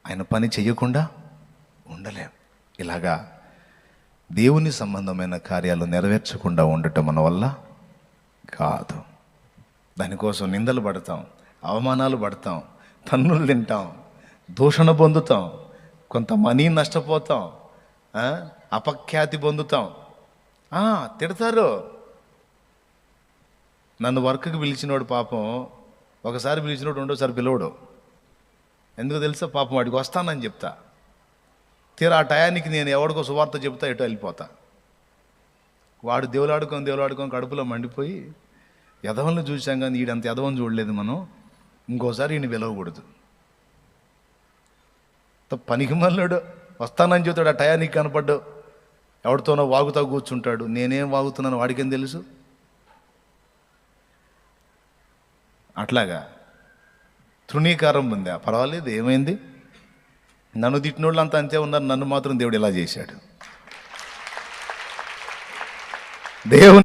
ఆయన పని చెయ్యకుండా ఉండలేం. ఇలాగా దేవుని సంబంధమైన కార్యాలు నెరవేర్చకుండా ఉండటం మన వల్ల కాదు. దానికోసం నిందలు పడతాం, అవమానాలు పడతాం, తన్నులు తింటాం, దూషణ పొందుతాం, కొంత మనీ నష్టపోతాం, అపఖ్యాతి పొందుతాం. తిడతారు. నన్ను వర్క్కి పిలిచినోడు పాపం ఒకసారి పిలిచినోడు రెండోసారి పిలవడు. ఎందుకు తెలుసా? పాపం వాడికి వస్తానని చెప్తా, తీరా ఆ టయానికి నేను ఎవడికో సువార్త చెప్తా ఎటో వెళ్ళిపోతా. వాడు దేవులాడుకొని కడుపులో మండిపోయి, ఎదవలను చూసాం కానీ ఈడంత ఎదవని చూడలేదు మనం, ఇంకోసారి ఈయన పిలవకూడదు. పనికి మళ్ళాడు వస్తానని చెబుతాడు, ఆ టయానికి కనపడ్డావు, ఎవరితోనో వాగుతా కూర్చుంటాడు. నేనేం వాగుతున్నాను వాడికేం తెలుసు? అట్లాగా తృణీకారం పొందా, పర్వాలేదు ఏమైంది, నన్ను తిట్టినోళ్ళు అంతా అంతే ఉన్నారు, నన్ను మాత్రం దేవుడు ఇలా చేశాడు. దేవుని